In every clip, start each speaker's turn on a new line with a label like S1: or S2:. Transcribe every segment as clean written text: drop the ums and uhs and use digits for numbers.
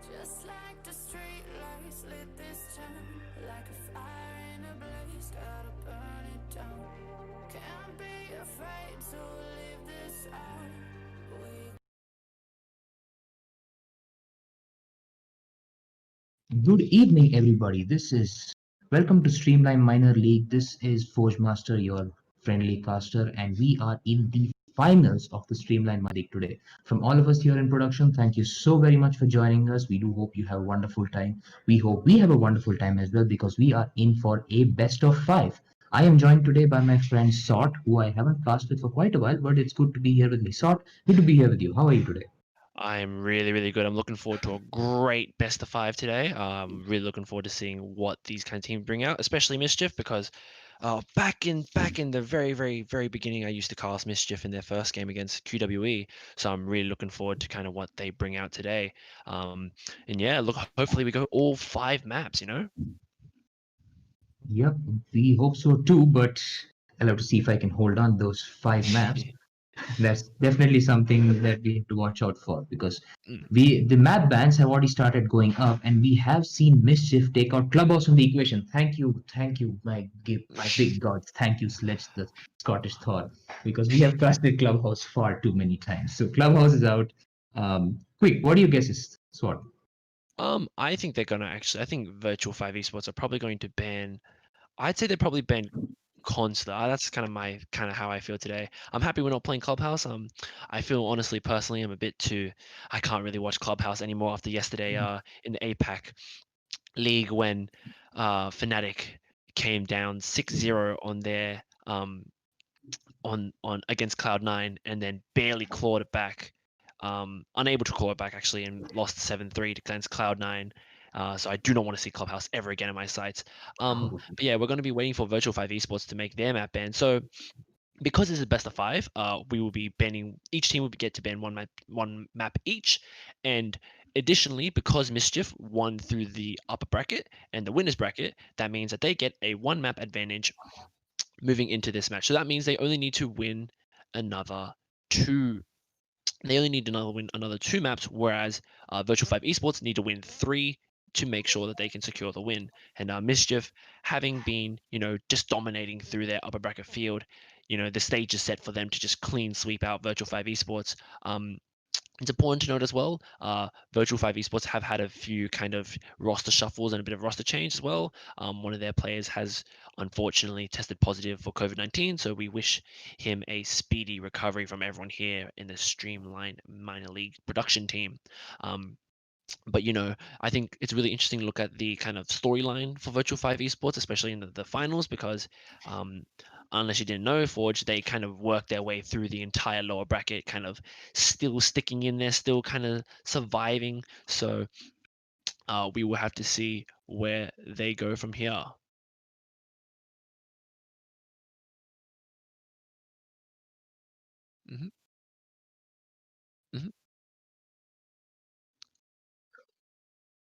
S1: Just like the street lights lit this town, like a fire in a blaze, gotta burn it down. Can't be afraid to leave this out.
S2: Good evening, everybody. Welcome to Streamline Minor League. This is Forge Master, your friendly caster, and we are in the finals of the Streamline Minor League today. From all of us here in production, thank you so very much for joining us. We do hope you have a wonderful time. We hope we have a wonderful time as well because we are in for a best of five. I am joined today by my friend Sort, who I haven't cast with for quite a while, but it's good to be here with me. Sort, good to be here with you. How are you today?
S3: I'm really, really good. I'm looking forward to a great best of five today. Really looking forward to seeing what these kind of teams bring out, especially Mischief, because back in the very, very, very beginning, I used to cast Mischief in their first game against QWE. So I'm really looking forward to kind of what they bring out today. And yeah, look, hopefully we go all five maps, you know?
S2: Yep, we hope so too, but I'll have to see if I can hold on those five maps. That's definitely something that we have to watch out for because
S3: Mm.
S2: the map bans have already started going up, and we have seen Mischief take out Clubhouse from the equation. Thank you, my big gods. Thank you, Sledge the Scottish Thor, because we have casted Clubhouse far too many times. So Clubhouse is out. Quick, what do you guess is Sword?
S3: I think they're gonna actually. I think Virtual-5 esports are probably going to ban. I'd say they probably ban Consular. That's kind of how I feel today. I'm happy we're not playing Clubhouse. I feel honestly, personally, I'm a bit too. I can't really watch Clubhouse anymore after yesterday. In the APAC league when, Fnatic came down 6-0 on their on against Cloud9 and then barely clawed it back. Unable to claw it back actually and lost 7-3 against Cloud9. So I do not want to see Clubhouse ever again in my sights.
S2: Oh,
S3: But yeah, we're going to be waiting for Virtual-5 esports to make their map ban. So because this is best of five, we will be banning. Each team will get to ban one map each, and additionally, because Mischief won through the upper bracket and the winners bracket, that means that they get a one map advantage moving into this match. So that means they only need to win another two. They only need to win another two maps, whereas Virtual-5 esports need to win three to make sure that they can secure the win. And Mischief, having been, just dominating through their upper bracket field, the stage is set for them to just clean sweep out Virtual-5 esports. It's important to note as well, Virtual-5 esports have had a few kind of roster shuffles and a bit of roster change as well. One of their players has unfortunately tested positive for COVID-19, so we wish him a speedy recovery from everyone here in the Streamline minor league production team. Um, but I think it's really interesting to look at the kind of storyline for Virtual-5 esports, especially in the finals, because um, unless you didn't know, Forge, they kind of worked their way through the entire lower bracket, kind of still sticking in there, still kind of surviving. So we will have to see where they go from here. hmm hmm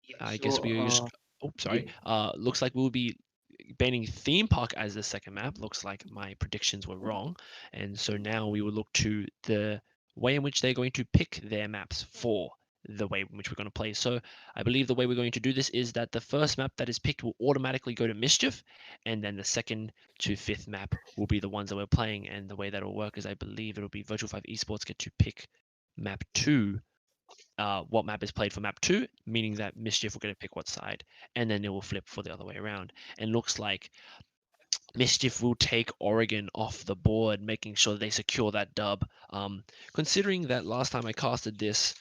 S2: yeah.
S3: I guess we just. Oh, sorry.
S2: Yeah.
S3: Looks like we'll be banning theme park as the second map. Looks like my predictions were wrong, and so now we will look to the way in which they're going to pick their maps for the way in which we're going to play. So I believe the way we're going to do this is that the first map that is picked will automatically go to Mischief, and then the second to fifth map will be the ones that we're playing. And the way that will work is I believe it'll be Virtual-5 esports get to pick map two, what map is played for map two, meaning that Mischief will get to pick what side, and then it will flip for the other way around. And looks like Mischief will take Oregon off the board, making sure they secure that dub. Considering that last time I casted this,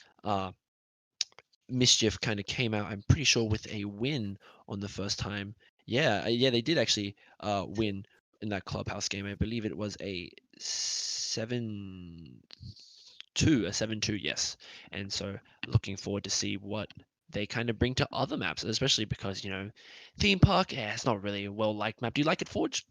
S3: Mischief kind of came out, I'm pretty sure, with a win on the first time. Yeah, they did actually win in that clubhouse game. I believe it was a 7-2, yes. And so looking forward to see what they kind of bring to other maps, especially because, theme park, yeah, it's not really a well liked map. Do you like it, Forge?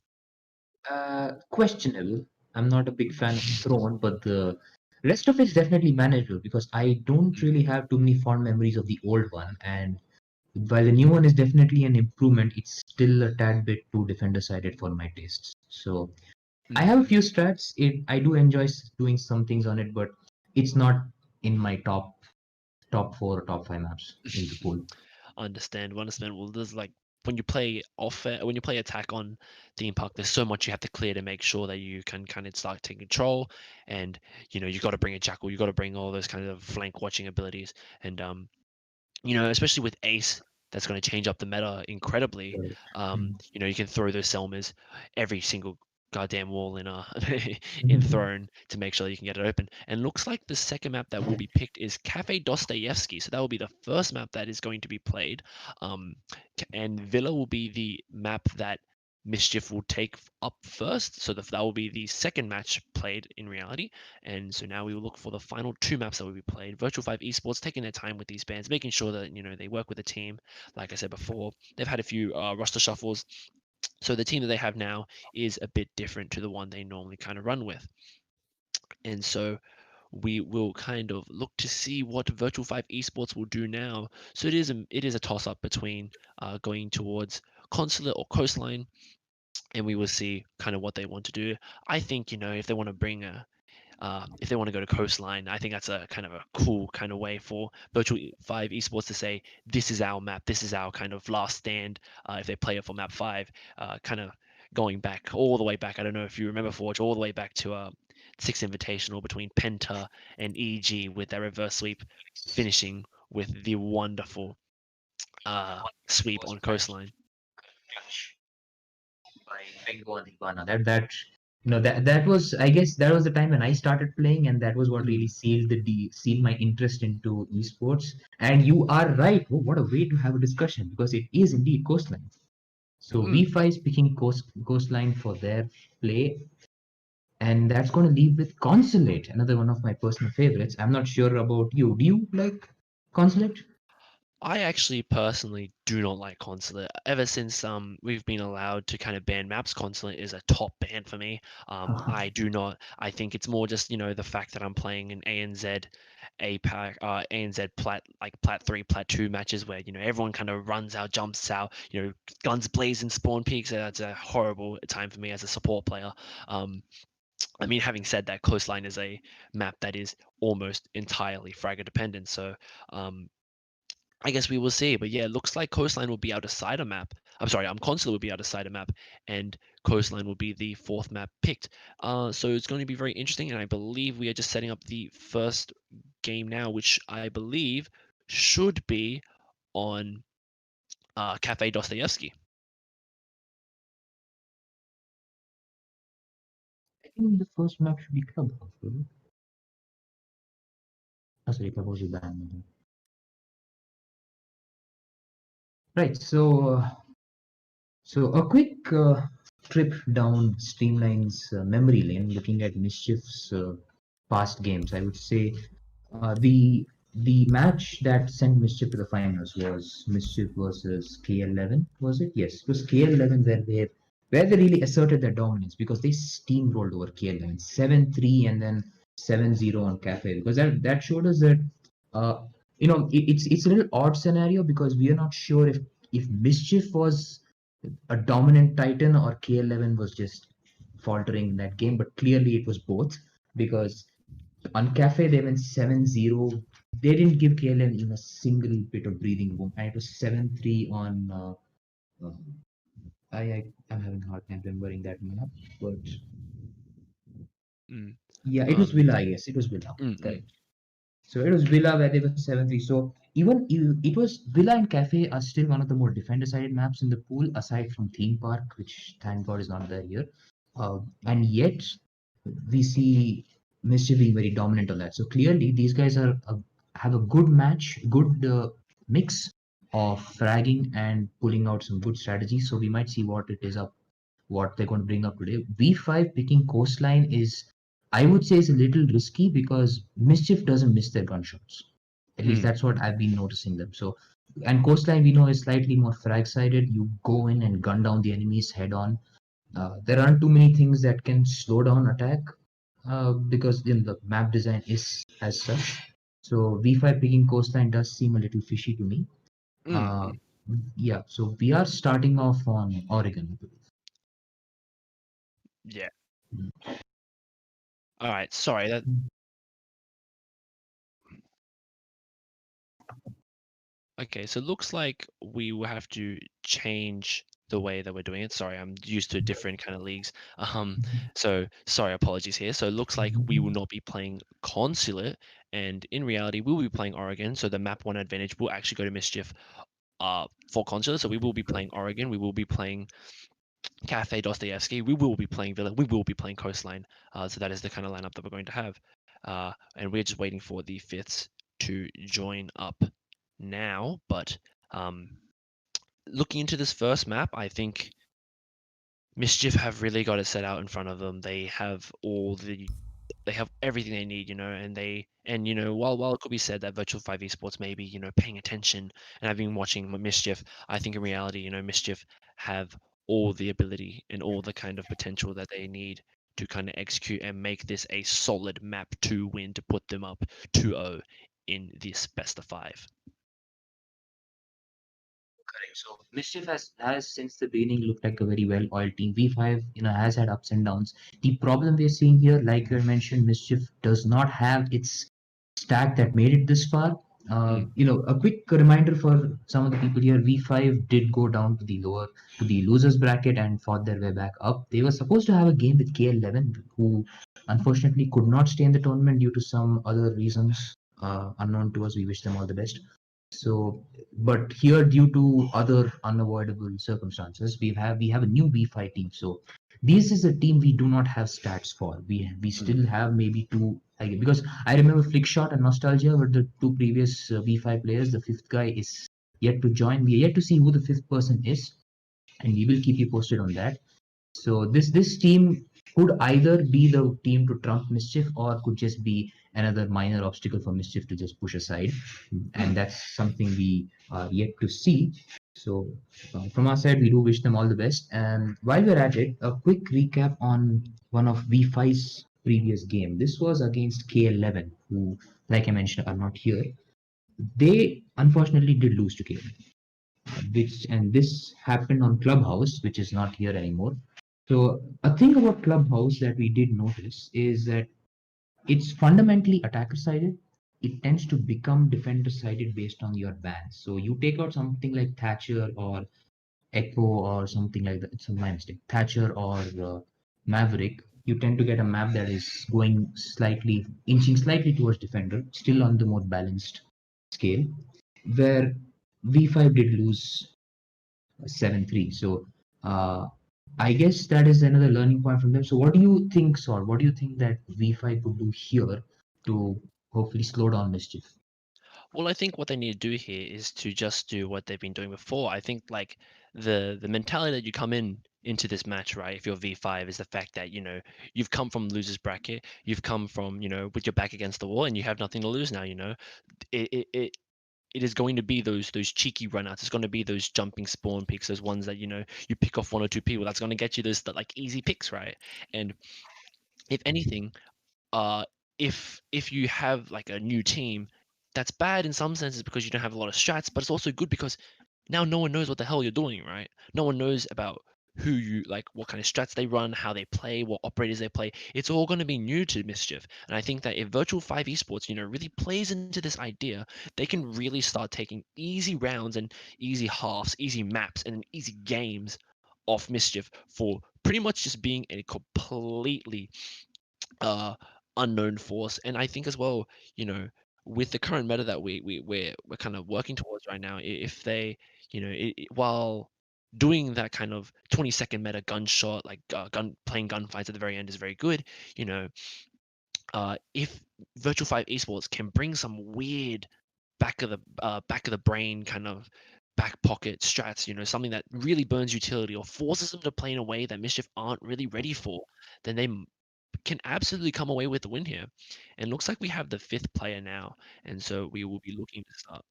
S2: Questionable. I'm not a big fan of Throne, but the rest of it's definitely manageable because I don't
S3: Mm,
S2: really have too many fond memories of the old one. And while the new one is definitely an improvement, it's still a tad bit too defender-sided for my tastes. So I
S3: mm,
S2: have a few strats. I do enjoy doing some things on it, but it's not in my top top 4 or top 5 maps in the pool.
S3: Understand. Well, there's like when you play when you play attack on theme park, there's so much you have to clear to make sure that you can kind of start taking control, and you got to bring a jackal, you got to bring all those kind of flank watching abilities, and especially with Ace, that's going to change up the meta incredibly.
S2: Mm.
S3: You can throw those Selmas every single goddamn wall in in
S2: Mhm.
S3: Throne to make sure that you can get it open. And looks like the second map that will be picked is Cafe Dostoevsky. So that will be the first map that is going to be played. And Villa will be the map that Mischief will take up first. So that will be the second match played in reality. And so now we will look for the final two maps that will be played. Virtual-5 Esports taking their time with these bands, making sure that they work with a team. Like I said before, they've had a few roster shuffles, so the team that they have now is a bit different to the one they normally kind of run with. And so we will kind of look to see what Virtual-5 Esports will do now. So it is a toss up between going towards Consulate or Coastline, and we will see kind of what they want to do. I think if they want to bring if they want to go to Coastline, I think that's a kind of a cool kind of way for Virtual-5 Esports to say, this is our map, this is our kind of last stand. If they play it for map 5, kind of going back all the way back. I don't know if you remember, Forge, all the way back to Six Invitational between Penta and EG with their reverse sweep, finishing with the wonderful sweep on Coastline.
S2: By Bengo and Ivana. That was, I guess that was the time when I started playing, and that was what really sealed my interest into esports. And you are right. Oh, what a way to have a discussion, because it is indeed Coastline. So V5 is picking Coastline for their play, and that's going to leave with Consulate, another one of my personal favorites. I'm not sure about you. Do you like Consulate?
S3: I actually personally do not like Consulate. Ever since we've been allowed to kind of ban maps, Consulate is a top ban for me. I do not. I think it's more just the fact that I'm playing an ANZ APAC, ANZ Plat 3, Plat 2 matches where everyone kind of runs out, jumps out, guns blazing, spawn peaks. That's a horrible time for me as a support player. Um, I mean, having said that, Coastline is a map that is almost entirely fragger dependent. So um, I guess we will see. But yeah, it looks like Coastline will be able to side a map. I'm sorry, Consular will be able to side a map, and Coastline will be the fourth map picked. So it's going to be very interesting, and I believe we are just setting up the first game now, which I believe should be on Cafe Dostoevsky.
S2: I think the first map should be Clubhouse, right? Oh, sorry, Clubhouse is banned. Right. So a quick trip down Streamline's memory lane, looking at Mischief's past games. I would say the match that sent Mischief to the finals was Mischief versus KL11. Was it? Yes, it was KL11 where they really asserted their dominance, because they steamrolled over KL11 7-3 and then 7-0 on Cafe, because that showed us that uh, it's a little odd scenario, because we are not sure if Mischief was a dominant Titan or KL11 was just faltering in that game, but clearly it was both, because on Cafe they went 7-0. They didn't give KLM even a single bit of breathing room, and it was 7-3 on. Uh, I'm having a hard time remembering that map, but
S3: Mm,
S2: yeah, it was
S3: um,
S2: Villa. Yes, it was Villa.
S3: mm, mm,
S2: Correct. So it was Villa where they were 7-3. So it was Villa and Cafe are still one of the more defender-sided maps in the pool, aside from Theme Park, which thank God is not there here. And yet we see Mischief being very dominant on that. So clearly these guys have a good match, good mix of fragging and pulling out some good strategies. So we might see what they're going to bring up today. V5 picking Coastline is, I would say, is a little risky, because Mischief doesn't miss their gunshots. At least
S3: mm.
S2: that's what I've been noticing them. So, and Coastline we know is slightly more frag sided. You go in and gun down the enemies head on. There aren't too many things that can slow down attack, because the map design is as such. So V5 picking Coastline does seem a little fishy to me.
S3: Mm,
S2: Uh,
S3: mm.
S2: yeah, so we are starting off on Oregon, I believe.
S3: Yeah. All right. Sorry. That
S2: Mm.
S3: Okay, so it looks like we will have to change the way that we're doing it. Sorry, I'm used to different kind of leagues. So sorry, apologies here. So it looks like we will not be playing Consulate, and in reality, we will be playing Oregon. So the map one advantage will actually go to Mischief for Consulate. So we will be playing Oregon. We will be playing Cafe Dostoevsky. We will be playing Villa. We will be playing Coastline. So that is the kind of lineup that we're going to have. And we're just waiting for the fifths to join up now. But um, looking into this first map, I think Mischief have really got it set out in front of them. They have everything they need, and while it could be said that Virtual-5 esports may be, paying attention and I've been watching Mischief, I think in reality, Mischief have all the ability and all the kind of potential that they need to kind of execute and make this a solid map to win to put them up 2-0 in this best of five.
S2: Correct. So Mischief has since the beginning looked like a very well-oiled team. V5, has had ups and downs. The problem we're seeing here, like you mentioned, Mischief does not have its stack that made it this far.
S3: Mm,
S2: A quick reminder for some of the people here: V5 did go down to the losers bracket and fought their way back up. They were supposed to have a game with KL11, who unfortunately could not stay in the tournament due to some other reasons unknown to us. We wish them all the best. So, but here, due to other unavoidable circumstances, we have a new V5 team. So, this is a team we do not have stats for. We
S3: mm.
S2: still have maybe two, because I remember Flickshot and Nostalgia were the two previous V5 players. The fifth guy is yet to join. We are yet to see who the fifth person is, and we will keep you posted on that. So this team could either be the team to trump Mischief, or could just be another minor obstacle for Mischief to just push aside, and that's something we are yet to see. So from our side, we do wish them all the best. And while we're at it, a quick recap on one of V5's previous game. This was against K11, who, like I mentioned, are not here. They unfortunately did lose to K11, and this happened on Clubhouse, which is not here anymore. So a thing about Clubhouse that we did notice is that it's fundamentally attacker sided. It tends to become defender sided based on your bans. So you take out something like Thatcher or Echo or something like that. It's my mistake. Thatcher or Maverick. You tend to get a map that is going slightly, inching slightly towards defender, still on the more balanced scale, where V5 did lose 7-3. So uh, I guess that is another learning point from them. So what do you think, Sor? What do you think that V5 could do here to hopefully slow down Mischief?
S3: Well, I think what they need to do here is to just do what they've been doing before. I think like the mentality that you come into this match, right? If you're V5, is the fact that you've come from losers bracket, you've come from with your back against the wall, and you have nothing to lose now. It is going to be those cheeky runouts. It's going to be those jumping spawn picks, those ones that you pick off one or two people. That's going to get you those like easy picks, right? And if anything, uh, if you have like a new team, that's bad in some senses because you don't have a lot of strats, but it's also good because now no one knows what the hell you're doing, right? No one knows about who you like, what kind of strats they run, how they play, what operators they play. It's all going to be new to Mischief. And I think that if Virtual-5 esports, really plays into this idea, they can really start taking easy rounds and easy halves, easy maps, and easy games off Mischief for pretty much just being a completely uh, unknown force. And I think as well, you know, with the current meta that we're kind of working towards right now, if they, while doing that kind of 20-second meta gunshot, like playing gunfights at the very end is very good, you know, if Virtual-5 esports can bring some weird back of the brain kind of back pocket strats, something that really burns utility or forces them to play in a way that Mischief aren't really ready for, then they can absolutely come away with the win here. And looks like we have the fifth player now, and so we will be looking to start.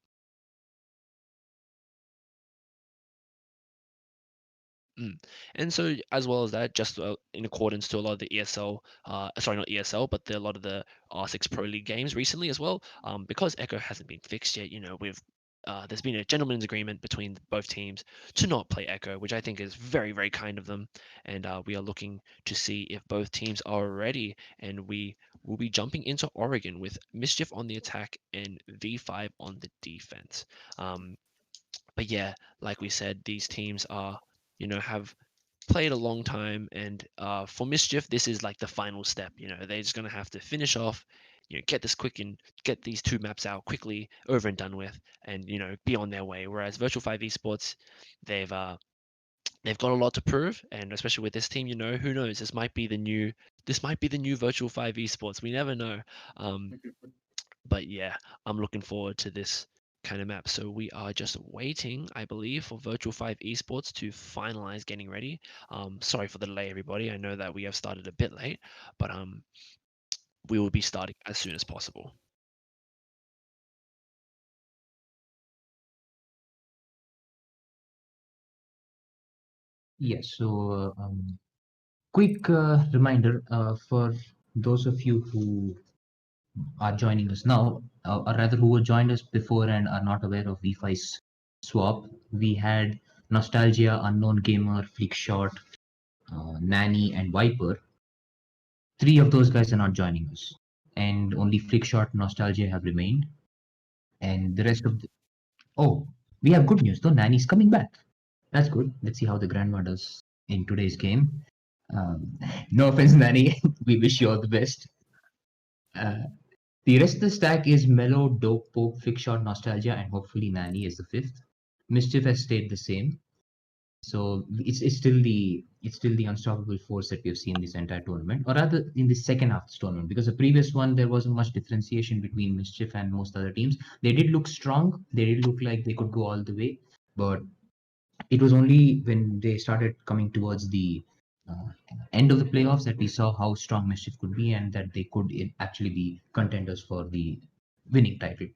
S3: Mm. And so, as well as that, just in accordance to a lot of the ESL, sorry, not ESL, but a lot of the R6 Pro League games recently as well, because Echo hasn't been fixed yet, with there's been a gentleman's agreement between both teams to not play Echo, which I think is very, very kind of them. And we are looking to see if both teams are ready. And we will be jumping into Oregon with Mischief on the attack and V5 on the defense. But yeah, like we said, these teams are, have played a long time, and for Mischief, this is like the final step. They're just gonna have to finish off, get this quick and get these two maps out quickly, over and done with, and be on their way. Whereas Virtual-5 Esports, they've uh, they've got a lot to prove, and especially with this team, who knows? This might be the new Virtual-5 Esports. We never know. Um, but yeah, I'm looking forward to this kind of map. So we are just waiting, I believe, for Virtual-5 Esports to finalize getting ready. Sorry for the delay, everybody. I know that we have started a bit late, but we will be starting as soon as possible.
S2: Yes. So, quick reminder for those of you who are joining us now, or rather who joined us before and are not aware of V5's swap. We had Nostalgia, Unknown Gamer, Flickshot, Nanny, and Viper. 3 of those guys are not joining us, and only Flickshot, Nostalgia have remained, and the rest of the... Oh, we have good news though. Nanny's coming back. That's good. Let's see how the grandma does in today's game. No offense, Nanny. We wish you all the best. The rest of the stack is Mellow, Dope, Poke, Flickshot, Nostalgia, and hopefully Nanny is the 5th. Mischief has stayed the same. So it's still the unstoppable force that we've seen this entire tournament, or rather in the second half of this tournament, because the previous one there wasn't much differentiation between Mischief and most other teams. They did look strong, they did look like they could go all the way, but it was only when they started coming towards the end of the playoffs that we saw how strong Mischief could be and that they could actually be contenders for the winning title.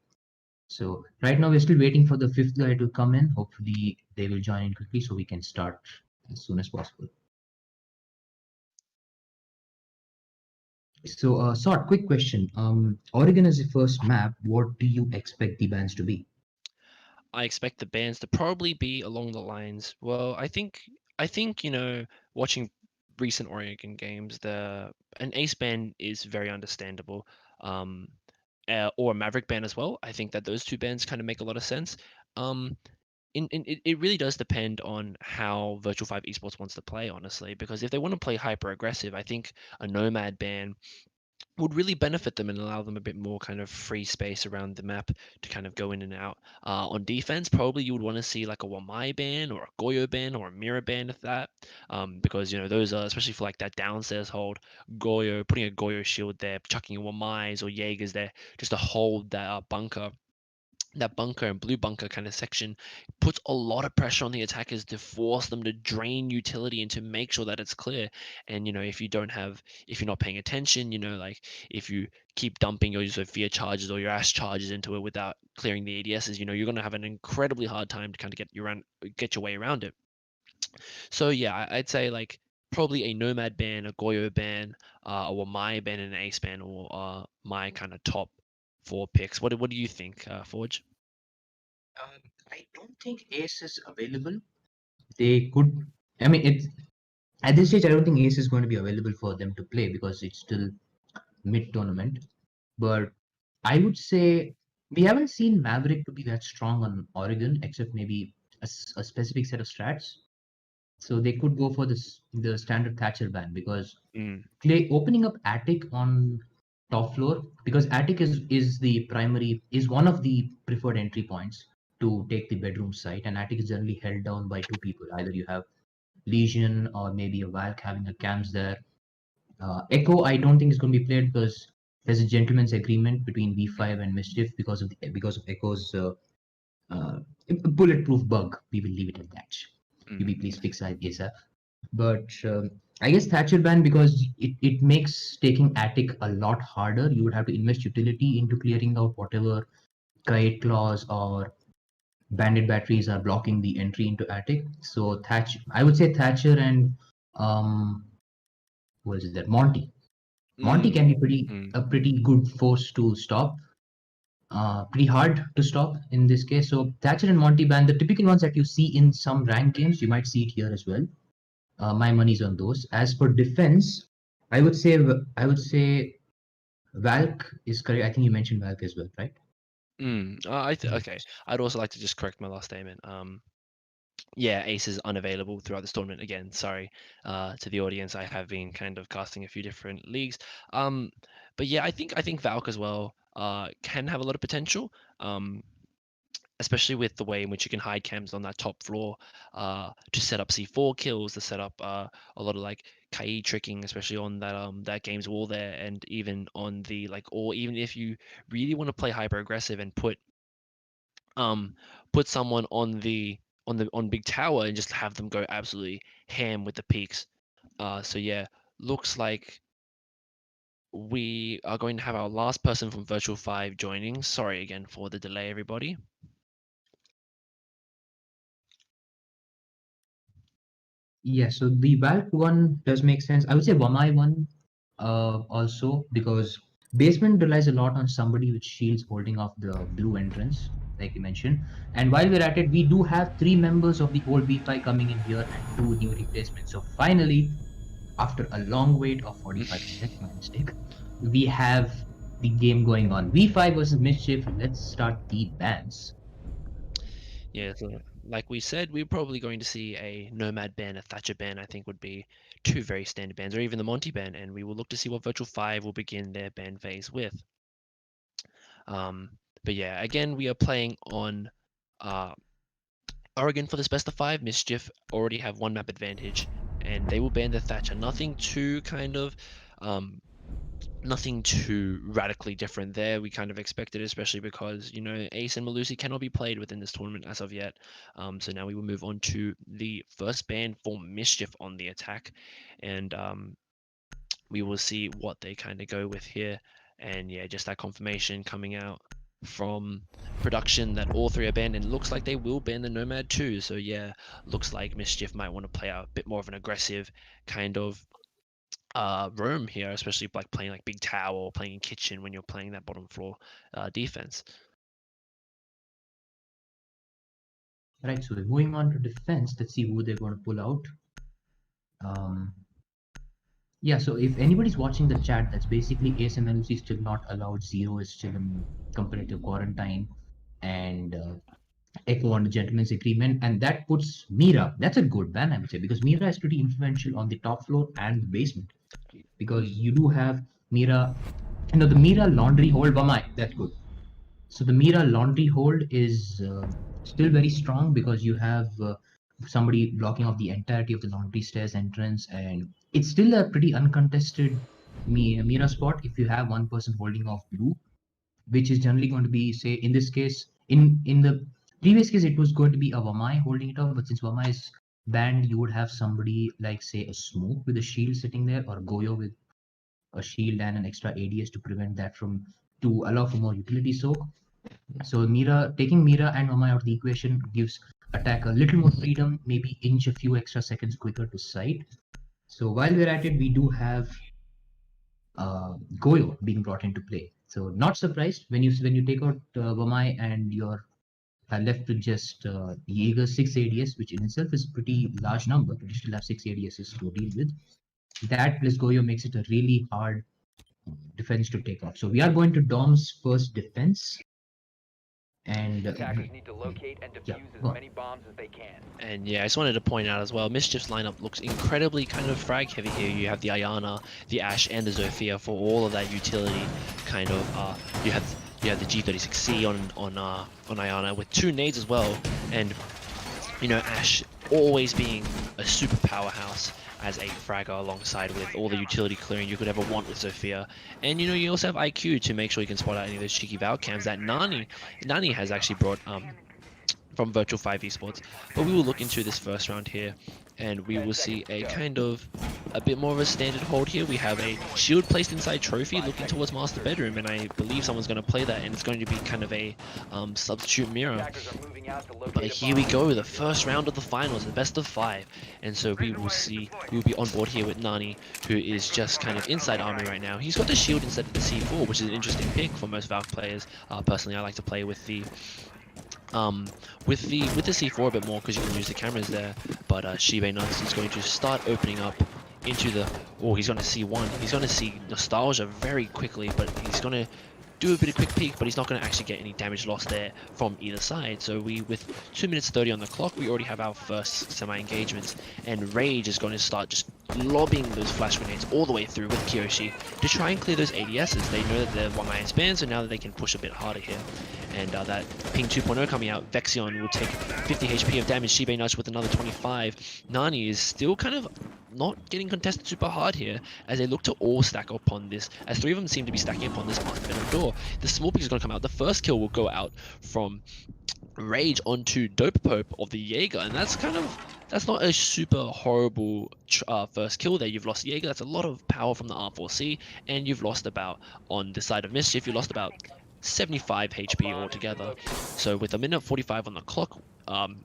S2: So right now we're still waiting for the 5th guy to come in. Hopefully they will join in quickly so we can start as soon as possible. So, Sort, quick question. Oregon is the first map. What do you expect the bans to be?
S3: I expect the bans to probably be along the lines. Well, I think watching recent Oregon games, an ace ban is very understandable. Um, or a Maverick ban as well. I think that those two bans kind of make a lot of sense. It really does depend on how Virtual-5 Esports wants to play, honestly, because if they want to play hyper aggressive, I think a Nomad ban would really benefit them and allow them a bit more kind of free space around the map to kind of go in and out. On defense, probably you would want to see like a Wamai ban or a Goyo ban or a Mira ban if that, because those are especially for like that downstairs hold. Goyo, putting a Goyo shield there, chucking Wamais or Jaegers there just to hold that bunker. That bunker and blue bunker kind of section puts a lot of pressure on the attackers to force them to drain utility and to make sure that it's clear. And if you're not paying attention, like if you keep dumping your Sophia charges or your Ash charges into it without clearing the ADSs, you're going to have an incredibly hard time to kind of get your way around it. So yeah, I'd say like probably a Nomad ban, a Goyo ban, or my ban and an Ace ban, or my kind of top 4 picks. What do you think, Forge?
S2: I don't think Ace is available. They could. I mean, it's at this stage. I don't think Ace is going to be available for them to play because it's still mid-tournament. But I would say we haven't seen Maverick to be that strong on Oregon, except maybe a specific set of strats. So they could go for the standard Thatcher ban because opening up Attic on top floor, because Attic is one of the preferred entry points to take the bedroom site, and Attic is generally held down by 2 people. Either you have Legion or maybe a Valk having a cams there. Echo, I don't think is going to be played because there's a gentleman's agreement between V5 and Mischief because of Echo's uh, bulletproof bug. We will leave it at that. Maybe please fix that ASAP. But I guess Thatcher ban because it makes taking Attic a lot harder. You would have to invest utility into clearing out whatever kite claws or bandit batteries are blocking the entry into Attic. So I would say Thatcher and what is it there? Monty. Monty can be a pretty good force to stop. pretty hard to stop in this case. So Thatcher and Monty ban, the typical ones that you see in some ranked games, you might see it here as well. My money's on those. As for defense, I would say Valk is correct. I think you mentioned Valk as well, right?
S3: Okay. I'd also like to just correct my last statement. Yeah, Ace is unavailable throughout this tournament. Again, sorry to the audience. I have been kind of casting a few different leagues. But yeah, I think Valk as well can have a lot of potential. Especially with the way in which you can hide cams on that top floor to set up C4 kills, to set up a lot of like KI tricking, especially on that game's wall there, and even on the like, or even if you really want to play hyper aggressive and um put someone on big tower and just have them go absolutely ham with the peaks. So yeah, looks like we are going to have our last person from Virtual-5 joining. Sorry again for the delay, everybody.
S2: Yeah, so the Valk one does make sense. I would say Wamai one also, because basement relies a lot on somebody with shields holding off the blue entrance, like you mentioned. And while we're at it, we do have 3 members of the old V5 coming in here and 2 new replacements. So finally, after a long wait of 45 minutes, my mistake, we have the game going on. V5 versus Mischief. Let's start the bans.
S3: Yeah, so like we said, we're probably going to see a Nomad ban, a Thatcher ban, I think would be 2 very standard bans, or even the Monty ban, and we will look to see what Virtual-5 will begin their ban phase with. But yeah, again, we are playing on uh, Oregon for this best of 5. Mischief already have 1 map advantage, and they will ban the Thatcher. Nothing too radically different there. We kind of expected, especially because, you know, Ace and Malusi cannot be played within this tournament as of yet. So now we will move on to the first ban for Mischief on the attack, and we will see what they kind of go with here. And yeah, just that confirmation coming out from production that all 3 are banned, and it looks like they will ban the Nomad too. So yeah, looks like Mischief might want to play out a bit more of an aggressive kind of room here, especially like playing like big tower or playing in kitchen when you're playing that bottom floor defense.
S2: Right, so we're moving on to defense. Let's see who they're going to pull out. Yeah, so if anybody's watching the chat, that's basically ASMLC is still not allowed. Zero is still in comparative quarantine, and Echo on the gentleman's agreement, and that puts Mira. That's a good ban, I would say, because Mira is pretty influential on the top floor and the basement. Because you do have Mira, the Mira laundry hold. Vamai, that's good. So the Mira laundry hold is still very strong because you have somebody blocking off the entirety of the laundry stairs entrance, and it's still a pretty uncontested Mira spot if you have one person holding off blue, which is generally going to be, say, in this case, in the previous case, it was going to be a Vamai holding it off, but since Vamai is banned, you would have somebody like, say, a Smoke with a shield sitting there, or Goyo with a shield and an extra ADS to prevent that from, to allow for more utility soak. So taking Mira and Vamai out of the equation gives attack a little more freedom, maybe inch a few extra seconds quicker to sight. So while we're at it, we do have Goyo being brought into play. So not surprised when you take out Vamai and you're left with just Jaeger's 6 ADS, which in itself is a pretty large number, but you still have 6 ADSs to deal with. That plus Goyo makes it a really hard defense to take off. So we are going to Dom's first defense. And
S4: attackers need to locate and defuse as many bombs as they can.
S3: And yeah, I just wanted to point out as well, Mischief's lineup looks incredibly kind of frag heavy here. You have the Ayana, the Ashe, and the Zofia for all of that utility kind of. You have the G36C on Ayana with 2 nades as well, and you know, Ashe always being a super powerhouse as a fragger alongside with all the utility clearing you could ever want with Zofia. And you know, you also have IQ to make sure you can spot out any of those cheeky Valk cams that Nani has actually brought from Virtual-5 Esports. But we will look into this first round here, and we will see a kind of a bit more of a standard hold here. We have a shield placed inside Trophy looking towards Master Bedroom, and I believe someone's going to play that, and it's going to be kind of a substitute mirror.
S4: Attackers are moving out to locate
S3: But
S4: a
S3: here we
S4: bomb.
S3: go, the first round of the finals, the best of 5. And so we will see, we will be on board here with Nani, who is just kind of inside army right now. He's got the shield instead of the C4, which is an interesting pick for most Valve players. Personally, I like to play with the C4 a bit more because you can use the cameras there. But Shibe Nuts is going to start opening up into the, oh, he's going to see one. He's going to see Nostalgia very quickly, but he's going to do a bit of quick peek, but he's not going to actually get any damage loss there from either side. So we, with 2 minutes 30 on the clock, we already have our first semi-engagements, and Rage is going to start just lobbing those flash grenades all the way through with Kyoshi to try and clear those ADSs. They know that they're one-man span, so now that they can push a bit harder here. And that ping 2.0 coming out, Vexion will take 50 HP of damage, Shibe Nuts with another 25. Nani is still kind of not getting contested super hard here as they look to all stack upon this, as 3 of them seem to be stacking upon this Master Venom door. The small pick is going to come out. The first kill will go out from Rage onto Dope Pope of the Jaeger, and that's not a super horrible first kill there. You've lost Jaeger, that's a lot of power from the R4C, and you've lost about, on the side of Mischief, you lost about 75 HP altogether. So with a minute 45 on the clock,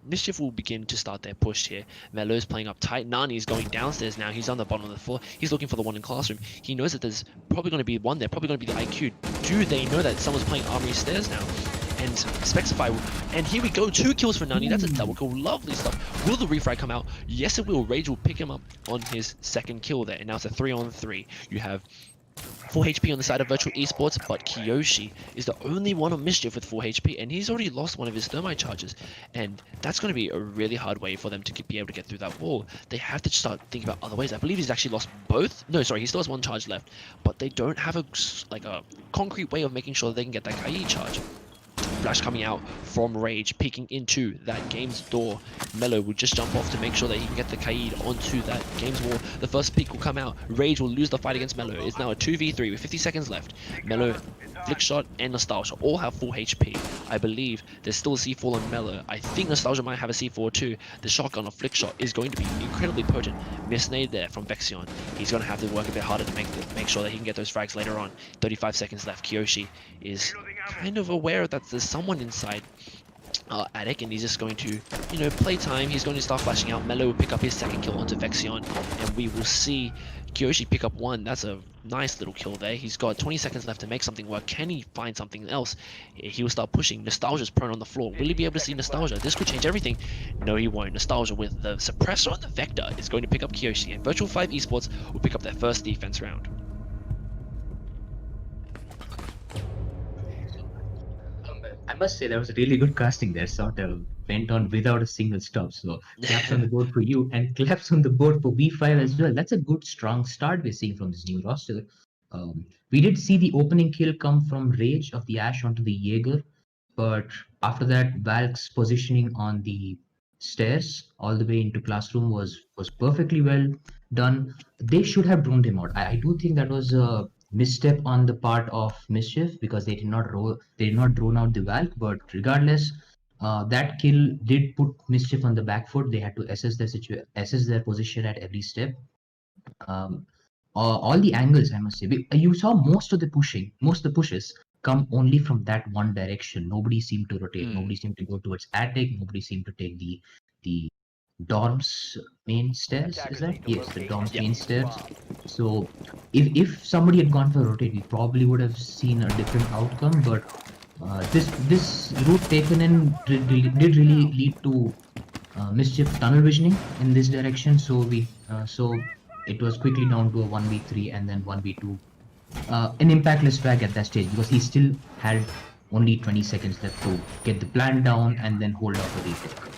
S3: Mischief will begin to start their push here. Melo's playing up tight. Nani is going downstairs now. He's on the bottom of the floor. He's looking for the one in Classroom. He knows that there's probably going to be one there, probably going to be the IQ. Do they know that someone's playing Armory Stairs now? And Spexify, and here we go, 2 kills for Nani. That's a double kill, lovely stuff. Will the refrag come out? Yes, it will. Rage will pick him up on his second kill there, and now it's a 3-on-3. You have 4 HP on the side of Virtual Esports, but Kiyoshi is the only one on Mischief with 4 HP, and he's already lost one of his thermite charges, and that's going to be a really hard way for them to be able to get through that wall. They have to start thinking about other ways. I believe he's actually lost both. No, sorry, he still has 1 charge left, but they don't have a concrete way of making sure that they can get that Kai charge. Flash coming out from Rage, peeking into that game's door. Melo will just jump off to make sure that he can get the Kaid onto that game's wall. The first peek will come out. Rage will lose the fight against Melo. It's now a 2v3 with 50 seconds left. Melo, Flickshot, and Nostalgia all have full HP. I believe there's still a C4 on Melo. I think Nostalgia might have a C4 too. The shotgun or Flickshot is going to be incredibly potent. Misnade there from Vexion. He's going to have to work a bit harder to make sure that he can get those frags later on. 35 seconds left. Kiyoshi is kind of aware that there's someone inside Attic, and he's just going to, play time. He's going to start flashing out. Melo will pick up his second kill onto Vexion, and we will see Kiyoshi pick up 1. That's a nice little kill there. He's got 20 seconds left to make something work. Can he find something else? He will start pushing. Nostalgia's prone on the floor. Will he be able to see Nostalgia? This could change everything. No, he won't. Nostalgia with the suppressor on the Vector is going to pick up Kiyoshi, and Virtual-5 Esports will pick up their first defense round.
S2: I must say that was a really good casting there. Sort of went on without a single stop. So claps on the board for you and claps on the board for V5 as well. That's a good strong start we're seeing from this new roster. We did see the opening kill come from Rage of the Ash onto the Jaeger, but after that, Valk's positioning on the stairs all the way into Classroom was perfectly well done. They should have droned him out. I do think that was a misstep on the part of Mischief because they did not drone out the Valk, but regardless, that kill did put Mischief on the back foot. They had to assess their position at every step. All the angles, I must say, you saw most of the pushes come only from that one direction. Nobody seemed to rotate. Nobody seemed to go towards Attic. Nobody seemed to take the dorms main stairs. Is that? Yes, the dorms main stairs. So if somebody had gone for a rotate, we probably would have seen a different outcome. But this route taken in did really lead to Mischief tunnel visioning in this direction. So it was quickly down to a 1v3 and then 1v2. An impactless frag at that stage because he still had only 20 seconds left to get the plan down and then hold off a retake.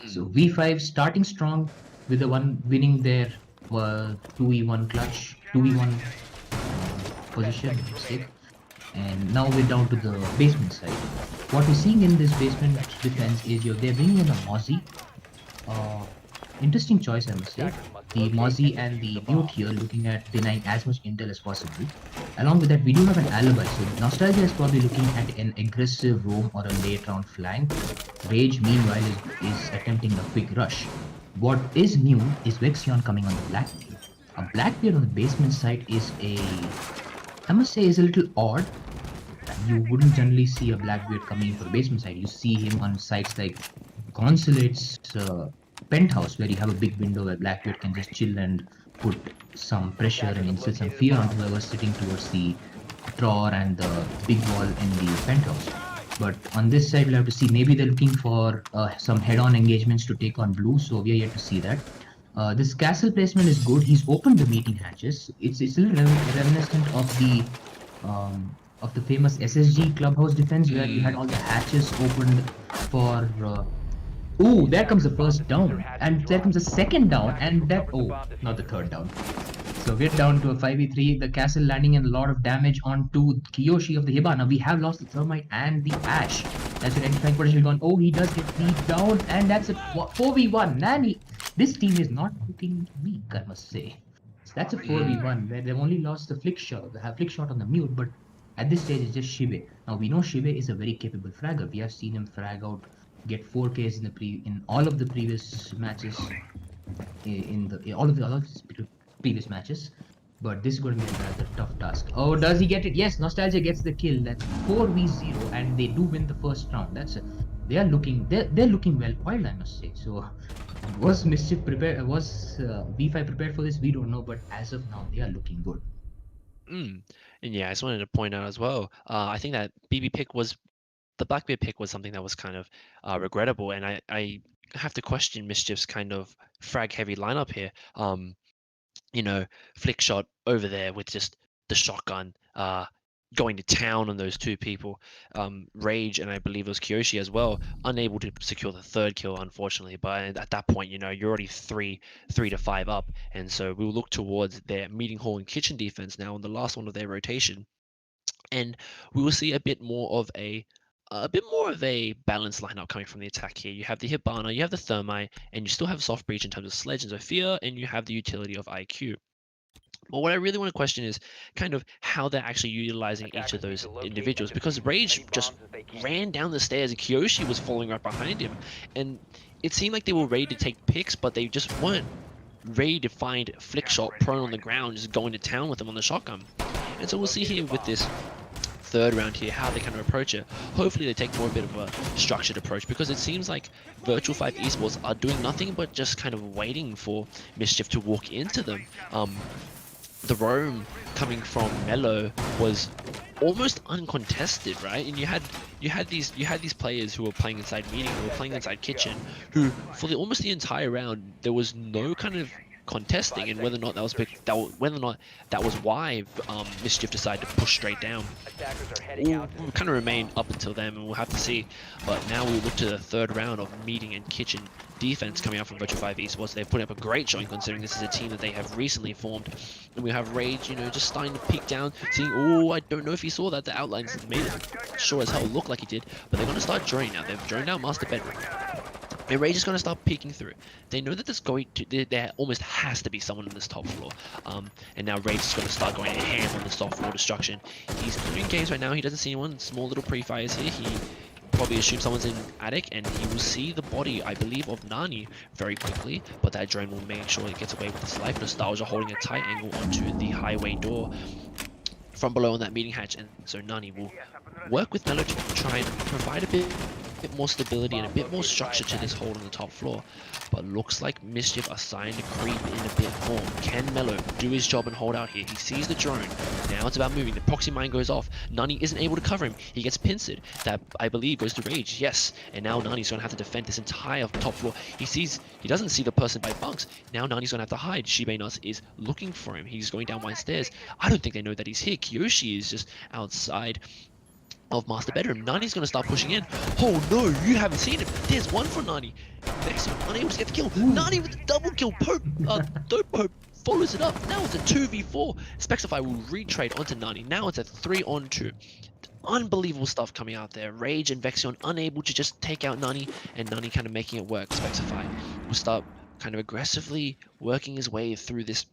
S2: So V5 starting strong with the one winning their 2v1 clutch, 2v1 position mistake. And now we're down to the basement side. What we're seeing in this basement defense is they're bringing in a Mozzie. Interesting choice, I must say. The Mozzie and the Mute here looking at denying as much intel as possible. Along with that, we do have an alibi. So Nostalgia is probably looking at an aggressive roam or a late round flank. Rage, meanwhile, is attempting a quick rush. What is new is Vexion coming on the Blackbeard. A Blackbeard on the basement side is I must say, is a little odd. You wouldn't generally see a Blackbeard coming in for the basement side. You see him on sites like Consulate's penthouse, where you have a big window where Blackbeard can just chill and put some pressure and instill some fear on whoever's sitting towards the drawer and the big wall in the penthouse. But on this side, we'll have to see. Maybe they're looking for some head-on engagements to take on blue, so we are yet to see that. This castle placement is good. He's opened the meeting hatches. It's a little reminiscent of the famous SSG clubhouse defense, where you had all the hatches opened for. Oh, there comes the first down, and there comes the second down, and that. Oh, not the third down. So we're down to a 5v3. The castle landing in a lot of damage onto Kiyoshi of the Hibana. We have lost the Thermite and the Ash. That's an identifying potential gone. Oh, he does get beat down, and that's a 4v1. Nani, this team is not looking weak, I must say. So that's a 4v1 where they've only lost the flick shot. They have flick shot on the mute, but at this stage it's just Shibe. Now we know Shibe is a very capable fragger. We have seen him frag out, get 4Ks in all of the previous matches, all of the previous matches. But this is going to be a rather tough task. Oh, does he get it? Yes, Nostalgia gets the kill. That's 4v0, and they do win the first round. They're looking well oiled, I must say. So was Mischief prepared? Was V5 prepared for this? We don't know, but as of now, they are looking good.
S3: And yeah, I just wanted to point out as well. I think that the Blackbeard pick was something that was kind of regrettable, and I have to question Mischief's kind of frag heavy lineup here. Flick shot over there with just the shotgun, going to town on those two people. Rage, and I believe it was Kiyoshi as well, unable to secure the third kill, unfortunately. But at that point, you're already 3 to 5 up, and so we'll look towards their meeting hall and kitchen defense now on the last one of their rotation, and we will see a bit more of a balanced lineup coming from the attack here. You have the Hibana, you have the Thermite, and you still have Soft Breach in terms of Sledge and Zofia, and you have the utility of IQ. But what I really want to question is kind of how they're actually utilizing each of those individuals, because Rage just ran down the stairs and Kiyoshi was following right behind him, and it seemed like they were ready to take picks, but they just weren't ready to find Flick Shot prone on the ground, just going to town with him on the shotgun. And so we'll see here with this third round here how they kind of approach it. Hopefully they take more a bit of a structured approach, because it seems like Virtual-5 esports are doing nothing but just kind of waiting for Mischief to walk into them. The roam coming from Mello was almost uncontested, right? And you had these players who were playing inside meeting, who were playing inside kitchen, who for almost the entire round there was no kind of contesting, and whether or not that was why Mischief decided to push straight down. We'll kind of remain up until then, and we'll have to see. But now we look to the third round of meeting and kitchen defense coming out from Virtual-5 esports. They've put up a great showing, considering this is a team that they have recently formed. And we have Rage, just starting to peek down, seeing, oh, I don't know if he saw that. The outlines made it sure as hell look like he did, but they're going to start droning now. They've droned out Master Bedroom. And Rage is going to start peeking through. They know that there almost has to be someone on this top floor. And now Rage is going to start going ham on the soft floor destruction. He's doing games right now. He doesn't see anyone. Small little pre-fires here. He probably assumes someone's in attic, and he will see the body, I believe, of Nani very quickly. But that drone will make sure it gets away with his life. Nostalgia holding a tight angle onto the highway door from below on that meeting hatch. And so Nani will work with Mello to try and provide a bit more stability and a bit more structure to this hold on the top floor. But looks like Mischief are starting to creep in a bit more. Can Mello do his job and hold out here? He sees the drone. Now it's about moving. The proxy mine goes off. Nani isn't able to cover him. He gets pincered. That, I believe, goes to Rage. Yes. And now Nani's going to have to defend this entire top floor. He doesn't see the person by bunks. Now Nani's going to have to hide. Shibe Nuts is looking for him. He's going down one stairs. I don't think they know that he's here. Kiyoshi is just outside of Master Bedroom. Nani's going to start pushing in. Oh no, you haven't seen him. There's one for Nani. Next one, unable to get the kill. Ooh. Nani with the double kill. Dope Pope follows it up. Now it's a 2v4. Spexify will retrade onto Nani. Now it's a 3-on-2. Unbelievable stuff coming out there. Rage and Vexion unable to just take out Nani, and Nani kind of making it work. Spexify will start kind of aggressively working his way through this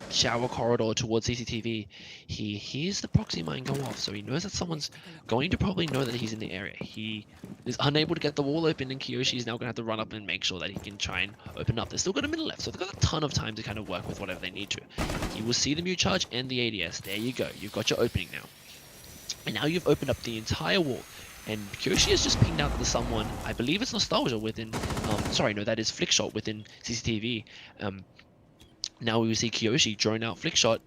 S3: shower corridor towards CCTV, he hears the proxy mine go off, so he knows that someone's going to probably know that he's in the area. He is unable to get the wall open, and Kiyoshi is now going to have to run up and make sure that he can try and open up. They've still got a minute left, so they've got a ton of time to kind of work with whatever they need to. You will see the mute charge and the ADS. There you go. You've got your opening now. And now you've opened up the entire wall. And Kyoshi has just pinged out to someone, I believe it's Nostalgia within, sorry, no, that is Flickshot within CCTV. Now we will see Kyoshi drone out Flickshot.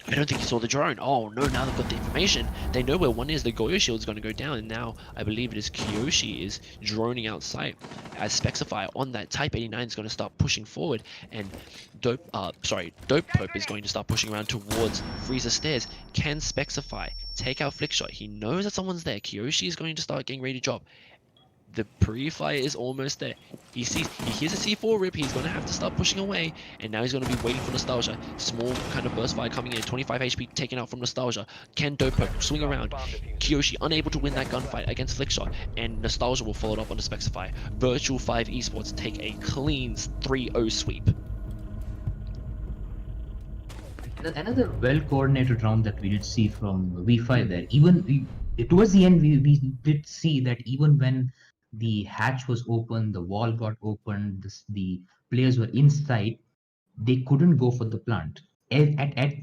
S3: I don't think he saw the drone. Oh no, now they've got the information. They know where one is. The Goyo shield's going to go down, and now I believe it is Kyoshi is droning out sight. As Spexify on that Type 89 is going to start pushing forward, and Dope Pope is going to start pushing around towards Freezer Stairs. Can Spexify take out Flickshot? He knows that someone's there. Kyoshi is going to start getting ready to drop. The pre-fire is almost there. He hears a C4 rip. He's going to have to start pushing away, and now he's going to be waiting for Nostalgia. Small kind of burst fire coming in. 25 HP taken out from Nostalgia. Can Dopo swing around? Kyoshi unable to win that gunfight against Flickshot, and Nostalgia will follow it up on the Spexify. Virtual-5 Esports take a clean 3-0 sweep.
S2: Another well-coordinated round that we did see from V5 there. Even towards the end, we did see that even when the hatch was open, the wall got opened, the players were inside, they couldn't go for the plant. At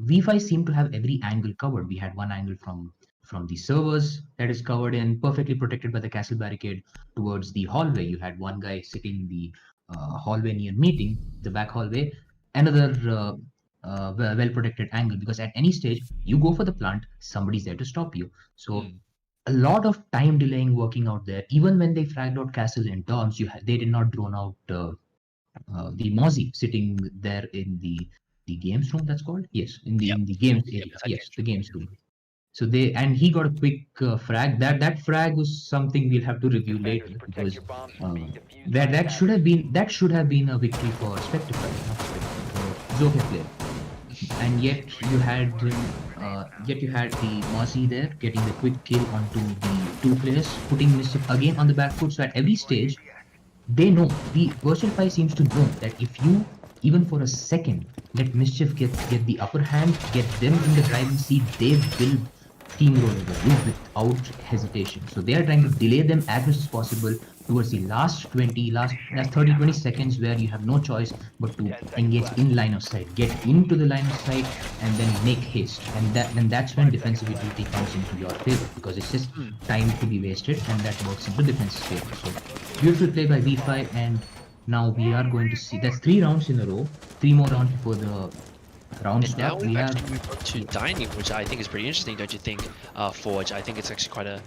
S2: V5 seemed to have every angle covered. We had one angle from the servers that is covered and perfectly protected by the castle barricade towards the hallway. You had one guy sitting in the hallway near meeting, the back hallway, another well-protected angle, because at any stage you go for the plant, somebody's there to stop you. So a lot of time delaying working out there. Even when they fragged out castle and dorms, they did not drone out the Mozzie sitting there in the games room. That's called, yes, in the games area. Yes, the games room. So he got a quick frag. That frag was something we'll have to review later, because that should have been a victory for Spectify, not Spectify, for Zoke player. And yet you had the Mozzie there getting the quick kill onto the two players, putting Mischief again on the back foot. So at every stage, they know, the Virtual-5 seems to know that if you, even for a second, let Mischief get the upper hand, get them in the driving seat, they will steamroll over you without hesitation. So they are trying to delay them as much as possible towards the last 30-20 seconds, where you have no choice but to engage in line of sight, get into the line of sight, and then make haste. And that's when defensive utility comes into your favor, because it's just time to be wasted, and that works into defense's favor. So beautiful play by V5, and now we are going to see that's 3 rounds in a row, 3 more rounds before the round
S3: and
S2: start.
S3: Now we've actually moved on to dining, which I think is pretty interesting, don't you think, Forge? I think it's actually quite a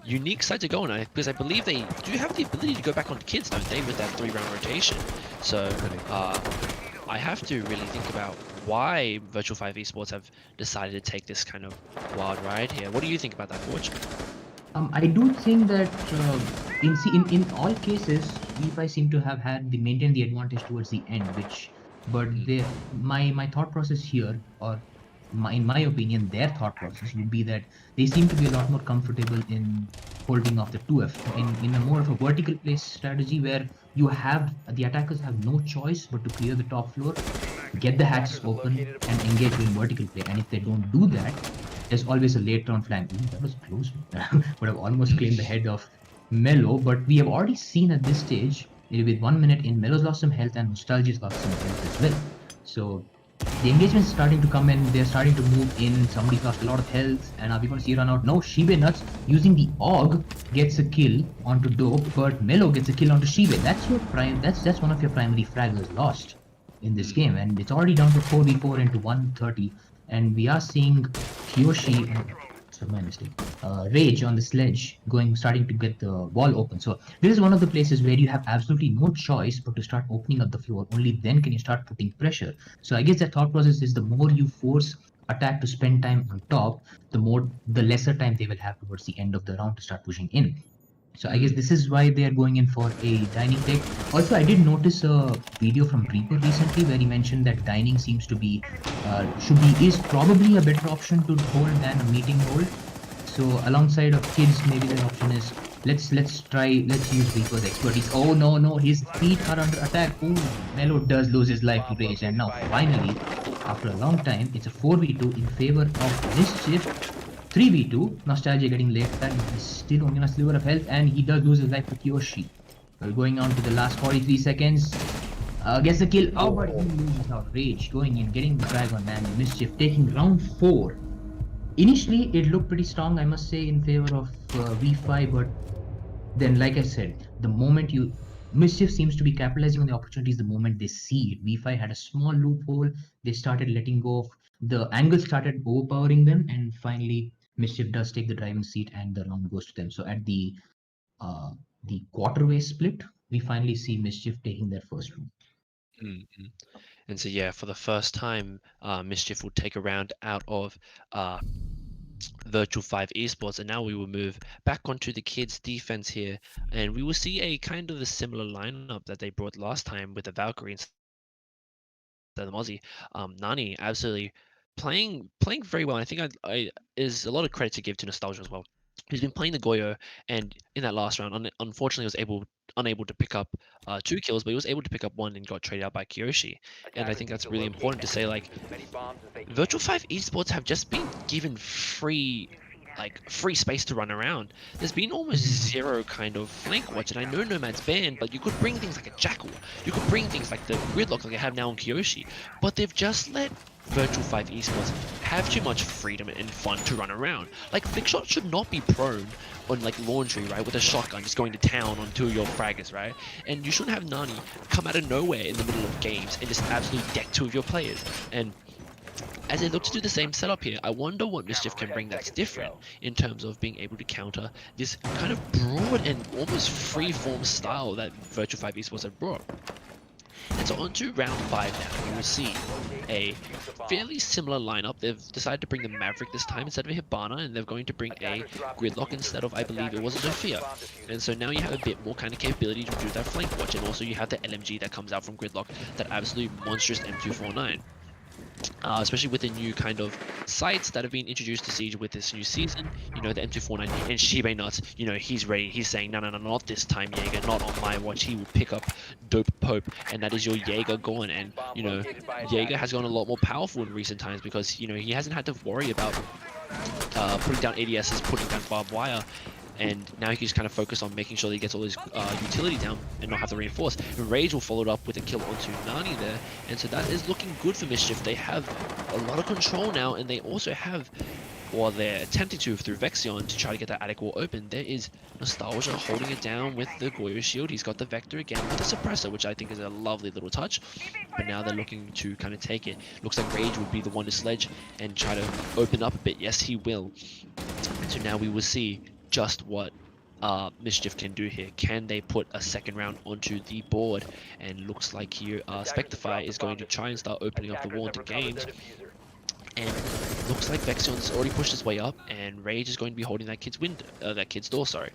S3: unique side to go on, because I believe they do have the ability to go back on kids, don't they, with that 3-round rotation. So I have to really think about why Virtual-5 Esports have decided to take this kind of wild ride here. What do you think about that, Forge?
S2: I do think that in all cases, V5 seem to have maintained the advantage towards the end, but my thought process here, or in my opinion, their thought process would be that they seem to be a lot more comfortable in holding off the 2F in a more of a vertical place strategy, where the attackers have no choice but to clear the top floor, get the hatches open, and engage in vertical play. And if they don't do that, there's always a late round flank. That was close. Would have almost claimed the head of Melo, but we have already seen at this stage, with 1 minute in, Melo's lost some health and Nostalgia's lost some health as well. So the engagement is starting to come in, they're starting to move in, somebody lost a lot of health, and are we going to see a run out? No, Shibe Nuts using the AUG gets a kill onto Dope, but Melo gets a kill onto Shibe. That's one of your primary fraggers lost in this game, and it's already down to 4v4 into 130, and we are seeing Kyoshi, my mistake, Rage on the sledge starting to get the wall open. So this is one of the places where you have absolutely no choice but to start opening up the floor. Only then can you start putting pressure. So I guess the thought process is, the more you force attack to spend time on top, the lesser time they will have towards the end of the round to start pushing in. So I guess this is why they are going in for a dining tech. Also, I did notice a video from Reaper recently where he mentioned that dining seems to be, is probably a better option to hold than a meeting hold. So alongside of kids, maybe the option is, let's use Reaper's expertise. Oh no, his feet are under attack. Ooh, Melo does lose his life to Rage, and now finally After a long time, it's a 4v2 in favor of Mischief. 3v2, Nostalgia getting late back, but he's still only on a sliver of health, and he does lose his life to Kiyoshi. Well, going on to the last 43 seconds. Gets the kill. Oh, but he loses out. Rage going in, getting the Dragon Man. Mischief taking round 4. Initially, it looked pretty strong, I must say, in favor of V5, but then, like I said, the moment Mischief seems to be capitalizing on the opportunities the moment they see it. V5 had a small loophole. They started letting go of the angle, started overpowering them, and finally, Mischief does take the driving seat, and the round goes to them. So at the quarterway split, we finally see Mischief taking their first round.
S3: Mm-hmm. And so yeah, for the first time, Mischief will take a round out of Virtual-5 esports, and now we will move back onto the kids defense here, and we will see a kind of a similar lineup that they brought last time with the Valkyrie instead of the Mozzie. Nani absolutely playing very well. I think I is a lot of credit to give to Nostalgia as well. He's been playing the Goyo, and in that last round, unfortunately, was unable to pick up 2 kills, but he was able to pick up 1 and got traded out by Kiyoshi. And I think that's really important to say, like, Virtual-5 esports have just been given free space to run around. There's been almost zero kind of flank watch, and I know Nomad's banned, but you could bring things like a Jackal, you could bring things like the Gridlock like I have now on Kiyoshi, but they've just let Virtual-5 esports have too much freedom and fun to run around. Like, Flickshot should not be prone on like Laundry, right, with a shotgun just going to town on 2 of your fraggers, right? And you shouldn't have Nani come out of nowhere in the middle of games and just absolutely deck 2 of your players. And as they look to do the same setup here, I wonder what Mischief can bring that's different in terms of being able to counter this kind of broad and almost free-form style that Virtual-5 esports have brought. And so on to round 5 now, we will see a fairly similar lineup. They've decided to bring the Maverick this time instead of a Hibana, and they're going to bring a Gridlock instead of, I believe it was a Zofia. And so now you have a bit more kind of capability to do that flank watch, and also you have the LMG that comes out from Gridlock, that absolutely monstrous M249. Especially with the new kind of sights that have been introduced to Siege with this new season, you know, the M249 and Shibe Nuts, you know, he's ready. He's saying, no, not this time, Jaeger, not on my watch. He will pick up Dope Pope, and that is your Jaeger gone. And, you know, Jaeger has gone a lot more powerful in recent times because, you know, he hasn't had to worry about putting down ADSs, putting down barbed wire. And now he can just kind of focus on making sure that he gets all his utility down and not have to reinforce. And Rage will follow it up with a kill onto Nani there, and so that is looking good for Mischief. They have a lot of control now, and they also have, or they're attempting to through Vexion to try to get that attic wall open. There is Nostalgia holding it down with the Goyo shield. He's got the Vector again with the Suppressor, which I think is a lovely little touch. But now they're looking to kind of take it. Looks like Rage would be the one to sledge and try to open up a bit. Yes, he will. And so now we will see just what Mischief can do here. Can they put a second round onto the board? And looks like here Spectify is going to try and start opening up the wall into games. And looks like Vexion's already pushed his way up, and Rage is going to be holding that kid's window, that kid's door, sorry.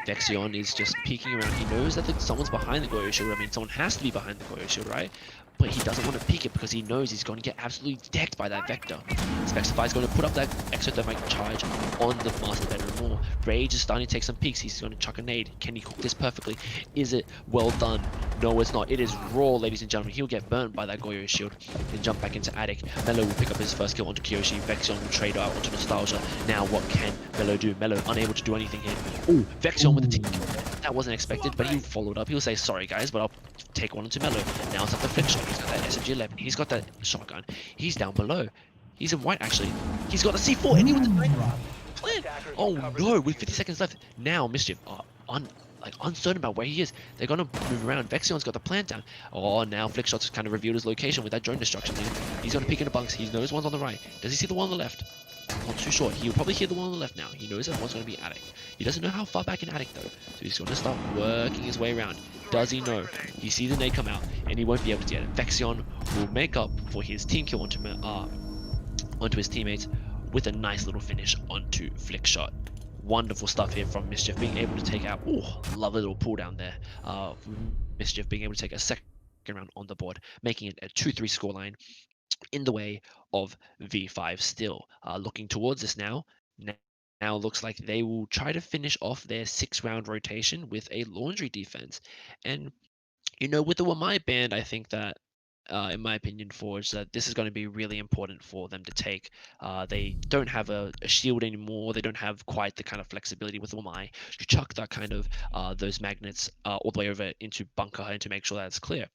S3: Vexion is just peeking around. He knows that someone's behind the Goyo shield. I mean, someone has to be behind the Goyo shield, right? But he doesn't want to peek it because he knows he's going to get absolutely decked by that Vector. Spectify is going to put up that exothermic charge on the master bedroom wall. Rage is starting to take some peeks. He's going to chuck a nade. Can he cook this perfectly? Is it well done? No, it's not. It is raw, ladies and gentlemen. He'll get burnt by that Goyo shield and jump back into Attic. Melo will pick up his first kill onto Kiyoshi. Vexion will trade out onto Nostalgia. Now what can Melo do? Melo unable to do anything here. Ooh, Vexion with the team. That wasn't expected, but he followed up. He'll say, sorry guys, but I'll take one into Melo. Now it's up to Flickshot. He's got that SMG-11. He's got that shotgun. He's down below. He's in white, actually. He's got a C4, and he with the plan. Oh no, with 50 seconds left. Now Mischief are uncertain about where he is. They're gonna move around. Vexion's got the plant down. Oh, now Flickshot's kind of revealed his location with that drone destruction thing. He's gonna peek into bunks. He knows one's on the right. Does he see the one on the left? Not too sure. He'll probably hear the one on the left now. He knows that one's going to be Attic. He doesn't know how far back in Attic though, so he's going to start working his way around. Does he know? He sees the nade come out, and he won't be able to get it. Vexion will make up for his team kill onto his teammates with a nice little finish onto Flickshot. Wonderful stuff here from Mischief, being able to take out, oh, lovely little pull down there. Mischief being able to take a second round on the board, making it a 2-3 scoreline in the way of V5 still. Looking towards this now. Now looks like they will try to finish off their 6-round rotation with a Laundry defense. And, you know, with the Wamai band, I think that in my opinion, Forge, that this is going to be really important for them to take. They don't have a shield anymore. They don't have quite the kind of flexibility with Wamai to chuck that kind of those magnets all the way over into bunker and to make sure that it's clear.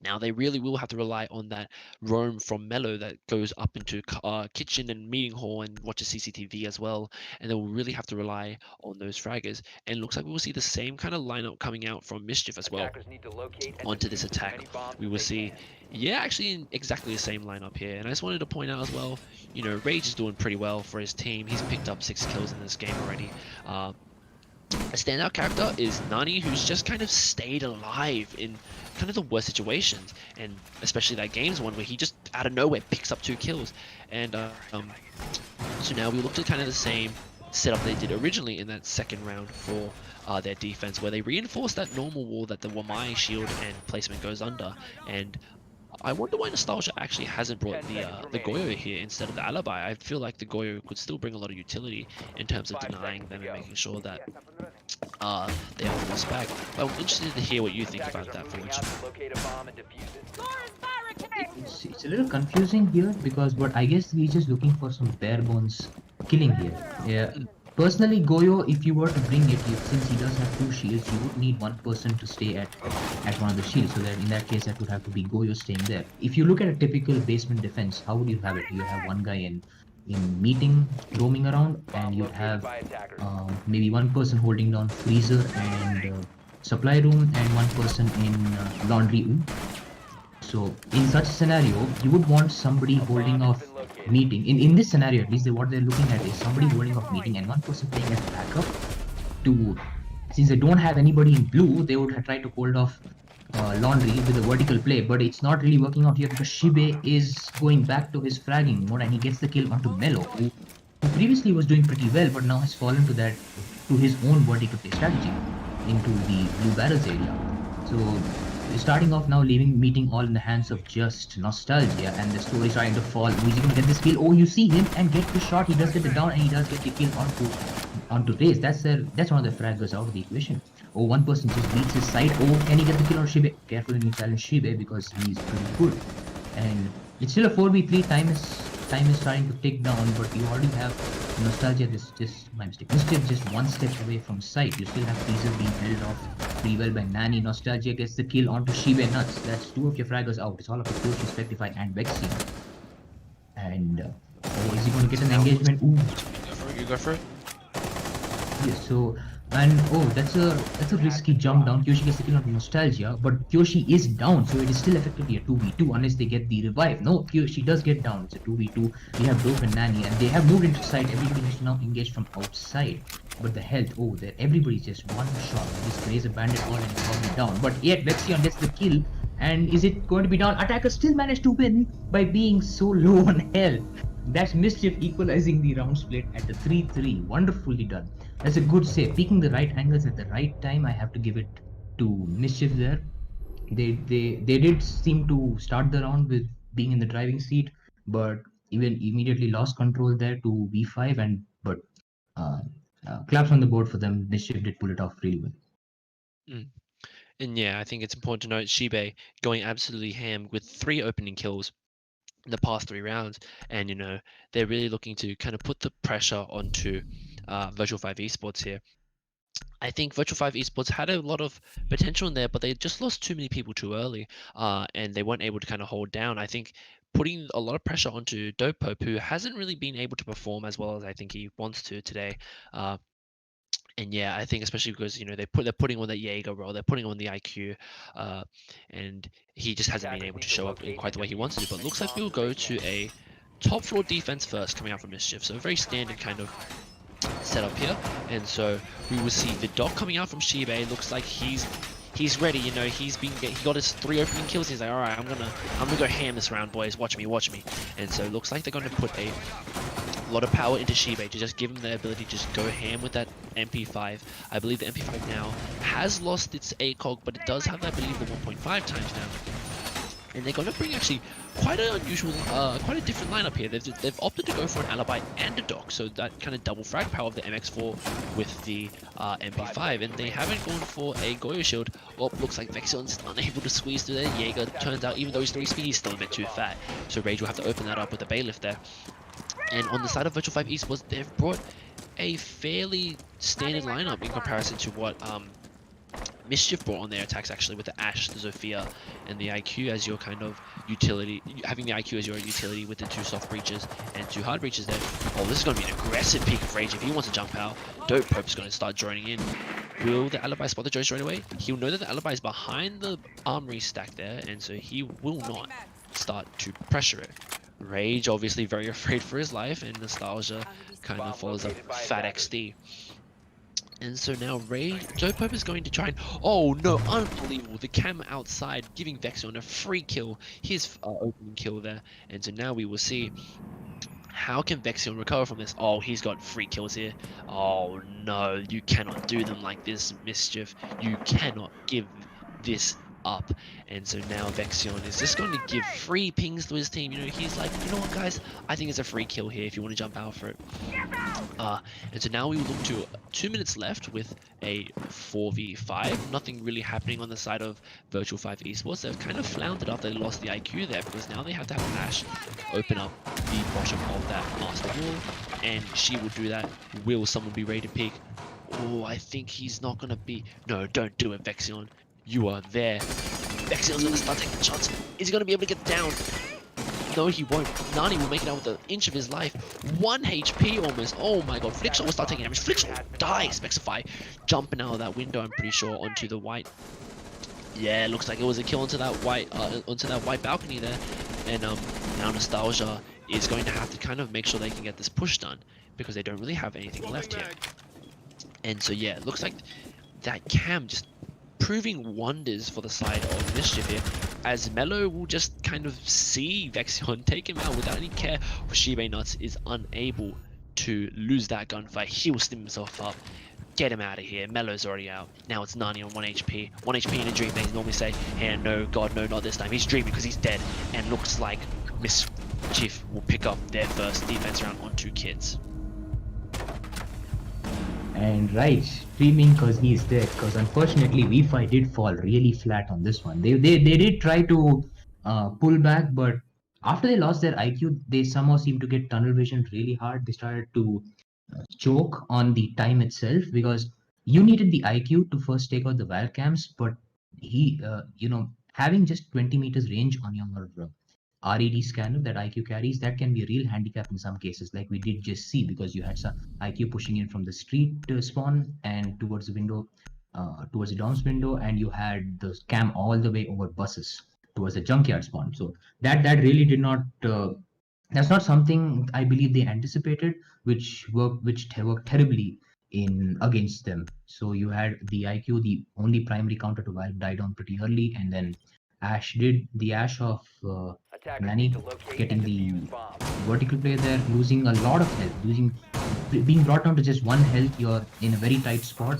S3: Now they really will have to rely on that roam from Mellow that goes up into kitchen and meeting hall and watches CCTV as well, and they will really have to rely on those fraggers. And it looks like we will see the same kind of lineup coming out from Mischief as well
S4: Attackers need to locate and
S3: onto this
S4: defuse as
S3: attack.
S4: many bombs
S3: We
S4: as
S3: will
S4: they
S3: see,
S4: can.
S3: yeah, actually in exactly the same lineup here. And I just wanted to point out as well, you know, Rage is doing pretty well for his team. He's picked up 6 kills in this game already. A standout character is Nani, who's just kind of stayed alive in kind of the worst situations, and especially that games one where he just out of nowhere picks up 2 kills. And so now we looked at kind of the same setup they did originally in that second round for their defense, where they reinforced that normal wall that the Wamai shield and placement goes under. And I wonder why Nostalgia actually hasn't brought the Goyo here instead of the Alibi. I feel like the Goyo could still bring a lot of utility in terms of denying them and making sure that they are forced back. But I'm interested to hear what you think about
S4: Attackers
S3: that,
S4: are moving
S3: Forge.
S4: out to locate a bomb and defuse it.
S2: It's a little confusing here because, but I guess we're just looking for some bare bones killing here. Yeah. Personally, Goyo, if you were to bring it, since he does have 2 shields, you would need 1 person to stay at one of the shields. So that in that case, that would have to be Goyo staying there. If you look at a typical basement defense, how would you have it? You have one guy in meeting, roaming around, and you'd have maybe 1 person holding down freezer and supply room, and 1 person in laundry room. So in such a scenario, you would want somebody holding off meeting. In this scenario, at least what they're looking at is somebody holding off meeting and 1 person playing as backup. Since they don't have anybody in blue, they would have tried to hold off laundry with a vertical play, but it's not really working out here because Shibe is going back to his fragging mode, and he gets the kill onto Mellow, who previously was doing pretty well, but now has fallen to his own vertical play strategy into the blue barrels area. So starting off now, leaving meeting all in the hands of just Nostalgia, and the story starting to fall. Who's he gonna get this kill? Oh, you see him and get the shot. He does get it down, and he does get the kill onto Raze. That's one of the fraggers out of the equation. Oh, 1 person just beats his side. Oh, can he get the kill on Shibe? Careful when you challenge Shibe because he's pretty good. And it's still a 4v3. Time is starting to tick down, but you already have Nostalgia. This just my mistake. Mischief just 1 step away from sight. You still have Freezer being held off pretty well by Nani. Nostalgia gets the kill onto Shibe Nuts. That's 2 of your fraggers out. It's all up to Koshi, Spectify, and Vexi. And oh, is he going to get an engagement? Ooh.
S3: You go for it.
S2: Yeah, so, and oh, that's a risky jump down. Kyoshi gets the kill on Nostalgia, but Kyoshi is down, so it is still effectively a 2v2 unless they get the revive. No, Kyoshi does get down. It's a 2v2. We have Dope and Nani, and they have moved into side. Everybody has to now engage from outside. But the health, oh, everybody's just 1 shot. This Graze a bandit ball and it's probably down. But yet Vexion gets the kill, and is it going to be down? Attackers still managed to win by being so low on health. That's Mischief equalizing the round split at the 3-3. Wonderfully done. That's a good save. Picking the right angles at the right time. I have to give it to Mischief there. They did seem to start the round with being in the driving seat, but even immediately lost control there to V5. But claps on the board for them. Mischief did pull it off really well.
S3: And yeah, I think it's important to note Shibe going absolutely ham with 3 opening kills in the past 3 rounds, and you know they're really looking to kind of put the pressure onto Virtual-5 Esports here. I think Virtual-5 Esports had a lot of potential in there, but they just lost too many people too early, and they weren't able to kind of hold down. I think putting a lot of pressure onto Dope, who hasn't really been able to perform as well as I think he wants to today. And yeah, I think especially because you know they're putting on that Jaeger role, they're putting on the IQ, and he just hasn't been able to show up in quite the way he wants to. But looks like we'll go to a top floor defense first, coming out from Mischief. So a very standard kind of setup here, and so we will see the Doc coming out from Shibe. Looks like he's ready. You know, he got his 3 opening kills. He's like, all right, I'm gonna go ham this round, boys. Watch me. And so it looks like they're going to put a lot of power into Shibe to just give him the ability to just go ham with that MP5. I believe the MP5 now has lost its ACOG, but it does have, I believe, the 1.5 times now. And they're going to bring actually quite an unusual, quite a different lineup here. They've opted to go for an alibi and a dock, so that kind of double frag power of the MX4 with the MP5, and they haven't gone for a Goyo shield. Well, looks like Vexion's unable to squeeze through there. Jaeger turns out, even though he's 3 speed, he's still a bit too fat, so Rage will have to open that up with a bailiff there. And on the side of Virtual-5 Esports, they've brought a fairly standard lineup in comparison to what Mischief brought on their attacks, actually, with the Ashe, the Zofia, and the IQ as your kind of utility, having the IQ as your utility with the 2 soft breaches and 2 hard breaches there. Oh, this is going to be an aggressive peak of Rage if he wants to jump out. Dope Pope's going to start joining in. Will the alibi spot the Joe straight away? He'll know that the alibi is behind the armory stack there, and so he will not start to pressure it. Rage, obviously very afraid for his life, and Nostalgia kind of follows up Fat XD. And so now Joe Pope is going to try and... Oh no, unbelievable. The cam outside giving Vexion a free kill. His opening kill there. And so now we will see how can Vexion recover from this. Oh, he's got free kills here. Oh no, you cannot do them like this, Mischief. You cannot give this up. And so now Vexion is just going to give free pings to his team. You know, he's like, you know what, guys, I think it's a free kill here if you want to jump out for it. And so now we will look to 2 minutes left with a 4v5. Nothing really happening on the side of Virtual-5 Esports. They've kind of floundered after they lost the IQ there, because now they have to have Ashe open up the bottom of that master wall, and she will do that. Will someone be ready to peek? Oh, I think he's not going to be... No, don't do it, Vexion. You are there. Vexion's going to start taking shots. Is he going to be able to get down? No, he won't. Nani will make it out with an inch of his life. 1 HP almost. Oh my god. Flickshot will start taking damage. Flickshot dies. Vexify jumping out of that window, I'm pretty sure, onto the white. Yeah, looks like it was a kill onto that white balcony there. And now Nostalgia is going to have to kind of make sure they can get this push done, because they don't really have anything left here. And so yeah, it looks like that cam just proving wonders for the side of Mischief here, as Mello will just kind of see Vexion take him out without any care. Shibe Nuts is unable to lose that gunfight. He will stim himself up, get him out of here. Mello's already out. Now it's Nani on 1 HP. 1 HP in a dream, they normally say, hey, no, God, no, not this time. He's dreaming because he's dead, and looks like Mischief will pick up their first defense round on 2 kids.
S2: And right, streaming because he's dead. Because unfortunately, V5 did fall really flat on this one. They did try to pull back, but after they lost their IQ, they somehow seemed to get tunnel vision really hard. They started to choke on the time itself, because you needed the IQ to first take out the Val cams, but he, having just 20 meters range on your RED scanner that IQ carries, that can be a real handicap in some cases, like we did just see, because you had some IQ pushing in from the street spawn and towards the window, towards the Dom's window, and you had the cam all the way over buses towards the junkyard spawn. So that really did not, that's not something I believe they anticipated, which worked terribly in against them. So you had the IQ, the only primary counter to Valve, die down pretty early, and then Ashe did the Ashe of Nani getting the vertical play there, losing a lot of health, being brought down to just 1 health. You're in a very tight spot.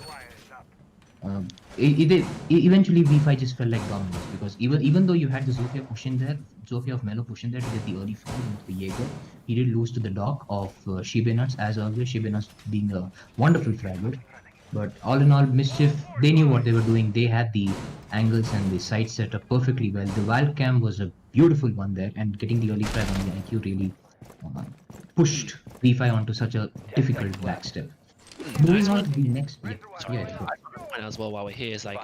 S2: Eventually V5 just felt like dominance, because even though you had the Zofia push in there, Zofia of Mello push in there to get the early frag into the Jaeger, he did lose to the dock of Shibe Nuts, as always, Shibe Nuts being a wonderful fragger. But all in all, Mischief, they knew what they were doing. They had the angles and the sights set up perfectly well. The Valve cam was a beautiful one there, and getting the early frag on the IQ really pushed V5 onto such a difficult backstep. Moving on to the next,
S3: as well while we're here is like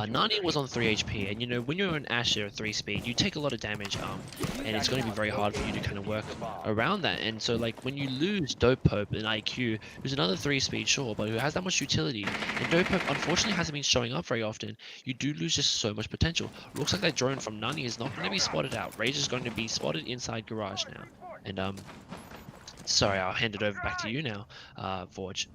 S3: Nani was on 3 HP, and you know, when you're an Ashe at 3 speed, you take a lot of damage, and it's going to be very hard for you to kind of work around that. And so like when you lose Dope Pope and IQ, who's another 3 speed sure, but who has that much utility, and Dope Pope unfortunately hasn't been showing up very often, you do lose just so much potential. Looks like that drone from Nani is not going to be spotted out. Rage is going to be spotted inside garage now. And sorry, I'll hand it over back to you now, Forge.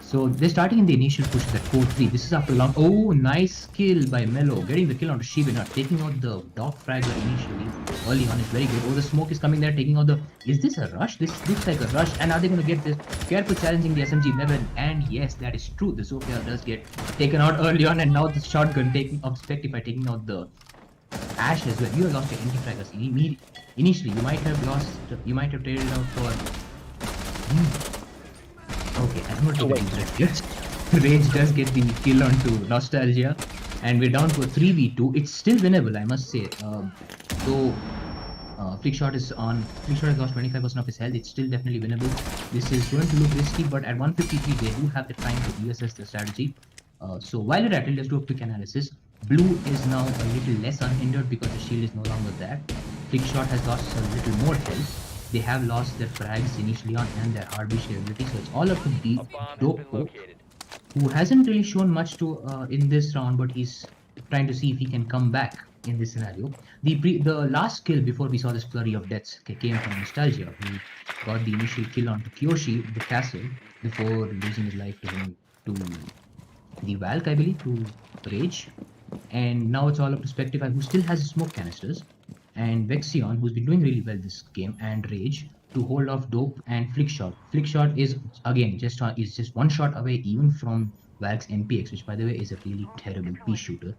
S2: So they're starting in the initial push at 4-3. This is after long. Oh, nice kill by Melo. Getting the kill onto Shibina. Taking out the dog fragger initially. Early on is very good. Oh, the smoke is coming there. Taking out the. Is this a rush? This looks like a rush. And are they going to get this? Careful challenging the SMG-11. And yes, that is true. The Sophia does get taken out early on. And now the shotgun taking of Spectify taking out the Ash as well. You have lost your anti-fraggers. Initially, you might have lost. You might have traded out for. Okay, I'm not doing it. Rage does get the kill onto Nostalgia, and we're down to a 3v2. It's still winnable, I must say. Though Flickshot is on. Flickshot has lost 25% of his health. It's still definitely winnable. This is going to look risky, but at 153, they do have the time to reassess the strategy. So while you're at it, let's do a quick analysis. Blue is now a little less unhindered because the shield is no longer there. Flickshot has lost a little more health. They have lost their frags initially on and their RB ability, so it's all up to the
S4: A bomb has
S2: Dope
S4: been
S2: Pope,
S4: located.
S2: who hasn't really shown much to in this round, but he's trying to see if he can come back in this scenario. The last kill before we saw this flurry of deaths came from Nostalgia, who got the initial kill onto Kyoshi, the castle, before losing his life to him to the Valk, I believe, to Rage. And now it's all up to Spectify, who still has smoke canisters, and Vexion, who's been doing really well this game, and Rage to hold off Dope and Flickshot. Flickshot is again just one shot away even from Valk's MPX, which by the way is a really terrible pea shooter.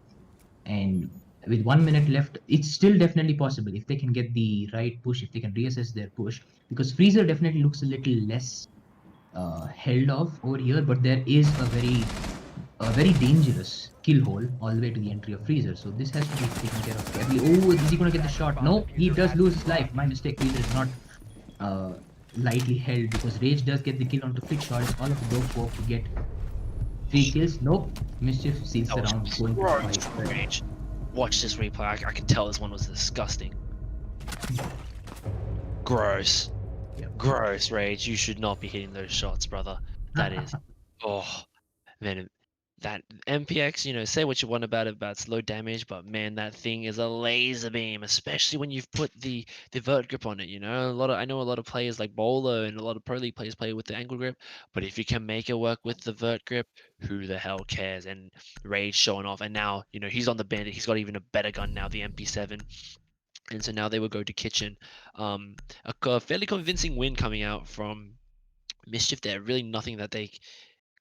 S2: And with 1 minute left, it's still definitely possible if they can get the right push, if they can reassess their push, because Freezer definitely looks a little less held off over here, but there is a very dangerous kill hole all the way to the entry of Freezer. So this has to be taken care of carefully. Oh, is he going to get the shot? No, he does lose his life. My mistake. Freezer is not lightly held because Rage does get the kill onto Flickshot. It's all of the dope work to get 3 kills. Nope. Mischief seals the round going to 5.
S3: Rage. Watch this replay. I can tell this one was disgusting. Gross.
S2: Yep.
S3: Gross, Rage. You should not be hitting those shots, brother. That is. Oh, man. That MPX, you know, say what you want about slow damage, but man, that thing is a laser beam, especially when you've put the vert grip on it. You know, I know a lot of players like Bolo and a lot of pro league players play with the angle grip, but if you can make it work with the vert grip, who the hell cares? And Rage showing off, and now you know he's on the bandit. He's got even a better gun now, the MP7. And so now they will go to kitchen. A fairly convincing win coming out from Mischief there. Really nothing that they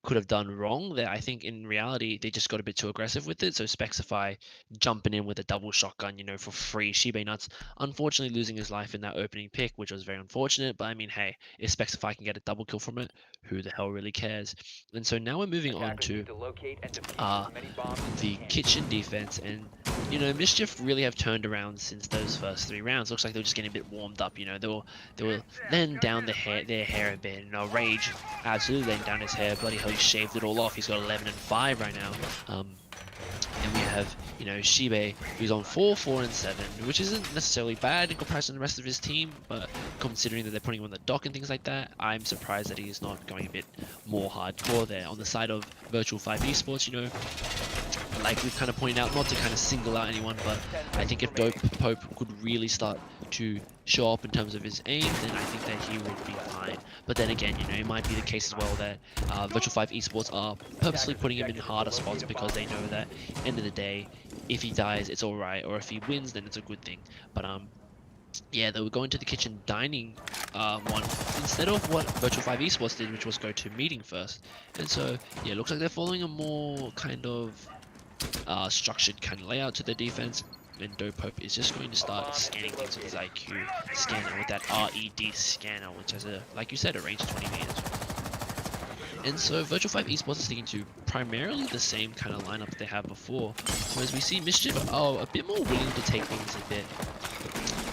S3: could have done wrong there. I think in reality they just got a bit too aggressive with it. So Spexify jumping in with a double shotgun, you know, for free. Shibe Nuts unfortunately losing his life in that opening pick, which was very unfortunate. But I mean, hey, if Spexify can get a double kill from it, who the hell really cares? And so now we're moving on
S4: Attackers
S3: to
S4: need to locate and defuse as many bombs as
S3: the
S4: they can.
S3: kitchen defense. And you know, Mischief really have turned around since those first 3 rounds. Looks like they were just getting a bit warmed up. You know, they were laying down their hair a bit. You know, Rage absolutely laying down his hair. Bloody hell, he shaved it all off. He's got 11 and 5 right now. And we have, you know, Shibe, who's on 4, 4, and 7, which isn't necessarily bad in comparison to the rest of his team, but considering that they're putting him on the dock and things like that, I'm surprised that he's not going a bit more hardcore there. On the side of Virtual-5 esports, you know, like we've kind of pointed out, not to kind of single out anyone, but I think if Dope Pope could really start to show up in terms of his aim, then I think that he would be fine. But then again, you know, it might be the case as well that Virtual-5 esports are purposely putting him in harder spots because they know that end of the day, if he dies, it's alright, or if he wins, then it's a good thing. But yeah, they were going to the kitchen dining one instead of what Virtual-5 esports did, which was go to meeting first. And so yeah, it looks like they're following a more kind of structured kind of layout to their defense. And Dope Pope is just going to start scanning things with his IQ scanner, with that RED scanner, which has a, like you said, a range of 20 meters. And so Virtual-5 esports is sticking to primarily the same kind of lineup they have before, whereas we see Mischief a bit more willing to take things a bit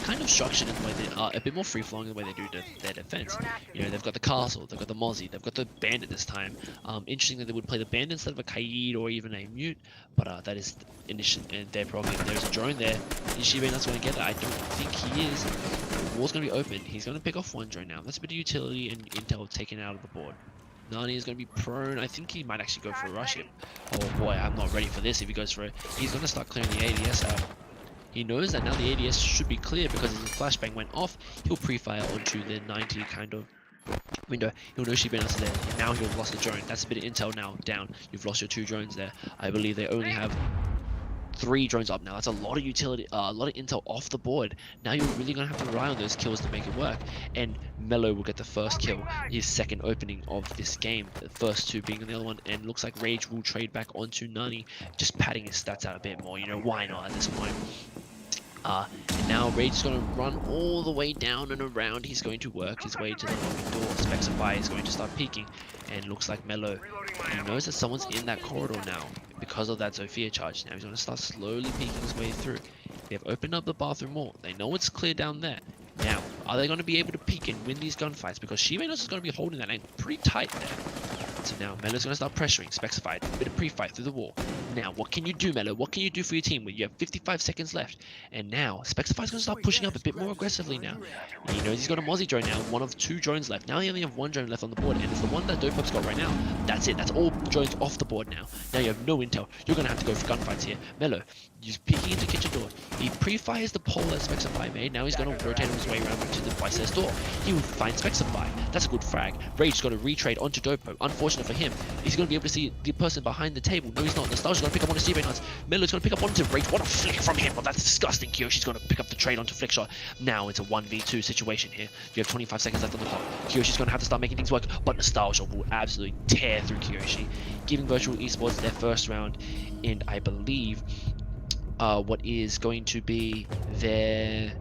S3: kind of structured in the way they are, a bit more free-flowing in the way they do their defense. You know, they've got the castle, they've got the Mozzie, they've got the bandit this time. Interesting that they would play the bandit instead of a Kaid or even a mute, but that is initially their prerogative. There's a drone there. Is Shibe not going to get it? I don't think he is. The wall's going to be open. He's going to pick off one drone now. That's a bit of utility and intel taken out of the board. Nani is going to be prone. I think he might actually go for a rush him. Oh boy, I'm not ready for this if he goes for it. He's going to start clearing the ADS out. He knows that now the ADS should be clear because as the flashbang went off, he'll pre-fire onto the 90 kind of window. He'll know Shibanos there. Now he'll have lost the drone. That's a bit of intel now down. You've lost your 2 drones there. I believe they only have 3 drones up now. That's a lot of utility, a lot of intel off the board. Now you're really gonna have to rely on those kills to make it work. And Mello will get the first kill, his second opening of this game. The first 2 being on the other one, and looks like Rage will trade back onto Nani, just padding his stats out a bit more. You know, why not at this point? And now Rage is going to run all the way down and around. He's going to work his way to the loading door. Specify is going to start peeking, and looks like Mello, he knows that someone's in that corridor now because of that Zofia charge. Now he's going to start slowly peeking his way through. They have opened up the bathroom wall. They know it's clear down there. Now, are they going to be able to peek and win these gunfights? Because Shibanos is going to be holding that lane pretty tight there. So now Melo's going to start pressuring, Specified, a bit of pre-fight through the wall. Now, what can you do, Melo? What can you do for your team when you have 55 seconds left? And now, Specified's going to start pushing up a bit more aggressively now. He knows he's got a Mozzie drone now, one of 2 drones left. Now you only have 1 drone left on the board, and it's the one that Dopop's got right now. That's it, that's all drones off the board now. Now you have no intel. You're going to have to go for gunfights here. Melo, he's peeking into kitchen door. He pre-fires the pole that Specify made. Now he's going to rotate his way around to the Vice's door. He will find Specify. That's a good frag. Rage's got to retrade onto Dopo. Unfortunate for him. He's going to be able to see the person behind the table. No, he's not. Nostalgia's going to pick up on his Nuts. Melo's going to pick up onto Rage. What a flick from him. Well, that's disgusting. Kyoshi's going to pick up the trade onto Flickshot. Now it's a 1v2 situation here. You have 25 seconds left on the clock. Kyoshi's going to have to start making things work, but Nostalgia will absolutely tear through Kyoshi, giving Virtual Esports their first round, and I believe what is going to be their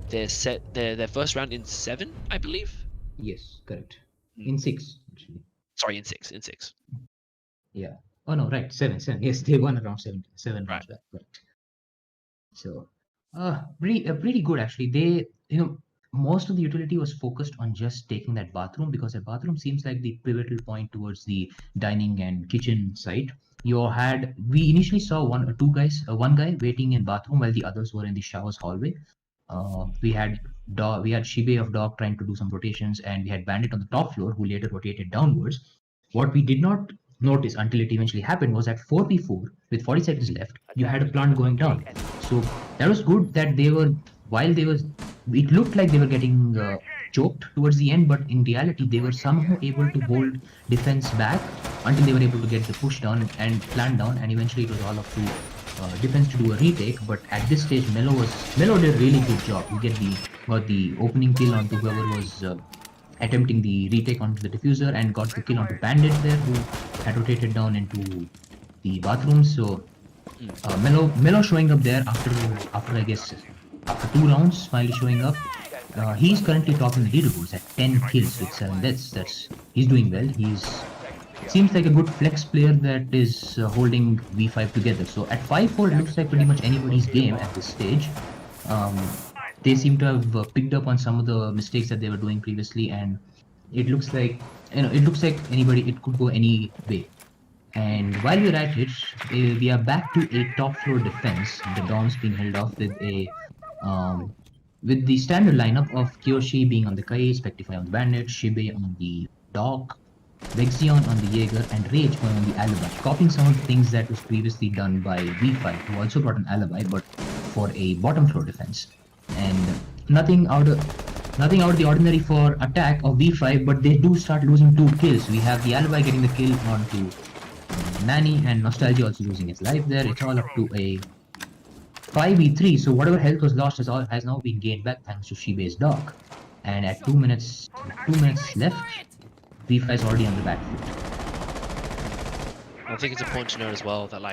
S3: first round in 7, I believe.
S2: Yes, correct. In 6, actually.
S3: Sorry, in 6.
S2: Yeah. Oh no, right. 7. Yes, they won around 7
S3: Right.
S2: rounds back. Correct. So, pretty good actually. They, most of the utility was focused on just taking that bathroom, because the bathroom seems like the pivotal point towards the dining and kitchen side. We initially saw one guy waiting in bathroom while the others were in the showers hallway. We had Shibe of Dog trying to do some rotations, and we had Bandit on the top floor who later rotated downwards. What we did not notice until it eventually happened was at 4v4 with 40 seconds left, you had a plant going down. So that was good that it looked like they were getting choked towards the end, but in reality they were somehow able to hold defense back until they were able to get the push down and plant down, and eventually it was all up to defense to do a retake. But at this stage Melo did a really good job. He got the opening kill onto whoever was attempting the retake onto the diffuser, and got the kill onto Bandit there, who had rotated down into the bathroom. So Melo showing up there after I guess after 2 rounds, finally showing up. He's currently topping the leaderboards at 10 kills with 7 deaths. He's doing well. Seems like a good flex player that is holding V5 together. So at 5-4, it looks like pretty much anybody's game at this stage. They seem to have picked up on some of the mistakes that they were doing previously, and it looks like it could go any way. And while we're at it, we are back to a top floor defense. The Doms being held off with the standard lineup of Kyoshi being on the Kai, Spectify on the Bandit, Shibe on the Dog, Vexion on the Jaeger, and Rage going on the Alibi, copying some of the things that was previously done by V5, who also brought an Alibi, but for a bottom floor defense. And nothing out of the ordinary for attack of V5, but they do start losing 2 kills. We have the Alibi getting the kill onto Nani, and Nostalgia also losing his life there. It's all up to a 5v3, so whatever health was lost has now been gained back thanks to Shibe's Dog. And at 2 minutes left, V5 is already on the back foot.
S3: I think it's important to note as well that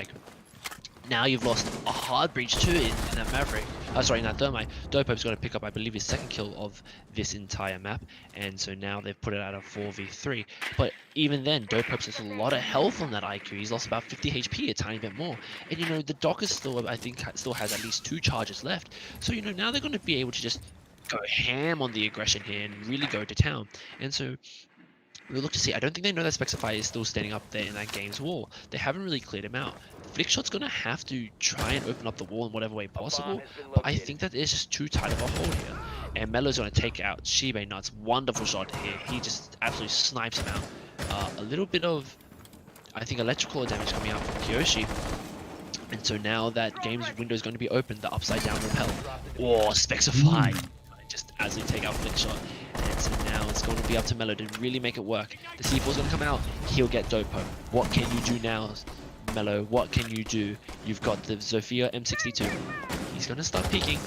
S3: now you've lost a hard breach too in that Maverick. In that Thermite. Dopo's going to pick up, I believe, his second kill of this entire map, and so now they've put it at a 4v3. But even then, Dopo's has a lot of health on that IQ. He's lost about 50 HP, a tiny bit more. And the Doc is still, I think, still has at least 2 charges left. So now they're going to be able to just go ham on the aggression here and really go to town. And so we'll look to see. I don't think they know that Specify is still standing up there in that game's wall. They haven't really cleared him out. Flickshot's going to have to try and open up the wall in whatever way possible, but I think that it's just too tight of a hold here. And Melo's going to take out Shibe Nuts. Wonderful shot here. He just absolutely snipes him out. A little bit of, I think, electrical damage coming out from Kyoshi. And so now that game's window is going to be open, the upside down repel. Oh, Specify. Just as they take out Flickshot. And so now it's going to be up to Melo to really make it work. The C4 is going to come out. He'll get Dopo. What can you do now, Melo? What can you do? You've got the Zofia M62. He's going to start peeking.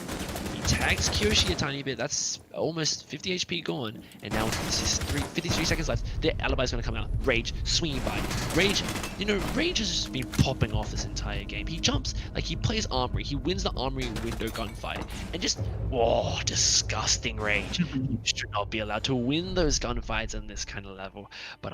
S3: He tags Kyoshi a tiny bit. That's almost 50 HP gone. And now this is 53 seconds left. The alibi is going to come out. Rage swinging by. Rage, you know, Rage has just been popping off this entire game. He jumps, like he plays Armory. He wins the Armory window gunfight. And just, whoa, disgusting Rage. You should not be allowed to win those gunfights on this kind of level. But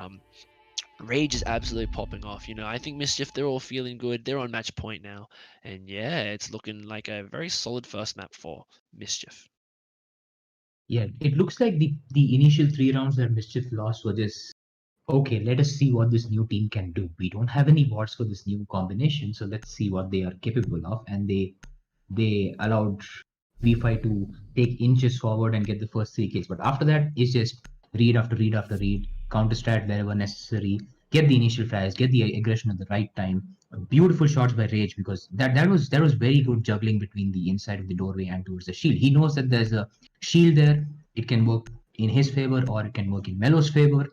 S3: Rage is absolutely popping off. You know, I think Mischief, they're all feeling good. They're on match point now. And yeah, it's looking like a very solid first map for Mischief.
S2: Yeah, it looks like the initial 3 rounds that Mischief lost were just, okay, let us see what this new team can do. We don't have any bots for this new combination, so let's see what they are capable of. And they allowed V5 to take inches forward and get the first 3 kills. But after that, it's just read after read after read, counter strat wherever necessary, get the initial frags, get the aggression at the right time. Beautiful shots by Rage, because that was very good juggling between the inside of the doorway and towards the shield. He knows that there's a shield there. It can work in his favor or it can work in Melo's favor,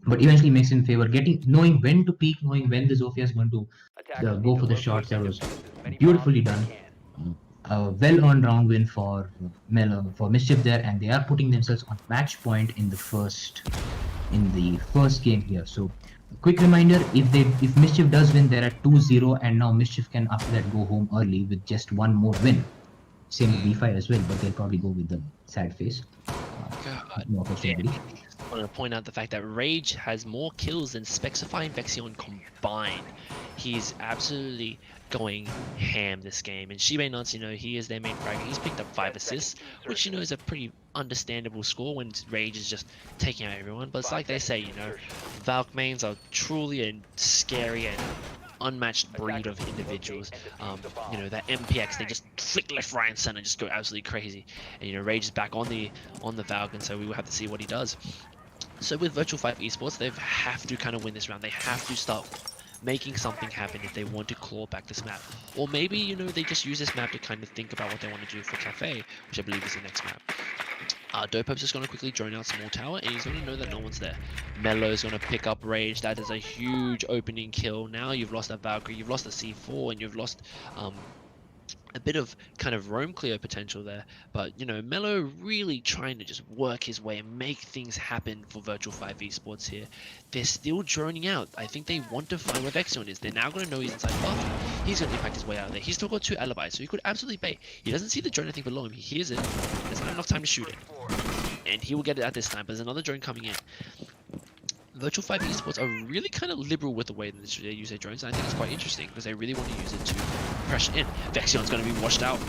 S2: but eventually makes in favor. Knowing when to peek, knowing when the Zofia is going to go for the shots. That was beautifully done. A well-earned round win for Mischief there, and they are putting themselves on match point in the first game here. So quick reminder, if Mischief does win, they're at 2-0, and now Mischief can after that go home early with just one more win. Same with B5 as well, but they'll probably go with the sad face. No opportunity.
S3: I want to point out the fact that Rage has more kills than Spexify and Vexion combined. He's absolutely going ham this game. And Shibe Nuts, you know, he is their main fragger. He's picked up 5 assists, which, you know, is a pretty understandable score when Rage is just taking out everyone. But it's like they say, you know, Valk mains are truly a scary and unmatched breed of individuals. You know, that MPX, they just flick left, right, and center, just go absolutely crazy. And you know, Rage is back on the Valk, and so we will have to see what he does. So with Virtual-5 Esports, they have to kind of win this round. They have to start making something happen if they want to claw back this map. Or maybe, you know, they just use this map to kind of think about what they want to do for Cafe, which I believe is the next map. Dopeup's just going to quickly drone out Small Tower, and he's going to know that no one's there. Melo's going to pick up Rage. That is a huge opening kill. Now you've lost a Valkyrie, you've lost a C4, and you've lost a bit of kind of roam clear potential there. But, you know, Melo really trying to just work his way and make things happen for Virtual-5 Esports here. They're still droning out. I think they want to find where Vexion is. They're now going to know he's inside bathroom. He's going to impact his way out of there. He's still got 2 alibis, so he could absolutely bait. He doesn't see the drone, I think, below him. He hears it. There's not enough time to shoot it. And he will get it at this time, but there's another drone coming in. Virtual-5 Esports are really kind of liberal with the way that they use their drones, and I think it's quite interesting because they really want to use it to pressure in. Vexion's going to be washed out,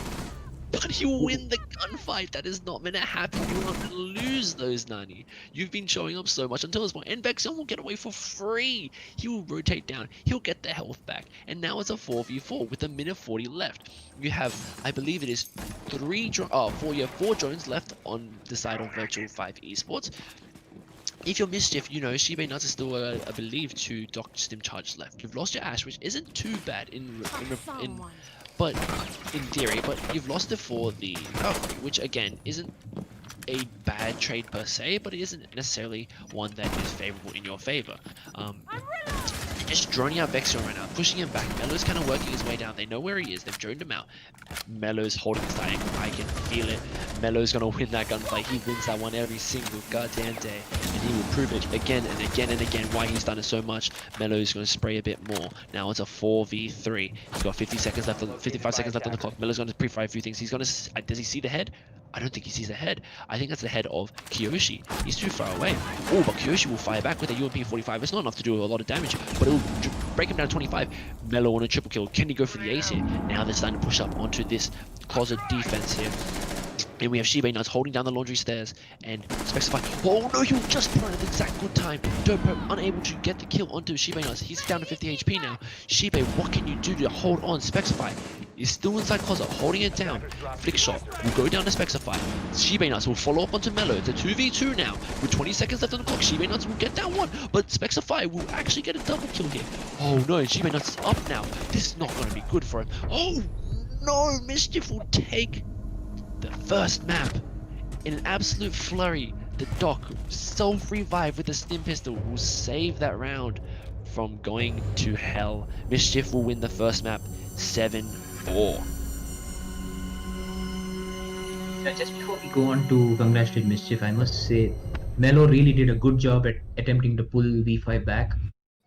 S3: but he will win the gunfight. That is not meant to happen. You want to lose those, Nani. You've been showing up so much until this point, and Vexion will get away for free. He will rotate down. He'll get the health back, and now it's a 4v4 with a minute 40 left. You have, I believe it is 4 drones left on the side of Virtual-5 Esports. If you're Mischief, you know, Shibe Nuts is still, I believe, 2 Doc Stim charges left. You've lost your Ash, which isn't too bad but in theory, but you've lost it for the Valkyrie, which again isn't a bad trade per se, but it isn't necessarily one that is favorable in your favor. Just droning out Vexion right now, pushing him back. Melo's kind of working his way down. They know where he is. They've droned him out. Melo's holding his angle. I can feel it. Melo's going to win that gunfight. He wins that one every single goddamn day. And he will prove it again and again and again why he's done it so much. Melo's going to spray a bit more. Now it's a 4v3. He's got 55 seconds left on the clock. Melo's going to pre-fire a few things. He's going to... Does he see the head? I don't think he sees the head. I think that's the head of Kyoshi. He's too far away. Oh, but Kyoshi will fire back with a UMP 45. It's not enough to do a lot of damage, but it will break him down to 25. Melo on a triple kill. Can he go for the ace here? Now they're starting to push up onto this closet defense here. And we have Shibe Nuts holding down the laundry stairs and Spexify. Oh no, he'll just put at the exact good time. Dopo unable to get the kill onto Shibe Nuts. He's down to 50 HP now. Shibe, what can you do to hold on? Spexify is still inside closet, holding it down. Flick shot will go down to Spexify. Shibe Nuts will follow up onto Melo. It's a 2v2 now. With 20 seconds left on the clock, Shibe Nuts will get that one. But Spexify will actually get a double kill here. Oh no, Shibe Nuts is up now. This is not going to be good for him. Oh no, Mischief will take the first map in an absolute flurry. the Doc self-revive with a stim pistol will save that round from going to hell. Mischief will win the first map 7-4.
S2: Just before we go on to congratulate Mischief, I must say Melo really did a good job at attempting to pull V5 back.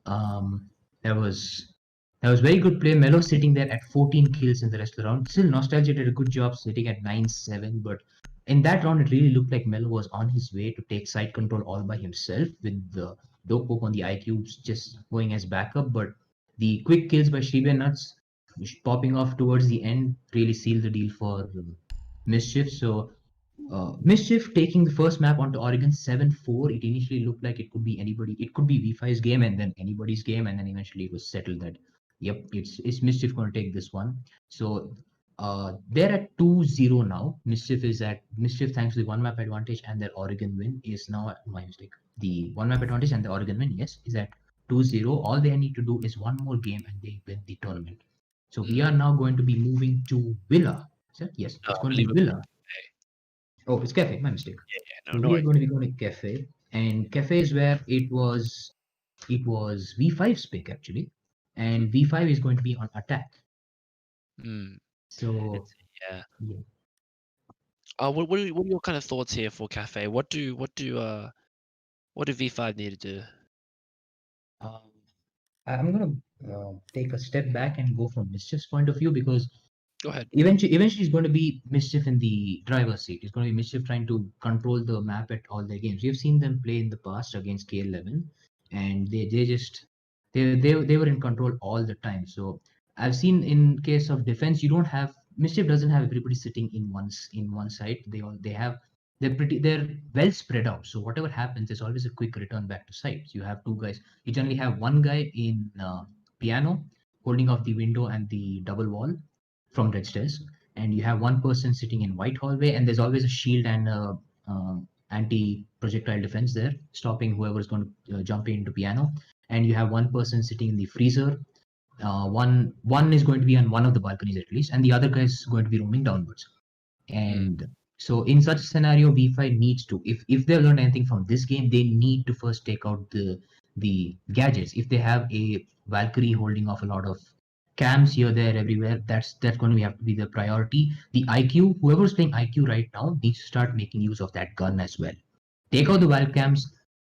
S2: That was very good play. Melo sitting there at 14 kills in the rest of the round. Still, Nostalgia did a good job sitting at 9-7, but in that round, it really looked like Melo was on his way to take side control all by himself with the dope poke on the IQs just going as backup. But the quick kills by Shiba Nuts popping off towards the end really sealed the deal for Mischief. So Mischief taking the first map onto Oregon 7-4. It initially looked like it could be anybody. It could be V5's game and then anybody's game, and then eventually it was settled that yep, it's Mischief going to take this one. So they're at 2-0 now. Mischief thanks to the one map advantage and their Oregon win is now my mistake. The one map advantage and the Oregon win, yes, is at 2-0. All they need to do is one more game and they win the tournament. So we are now going to be moving to Villa. Is that? Yes, it's going to be Villa. Oh, it's Cafe, my mistake. So we are going to be going to Cafe, and Cafe is where it was V5's pick actually, and V5 is going to be on attack. So
S3: yeah.
S2: yeah.
S3: What are your kind of thoughts here for Cafe? What do V5 need to do?
S2: I'm gonna take a step back and go from Mischief's point of view because
S3: Go ahead.
S2: eventually it's going to be Mischief in the driver's seat. It's going to be Mischief trying to control the map at all their games. We've seen them play in the past against K11, and they were in control all the time. So I've seen in case of defense, you don't have Mischief doesn't have everybody sitting in one side. They're well spread out. So whatever happens, there's always a quick return back to sites. You have two guys. You generally have one guy in piano holding off the window and the double wall from red stairs, and you have one person sitting in white hallway, and there's always a shield and anti-projectile defense there, stopping whoever is going to jump into piano. And you have one person sitting in the freezer. One is going to be on one of the balconies at least, and the other guy is going to be roaming downwards. And so in such a scenario, V5 needs to, if they've learned anything from this game, they need to first take out the gadgets. If they have a Valkyrie holding off a lot of cams here, there, everywhere, that's going to have to be the priority. The IQ, whoever's playing IQ right now needs to start making use of that gun as well. Take out the Valk cams,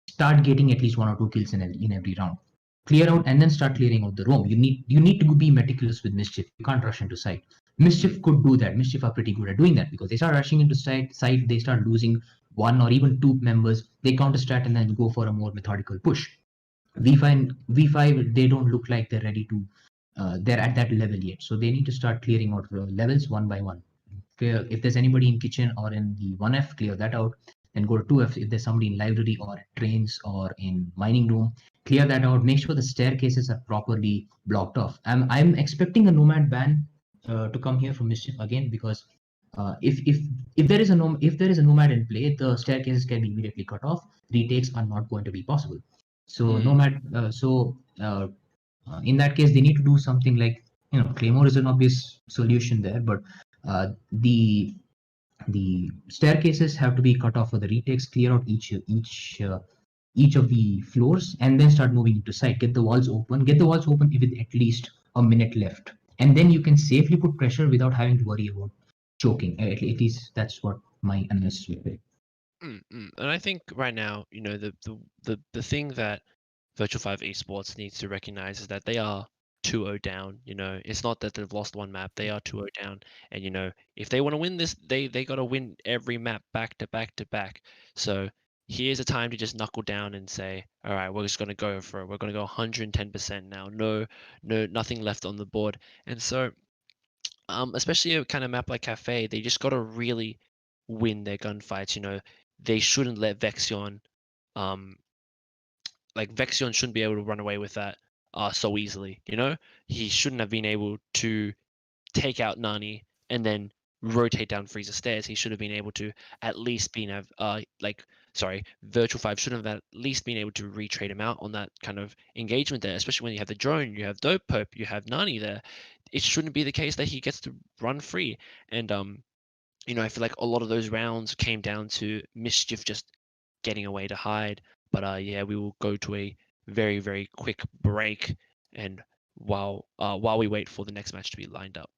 S2: start getting at least 1 or 2 kills in every round. Clear out and then start clearing out the roam. You need to be meticulous with Mischief. You can't rush into site. Mischief could do that. Mischief are pretty good at doing that because they start rushing into site, they start losing 1 or even 2 members. They counter strat and then go for a more methodical push. V5, they don't look like they're ready to. They're at that level yet, so they need to start clearing out levels one by one. If there's anybody in kitchen or in the 1F, clear that out. Then go to 2F. If there's somebody in library or trains or in mining room, clear that out. Make sure the staircases are properly blocked off. I'm expecting a nomad ban to come here from Mischief again because if there is a nomad in play, the staircases can be immediately cut off. Retakes are not going to be possible. So nomad. In that case, they need to do something like, Claymore is an obvious solution there, but the staircases have to be cut off for the retakes. Clear out each of the floors, and then start moving into site. Get the walls open with at least a minute left, and then you can safely put pressure without having to worry about choking. At least that's what my analysis would be.
S3: And I think right now, the thing that Virtual-5 Esports needs to recognize is that they are 2-0 down. It's not that they've lost one map; they are 2-0 down. And if they want to win this, they got to win every map back to back to back. So here's a time to just knuckle down and say, all right, we're just going to go for it. We're going to go 110% now. No, nothing left on the board. And so, especially a kind of map like Cafe, they just got to really win their gunfights. They shouldn't let Vexion. Like Vexion shouldn't be able to run away with that so easily. He shouldn't have been able to take out Nani and then rotate down Freezer stairs. He should have been able to at least Virtual-5 should have at least been able to retrade him out on that kind of engagement there, especially when you have the drone, you have Dope Pope, you have Nani there. It shouldn't be the case that he gets to run free. And I feel like a lot of those rounds came down to Mischief just getting away to hide. But yeah, we will go to a very, very quick break, and while we wait for the next match to be lined up.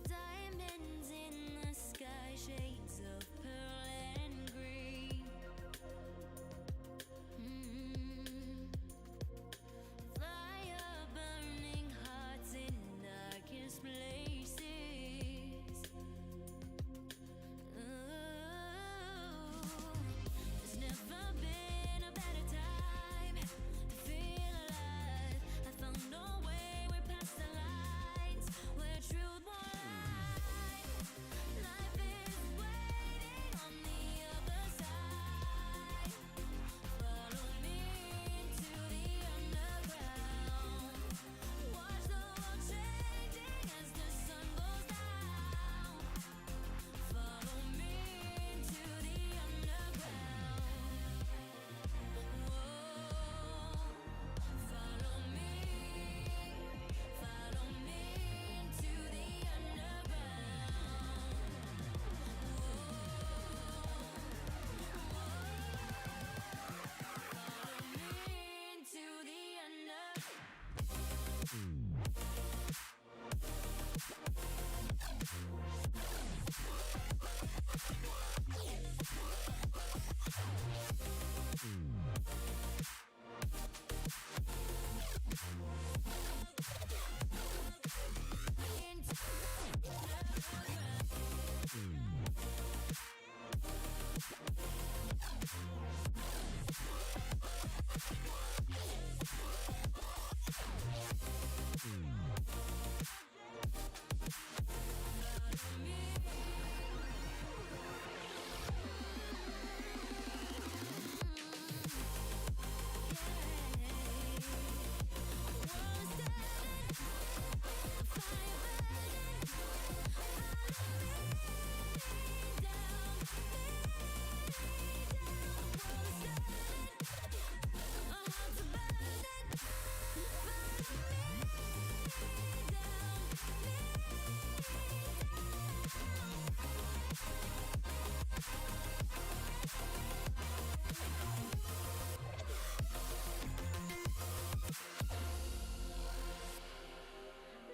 S1: Diamonds in the sky, shades of pearl and green. Fire burning hearts in darkest places. There's never been a better time to feel alive. I found a way, we're past the lines where truth won't lie. Life is waiting on the other side. Follow me into the underground. Watch the world changing as the sun goes down. Follow me into the underground. Whoa, follow me into the underground. Into the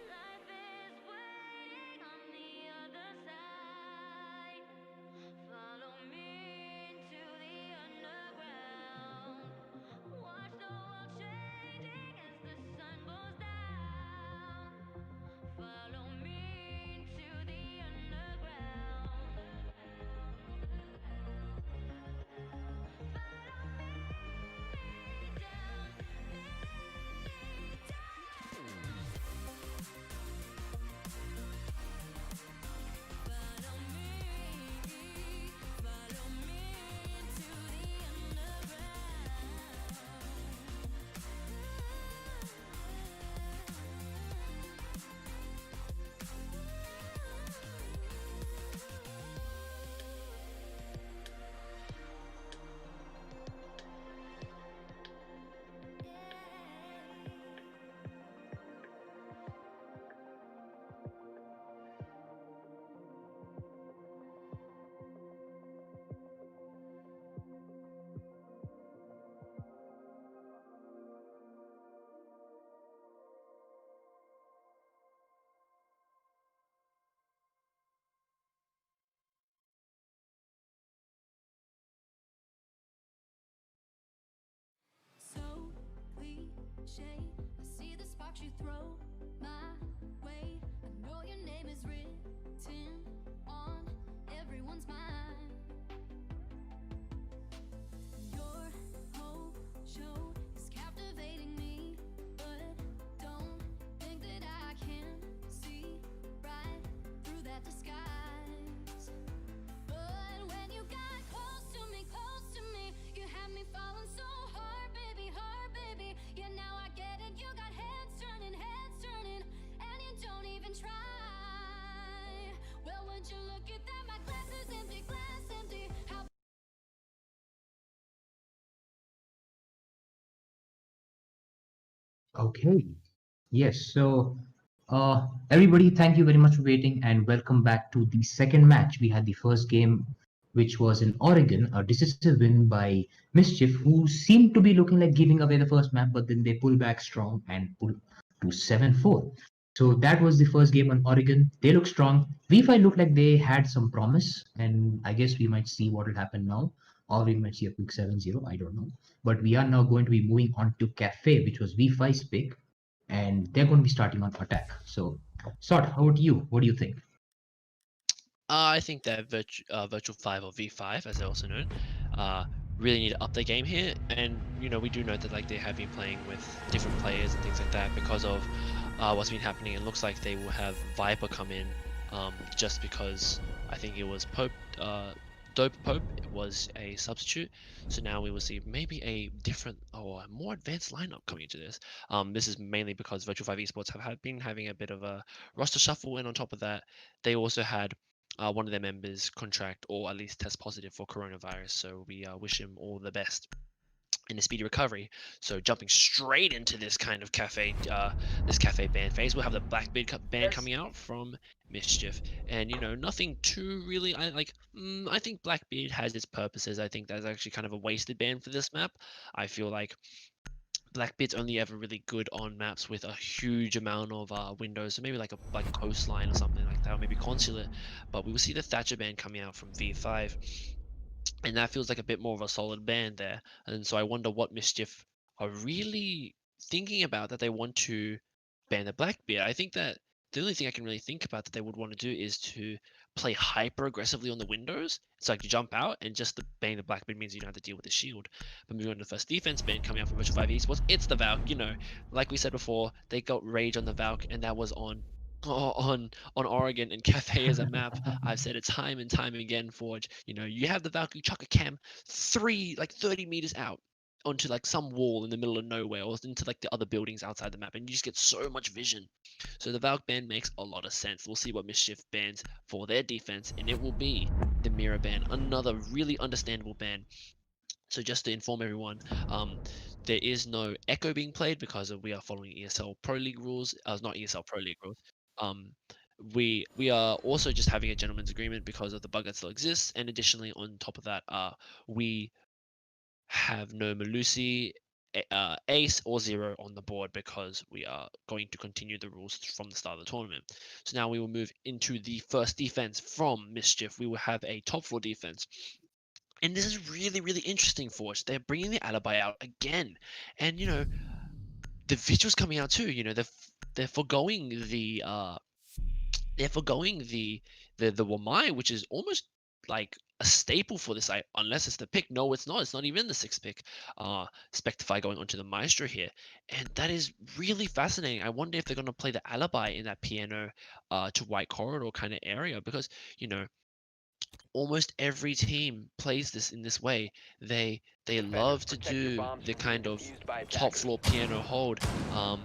S1: life is waiting on the other side. Follow me into the underground. Watch the world changing as the sun goes down. Follow me into the underground. Follow me down, Follow me into the So cliche, I see the sparks you throw my way. I know your name is written on everyone's mind. Your whole show is captivating me, but don't think that I can see right through that disguise. But when you got close to me
S2: Okay. Yes. So, everybody, thank you very much for waiting and welcome back to the second match. We had the first game, which was in Oregon, a decisive win by Mischief, who seemed to be looking like giving away the first map, but then they pulled back strong and pulled to 7-4. So that was the first game on Oregon. They look strong. V5 looked like they had some promise, and I guess we might see what will happen now, or we might see a quick 7-0. I don't know. But we are now going to be moving on to Cafe, which was V5's pick, and they're going to be starting on attack. So, Sort, how about you? What do you think?
S3: I think that Virtual-5 or V5, as they're also known, really need to up their game here. And we do know that like they have been playing with different players and things like that because of what's been happening. It looks like they will have Viper come in, just because I think it was Dope Pope was a substitute. So now we will see maybe a different or a more advanced lineup coming into this. This is mainly because Virtual-5 Esports been having a bit of a roster shuffle, and on top of that, they also had one of their members contract or at least test positive for coronavirus. So we wish him all the best in a speedy recovery. So jumping straight into this kind of this cafe band phase, we'll have the Blackbeard band coming out from Mischief, and nothing too really. I think Blackbeard has its purposes. I think that's actually kind of a wasted band for this map. I feel like Blackbeard's only ever really good on maps with a huge amount of windows, so maybe like coastline or something like that, or maybe consulate. But we will see the Thatcher band coming out from V5, and that feels like a bit more of a solid band there. And so I wonder what Mischief are really thinking about that they want to ban the Blackbeard. I think that the only thing I can really think about that they would want to do is to play hyper aggressively on the windows. It's like you jump out, and just the ban the Blackbeard means you don't have to deal with the shield. But moving on to the first defense band coming out from Virtual-5 Esports, it's the Valk. Like we said before, they got rage on the Valk, and that was on Oregon, and Cafe as a map. I've said it time and time again, Forge. You have the Valkyrie chuck a cam 30 meters out onto like some wall in the middle of nowhere or into like the other buildings outside the map, and you just get so much vision. So the Valk ban makes a lot of sense. We'll see what Mischief bans for their defense, and it will be the Mirror ban, another really understandable ban. So just to inform everyone, there is no Echo being played because we are following ESL Pro League rules. Not ESL Pro League rules. Um, we are also just having a gentleman's agreement because of the bug that still exists, and additionally, on top of that, we have no Malusi, Ace, or Zero on the board because we are going to continue the rules from the start of the tournament. So now we will move into the first defense from Mischief. We will have a top 4 defense. And this is really, really interesting for us. They're bringing the alibi out again. And, the visuals coming out too. They're forgoing the the Wamai, which is almost like a staple for this site, unless it's the pick. No, it's not. It's not even the 6th pick. Spectify going onto the Maestro here, and that is really fascinating. I wonder if they're going to play the alibi in that piano to white corridor kind of area, because almost every team plays this in this way. They love to do the kind of top floor piano hold. I'm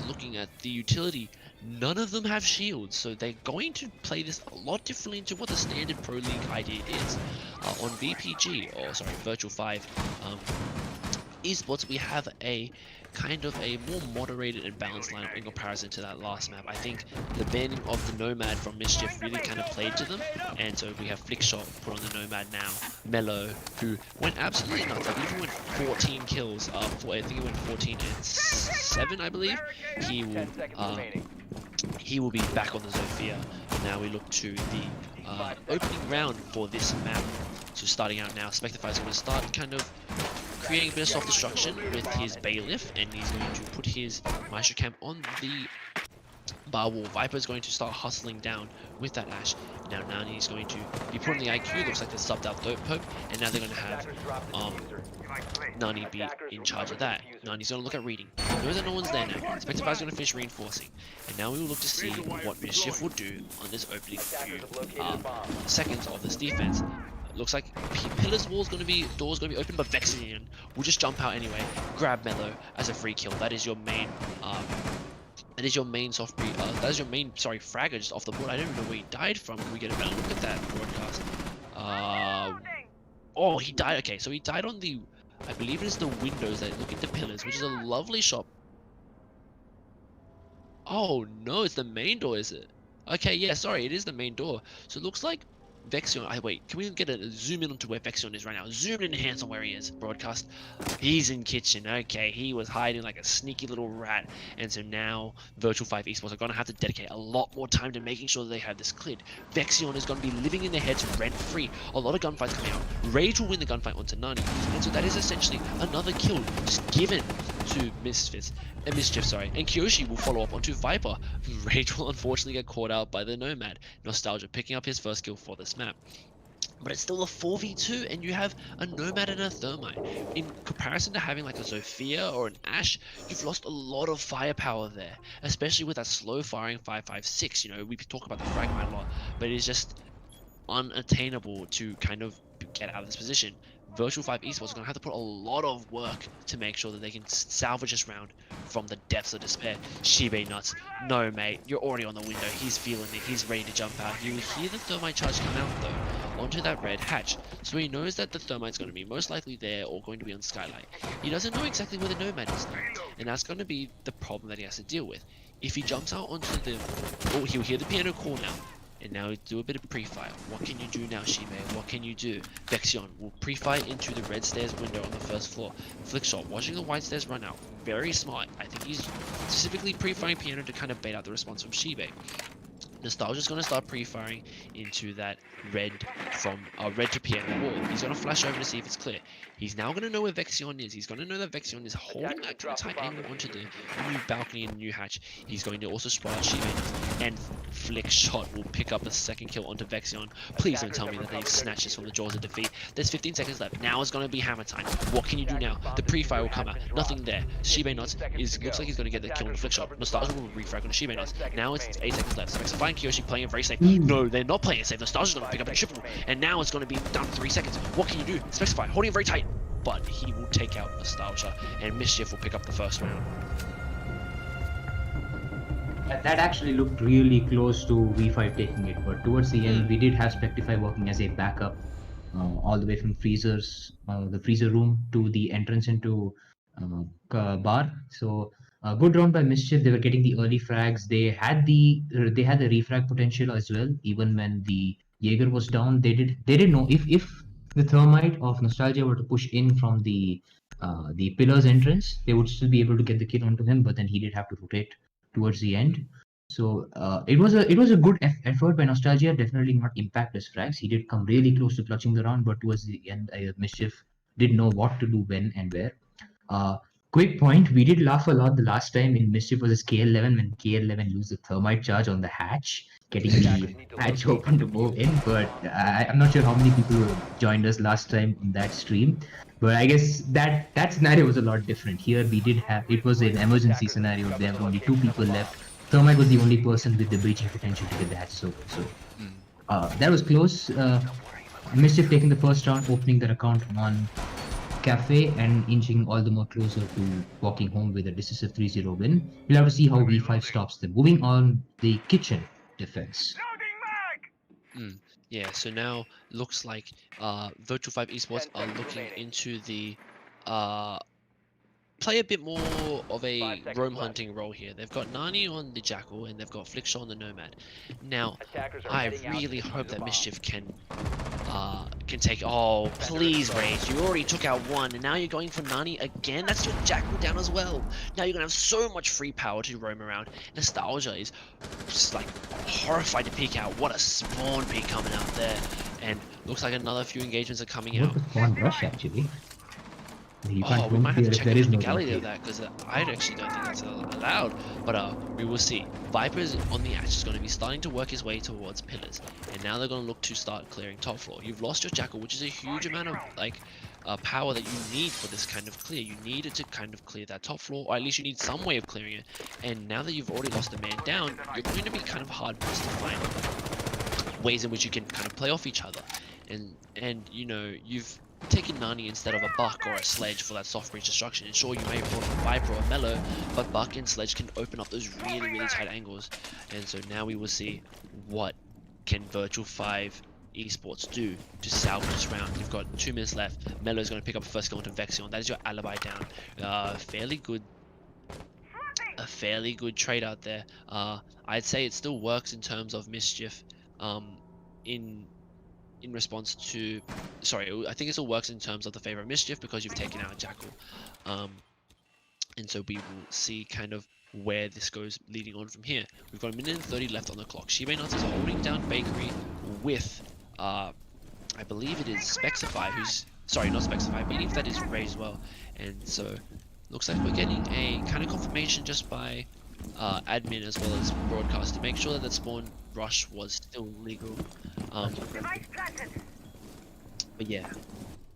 S3: looking at the utility. None of them have shields, so they're going to play this a lot differently into what the standard Pro League idea is. On Virtual-5 Esports, we have a kind of a more moderated and balanced lineup in comparison to that last map. I think the banning of the Nomad from Mischief really kind of played to them, and so we have Flickshot put on the Nomad now. Mello, who went absolutely nuts. I believe he went 14 kills. I think he went 14 and 7, I believe. He will be back on the Zofia. Now we look to the opening round for this map. So starting out now, Spectify is going to start kind of creating a bit of soft destruction with his Bailiff, and he's going to put his Maestro Camp on the bar wall. Viper is going to start hustling down with that Ash. Now Nani is going to be put on the IQ. Looks like they subbed out Dope Pope, and now they're going to have Nani be in charge of that. Nani's going to look at reading. He knows that no one's there now. Spectify is going to finish reinforcing, and now we will look to see what Mischief will do on this opening few seconds of this defense. Looks like Pillar's door's gonna be open, but Vexian will just jump out anyway, grab Mello as a free kill. That is your main fragger just off the board. I don't even know where he died from. Can we get a better look at that broadcast? Oh, he died. Okay, so he died on the, I believe it is the windows that look into Pillars, which is a lovely shot Oh no, it's the main door, is it? Okay, yeah, sorry, it is the main door. So it looks like Vexion. Wait, can we get a zoom in onto where Vexion is right now? Zoom in and hands on where he is. Broadcast. He's in kitchen. Okay, he was hiding like a sneaky little rat. And so now Virtual-5 Esports are going to have to dedicate a lot more time to making sure that they have this cleared. Vexion is going to be living in their heads rent-free. A lot of gunfights coming out. Rage will win the gunfight onto Nani. And so that is essentially another kill just given to Mischief, and Kyoshi will follow up onto Viper. Rage will unfortunately get caught out by the Nomad. Nostalgia picking up his first kill for this map. But it's still a 4v2 and you have a Nomad and a Thermite. In comparison to having like a Zofia or an Ashe, you've lost a lot of firepower there. Especially with that slow firing 5.56. You know, we talk about the fragmite a lot, but it is just unattainable to kind of get out of this position. Virtual-5 Esports are going to have to put a lot of work to make sure that they can salvage this round from the depths of despair. Shibe nuts. No, mate. You're already on the window. He's feeling it. He's ready to jump out. You hear the Thermite charge come out, though, onto that red hatch. So he knows that the Thermite's going to be most likely there or going to be on Skylight. He doesn't know exactly where the Nomad is, though. And that's going to be the problem that he has to deal with. If he jumps out onto the... Oh, he'll hear the piano call now. And now do a bit of pre-fire. What can you do now, Shibe? What can you do? Vexion will pre-fire into the red stairs window on the first floor. Flickshot watching the white stairs run out. Very smart. I think he's specifically pre-firing piano to kind of bait out the response from Shibe. Nostalgia's going to start pre-firing into that red to piano wall. He's going to flash over to see if it's clear. He's now going to know where Vexion is. He's going to know that Vexion is holding that kind of tight angle onto the new balcony and new hatch. He's going to also spot out Shibe, and Flickshot will pick up a second kill onto Vexion. Please don't tell me that they snatch this from the jaws of defeat. There's 15 seconds left. Now is going to be hammer time. What can you do now? The pre-fire will come out. Nothing there. Shibe Nuts looks like he's going to get the kill on Flickshot. Nostalgia will refrag on Shibe Nuts. Now it's 8 seconds left. So Fine Kyoshi playing it very safe. No, they're not playing it safe. Nostalgia's going to pick up a triple. And now it's going to be down to 3 seconds. What can you do? Specify. Holding it very tight. But he will take out Nostalgia. And Mischief will pick up the first round.
S2: That actually looked really close to V5 taking it, but towards the end we did have Spectify working as a backup all the way from the freezer room to the entrance into bar. So good round by Mischief. They were getting the early frags. They had the refrag potential as well. Even when the Jaeger was down, they didn't know if the Thermite of Nostalgia were to push in from the pillars entrance, they would still be able to get the kill onto him. But then he did have to rotate towards the end. So it was a good effort by Nostalgia. Definitely not impact his frags. He did come really close to clutching the round, but towards the end, Mischief did know what to do when and where. Quick point: we did laugh a lot the last time in Mischief versus KL11 when KL11 used the Thermite charge on the hatch, getting the hatch open to move in. But I'm not sure how many people joined us last time in that stream. But I guess that scenario was a lot different. Here we did have, it was an emergency scenario. There were only 2 people left. Thermite was the only person with the breaching potential to get the hatch open. So that was close. Mischief taking the first round, opening their account on Cafe and inching all the more closer to walking home with a decisive 3-0 win. We'll have to see how V5 stops them. Moving on, the kitchen defense.
S3: Yeah, so now looks like Virtual-5 Esports are looking into the play a bit more of a roam hunting role here. They've got Nani on the Jackal and they've got Flickshot on the Nomad. Now, I really hope that Mischief can take... Oh, please, Rage. You already took out one, and now you're going for Nani again? That's your Jackal down as well. Now you're going to have so much free power to roam around. Nostalgia is just, like, horrified to peek out. What a spawn peek coming out there. And looks like another few engagements are coming out.
S2: What a spawn rush, actually.
S3: We might have to check the technicality of that, because I actually don't think that's allowed. But we will see. Viper's on the Ashe is going to be starting to work his way towards pillars, and now they're going to look to start clearing top floor. You've lost your Jackal, which is a huge amount of power that you need for this kind of clear. You need it to kind of clear that top floor, or at least you need some way of clearing it. And now that you've already lost a man down, you're going to be kind of hard pressed to find ways in which you can kind of play off each other. And you know, you've taken Nani instead of a Buck or a Sledge for that soft breach destruction. And sure, you may have brought a Viper or Mellow, but Buck and Sledge can open up those really tight angles. And so now we will see what can Virtual-5 Esports do to salvage this round. You've got 2 minutes left. Mellow is going to pick up a first kill into Vexion. That is your alibi down. Fairly good a fairly good trade out there. I'd say it still works in terms of Mischief. In response to, sorry, I think it still works in terms of the favor of Mischief because you've taken out Jackal. And so we will see kind of where this goes leading on from here. We've got a minute and 30 left on the clock. Shiba Nuts is holding down Bakery with, I believe it is Spexify, who's, sorry, not Spexify, but even if that is Rage as well. And so looks like we're getting a kind of confirmation just by admin as well as broadcast to make sure that spawn rush was still legal. But yeah.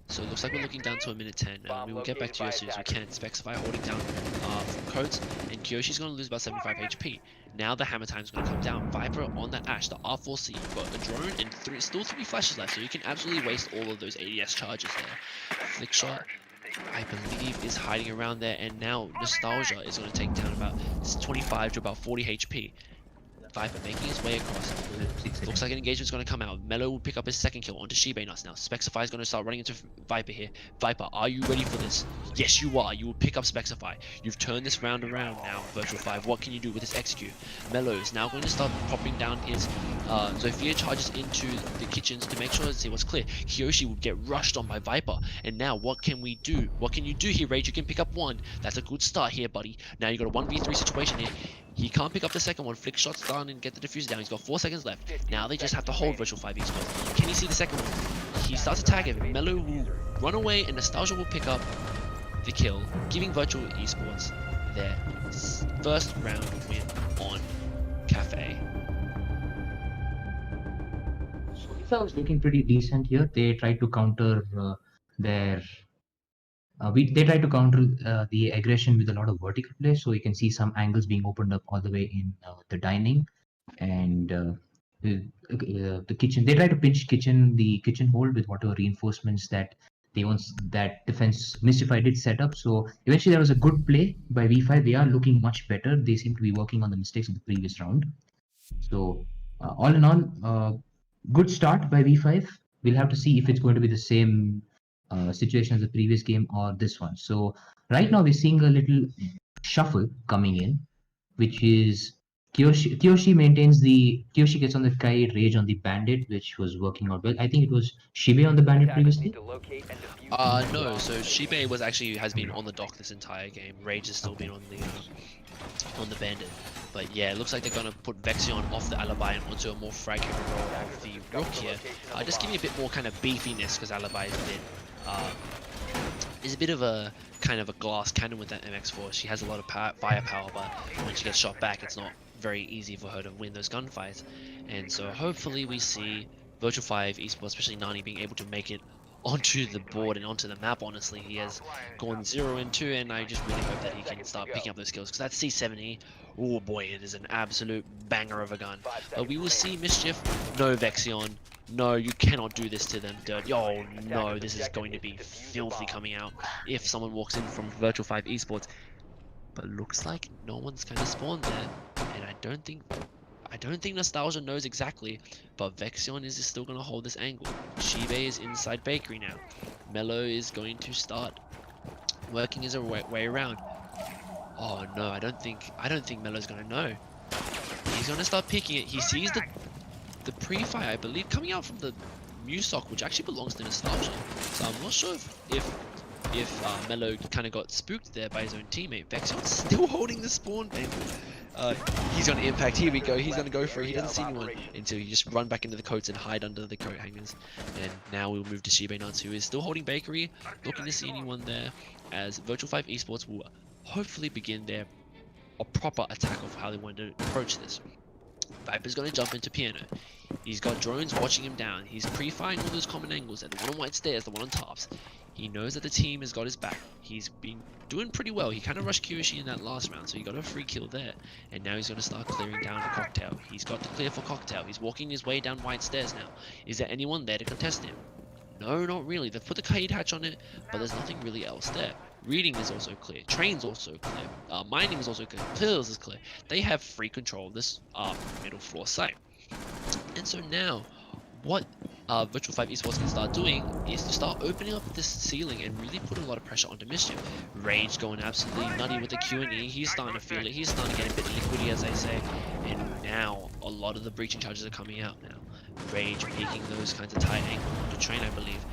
S3: So it looks like we're looking down to a minute 10. We will get back to you as soon as we can. Spexify holding down from Coates, and Kyoshi's going to lose about 75 HP. Now the hammer time's going to come down. Viper on that Ash, the R4C. You've got a drone and still 3 flashes left, so you can absolutely waste all of those ADS charges there. Flickshot, I believe, is hiding around there, and now Nostalgia is going to take down about 25 to about 40 HP. Viper making his way across. Looks like an engagement's going to come out. Mello will pick up his second kill onto Shiba Nuts now. Spexify is going to start running into Viper here. Viper, are you ready for this? Yes, you are. You will pick up Spexify. You've turned this round around now, Virtual-5. What can you do with this execute? Mello is now going to start popping down his Zofia charges into the kitchens to make sure to see what's clear. Kyoshi will get rushed on by Viper. And now what can we do? What can you do here, Rage? You can pick up one. That's a good start here, buddy. Now you got a 1v3 situation here. He can't pick up the second one. Flick shots down and get the diffuser down. He's got 4 seconds left. Now they just have to hold Virtual-5 esports. Can he see the second one? He starts to tag him. Mello will run away and Nostalgia will pick up the kill, giving Virtual Esports their first round win on Cafe.
S2: So FIFA was looking pretty decent here. They tried to counter they try to counter the aggression with a lot of vertical play, so you can see some angles being opened up all the way in the dining and the kitchen. They try to pinch the kitchen hold with whatever reinforcements that that defense Mystify did set up. So eventually there was a good play by V5. They are looking much better. They seem to be working on the mistakes of the previous round. So all in all, good start by V5. We'll have to see if it's going to be the same situation as the previous game or this one. So right now we're seeing a little shuffle coming in, which is Kyoshi gets on the Kai, Rage on the Bandit, which was working out well. I think it was Shibe on the Bandit previously.
S3: No, so Shibe has been on the dock this entire game. Rage has still been on the Bandit. But yeah, it looks like they're going to put Vexion off the Alibi and onto a more frag-heavy role of the Rook here. Just give me a bit more kind of beefiness, because Alibi is a bit of a kind of a glass cannon with that MX4. She has a lot of firepower, but when she gets shot back, it's not very easy for her to win those gunfights. And so hopefully we see Virtual-5 esports, especially Nani, being able to make it onto the board and onto the map. Honestly, he has gone 0 and 2, and I just really hope that he can start picking up those skills, because that C70, oh boy, it is an absolute banger of a gun. But we will see Mischief. No, Vexion, no, you cannot do this to them, Dirt. Oh no, this is going to be filthy coming out if someone walks in from Virtual-5 esports. But looks like no one's kind of spawned there, and I don't think Nostalgia knows exactly, but Vexion is still going to hold this angle. Shibe is inside Bakery now. Mello is going to start working his way around. Oh no, I don't think Mello's going to know. He's going to start picking it. He sees the pre-fire, I believe, coming out from the Musoc, which actually belongs to Nostalgia. So I'm not sure if Mello kind of got spooked there by his own teammate. Vexion's still holding the spawn, baby. He's on impact. Here we go. He's gonna go for it. He doesn't see anyone until you just run back into the coats and hide under the coat hangers. And now we'll move to Shibe Nuts, who is still holding Bakery, looking to see anyone there, as Virtual-5 esports will hopefully begin a proper attack of how they want to approach this. Viper's gonna jump into Piano. He's got drones watching him down. He's pre-firing all those common angles, and the one on white stairs, the one on tops. He knows that the team has got his back. He's been doing pretty well. He kind of rushed Kyoshi in that last round, so he got a free kill there. And now he's going to start clearing down the Cocktail. He's got to clear for Cocktail. He's walking his way down white stairs now. Is there anyone there to contest him? No, not really. They've put the Kaid hatch on it, but there's nothing really else there. Reading is also clear. Train's also clear. Mining is also clear. Pillars is clear. They have free control of this middle floor site. And so now, what Virtual-5 Esports can start doing is to start opening up this ceiling and really put a lot of pressure onto Mischief. Rage going absolutely nutty with the Q&E. He's starting to feel it. He's starting to get a bit liquidy, as they say. And now a lot of the breaching charges are coming out now. Rage peeking those kinds of tight angle onto Train, I believe.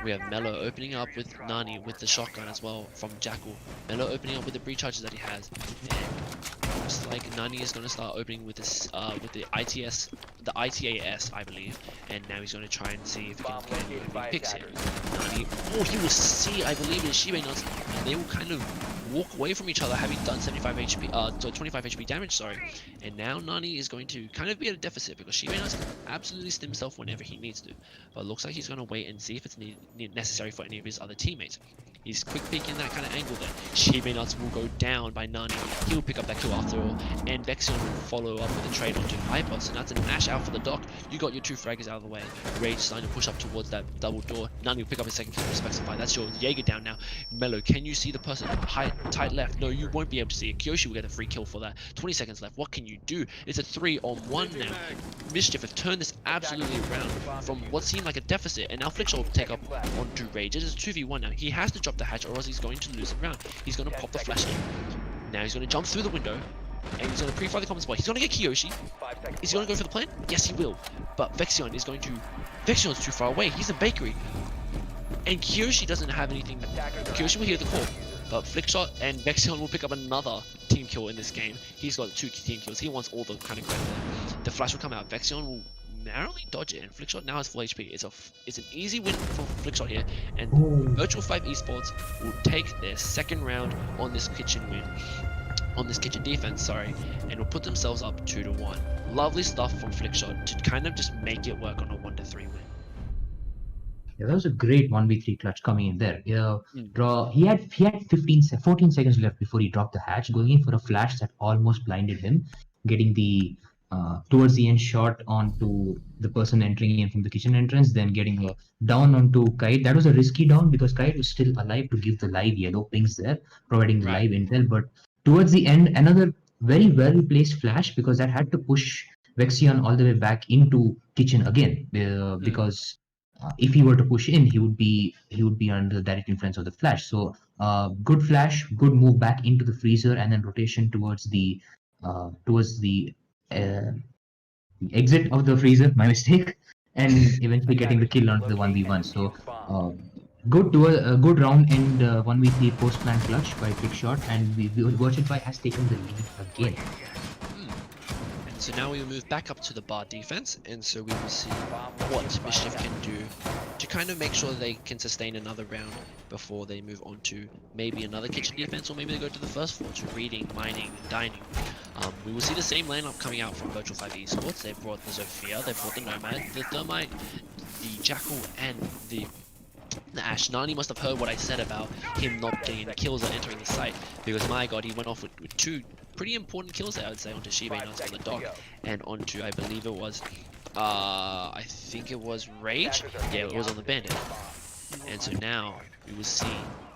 S3: We have Mello opening up with Nani with the shotgun as well from Jackal. Mello opening up with the breach charges that he has. And looks like Nani is going to start opening with this with the ITAS, I believe. And now he's going to try and see if he can get any picks here. Nani, oh, he will see, I believe, it is Shibe Nuts, and they will kind of walk away from each other, having done 75 HP, 25 HP damage, sorry. And now Nani is going to kind of be at a deficit because Shibe Nuts can absolutely stim himself whenever he needs to. But it looks like he's going to wait and see if it's necessary for any of his other teammates. He's quick peeking that kind of angle there. Shibe Nuts will go down by Nani. He'll pick up that kill after all. And Vexion will follow up with a trade onto Viper. So that's an Ash out for the dock. You got your two fraggers out of the way. Rage starting to push up towards that double door. Nani will pick up his second kill with Specify. That's your Jaeger down now. Mello, can you see the person tight left? No, you won't be able to see it. Kyoshi will get a free kill for that. 20 seconds left. What can you do? It's a 3-on-1 now. Mischief have turned this absolutely around from what seemed like a deficit. And now Flickshot will take up onto Rage. It is a 2v1 now. He has to drop the hatch or else he's going to lose the round. He's going to pop the flash in. Now he's going to jump through the window and he's going to pre-fire the common spot. He's going to get Kiyoshi. Is he going to go for the plant? Yes, he will. But Vexion is going to... Vexion's too far away. He's in bakery. And Kiyoshi doesn't have anything. Kiyoshi will hear the call. But Flickshot and Vexion will pick up another team kill in this game. He's got 2 team kills. He wants all the kind of credit there. The flash will come out. Vexion will narrowly dodge it, and Flickshot now has full HP. It's an easy win for Flickshot here, and Virtual-5 Esports will take their second round on this kitchen defense, sorry, and will put themselves up 2-1. Lovely stuff from Flickshot to kind of just make it work on a 1-3 win.
S2: Yeah, that was a great 1v3 clutch coming in there. He had 14 seconds left before he dropped the hatch, going in for a flash that almost blinded him, getting the towards the end shot onto the person entering in from the kitchen entrance, then getting a down onto Kite. That was a risky down because Kite was still alive to give the live yellow pings there, providing the live intel. But towards the end, another very well placed flash because that had to push Vexion all the way back into kitchen again because if he were to push in, he would be under the direct influence of the flash. So good flash, good move back into the freezer, and then rotation towards the exit of the freezer, my mistake, and eventually getting the kill onto the 1v1. So good round and 1v3 post plan clutch by Flickshot, and Virtual-5 has taken the lead again.
S3: And so now we will move back up to the bar defense, and so we will see what Mischief can do to kind of make sure they can sustain another round before they move on to maybe another kitchen defense, or maybe they go to the first floor to reading, mining, and dining. We will see the same lineup coming out from Virtual-5 Esports. They've brought the Zofia, they've brought the Nomad, the Thermite, the Jackal, and the Ash. Nani must have heard what I said about him not getting any kills or entering the site, because my god, he went off with 2 pretty important kills there, I would say, onto Shibe Nuts on the dock, and onto, I believe it was, I think it was Rage? Yeah, it was on the Bandit. And so now, we will see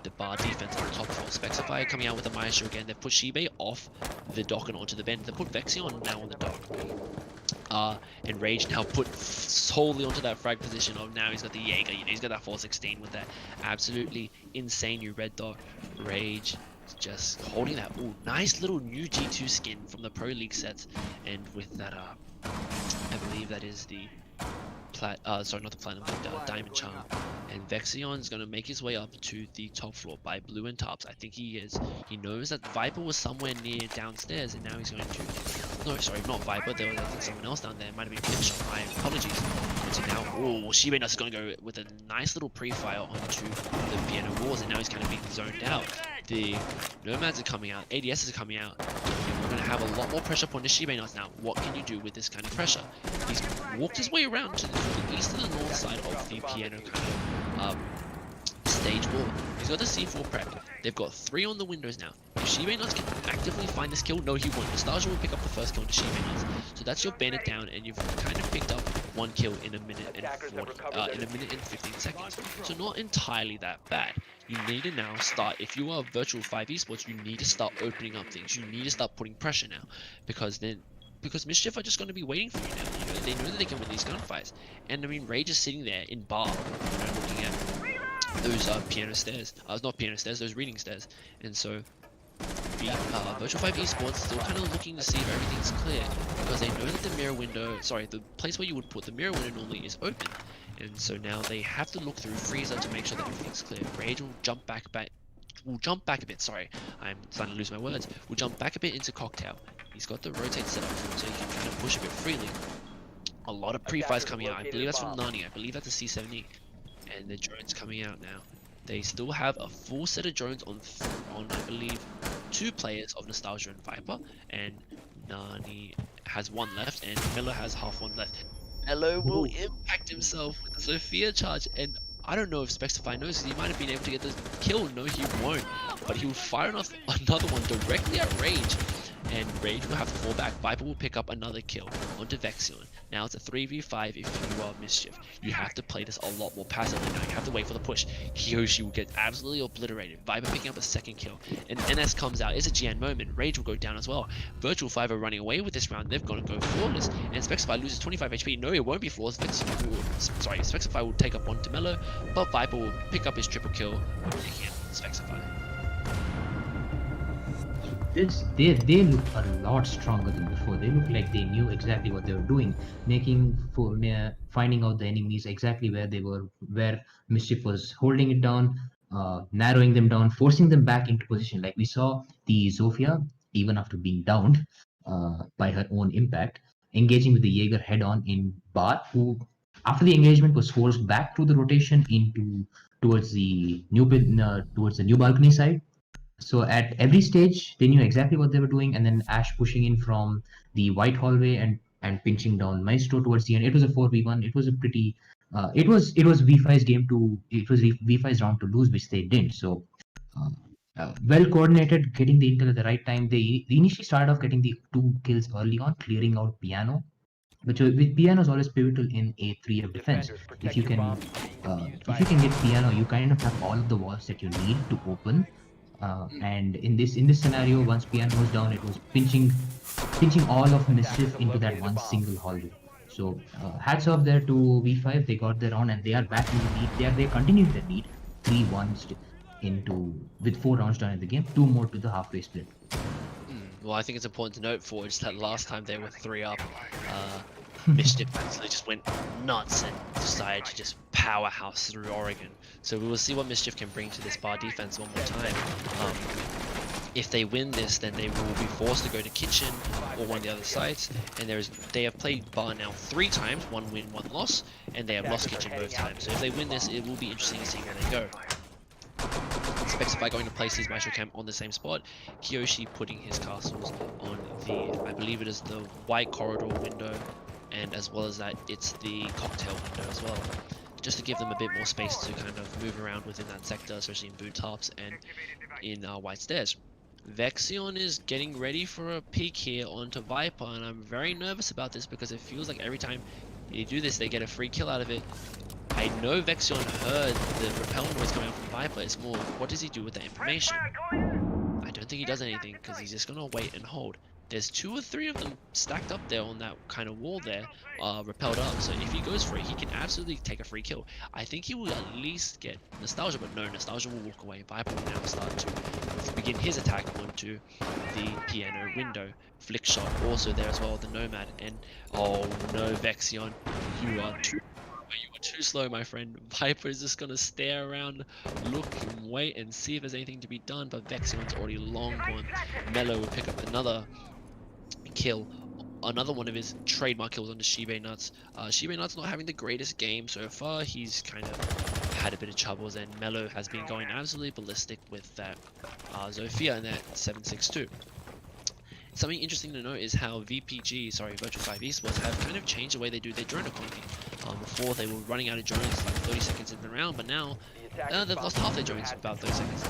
S3: the bar defense on the top floor. Specify coming out with the Maestro again. They've put Shibe off the dock and onto the Bandit. They've put Vexion now on the dock. And Rage now put solely onto that frag position of now he's got the Jaeger, he's got that 416 with that absolutely insane new red dot. Rage just holding that, nice little new G2 skin from the Pro League sets, and with that, I believe that is the sorry, not the platinum, but diamond charm. And Vexion's gonna make his way up to the top floor by Blue and Tops. I think he knows that Viper was somewhere near downstairs, and now he's going to, no, sorry, not Viper, there was I think someone else down there, it might have been Flickshot, my apologies. And so now, Shibe Nuts is gonna go with a nice little pre-fire onto the piano walls, and now he's kind of being zoned out. The Nomads are coming out, ADS is coming out, and we're going to have a lot more pressure upon the Shibe Nuts now. What can you do with this kind of pressure? He's walked his way around to the east and the north side of the piano kind of stage wall. He's got the C4 prep. They've got 3 on the windows now. If Shibe Nuts can actively find this kill, no, he won't. Nostalgia will pick up the first kill to Shibe Nuts. So that's your Bandit down, and you've kind of picked up 1 kill in a minute and 15 seconds. So not entirely that bad. You need to now start, if you are Virtual-5 Esports, you need to start opening up things. You need to start putting pressure now, because then because Mischief are just going to be waiting for you now. You know, they know that they can win these gunfights. And I mean, Rage is sitting there in bar, you know, looking at those piano stairs. Not piano stairs, those reading stairs. And so Virtual-5 Esports still kind of looking to see if everything's clear, because they know that the mirror window, sorry, the place where you would put the mirror window normally is open. And so now they have to look through Freezer to make sure that everything's clear. Rage will jump back a bit, sorry, I'm starting to lose my words. We'll jump back a bit into Cocktail. He's got the rotate set up for him so he can kind of push a bit freely. A lot of pre-fires coming out. I believe that's from Nani. I believe that's a C70. And the drones coming out now. They still have a full set of drones on I believe 2 players of Nostalgia and Viper, and Nani has 1 left, and Miller has half 1 left. Mello will impact himself with the Sophia charge, and I don't know if Spexify knows, he might have been able to get the kill. No, he won't. But he will fire another one directly at Rage. And Rage will have to fall back. Viper will pick up another kill onto Vexion. Now it's a 3v5 if you are Mischief. You have to play this a lot more passively now. You have to wait for the push. Kiyoshi will get absolutely obliterated. Viper picking up a 2nd kill. And NS comes out. It's a GN moment. Rage will go down as well. Virtual-5 are running away with this round. They're going to go flawless. And Spexify loses 25 HP. No, it won't be flawless. Spexify will take up one to Mello. But Viper will pick up his triple kill. Taking out Spexify.
S2: They look a lot stronger than before. They look like they knew exactly what they were doing, finding out the enemies exactly where they were, where Mischief was holding it down, narrowing them down, forcing them back into position. Like we saw the Zofia, even after being downed by her own impact, engaging with the Jaeger head-on in Bar, who after the engagement was forced back through the rotation towards the new balcony side. So at every stage, they knew exactly what they were doing, and then Ash pushing in from the white hallway and pinching down Maestro towards the end. It was a 4v1. It was a pretty, it was V5's game it was V5's round to lose, which they didn't. So well coordinated, getting the intel at the right time. They initially started off getting the 2 kills early on, clearing out Piano. With Piano is always pivotal in a 3F defense. If you can get Piano, you kind of have all of the walls that you need to open. And in this scenario, once Piano was down, it was pinching all of Mischief into that one single hallway. So hats off there to V5. They got their round and they are back in the lead. They continued the lead, 3-1 with 4 rounds done in the game, 2 more to the halfway split.
S3: Well, I think it's important to note for just that last time they were 3 up, Mischief actually just went nuts and decided to just powerhouse through Oregon. So we will see what Mischief can bring to this Bar defense one more time. If they win this, then they will be forced to go to Kitchen or one of the other sites. And they have played Bar now 3 times, 1 win, 1 loss, and they have lost Kitchen both times. So if they win this, it will be interesting to see where they go. Spexify going to place his Maestro Camp on the same spot. Kiyoshi putting his castles on the, I believe it is the white corridor window, and as well as that, it's the cocktail window as well. Just to give them a bit more space to kind of move around within that sector, especially in boot tops and in white stairs. Vexion is getting ready for a peek here onto Viper, and I'm very nervous about this because it feels like every time they do this, they get a free kill out of it. I know Vexion heard the repel noise coming out from Viper. It's more, what does he do with the information? I don't think he does anything because he's just gonna wait and hold. There's 2 or 3 of them stacked up there on that kind of wall there, repelled up. So if he goes for it, he can absolutely take a free kill. I think he will at least get Nostalgia, but no, Nostalgia will walk away. Viper will now start to begin his attack onto the piano window. Flick shot also there as well, the Nomad. And oh no, Vexion, you are too slow, my friend. Viper is just gonna stare around, look and wait and see if there's anything to be done, but Vexion's already long gone. Mello will pick up another kill, another one of his trademark kills onto Shibe Nuts. Shibe Nuts not having the greatest game so far. He's kind of had a bit of troubles, and Mello has been going absolutely ballistic with that Zofia and that 7.62. Something interesting to note is how Virtual-5 Esports have kind of changed the way they do their drone economy. Before they were running out of drones like 30 seconds in the round, but now they've lost half their drones about 30 seconds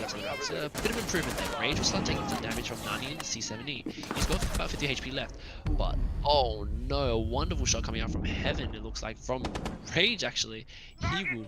S3: into the round. So a bit of improvement there. Rage will start taking some damage from Nani and C70. He's got about 50 HP left, but oh no, a wonderful shot coming out from heaven, it looks like, from Rage actually. He will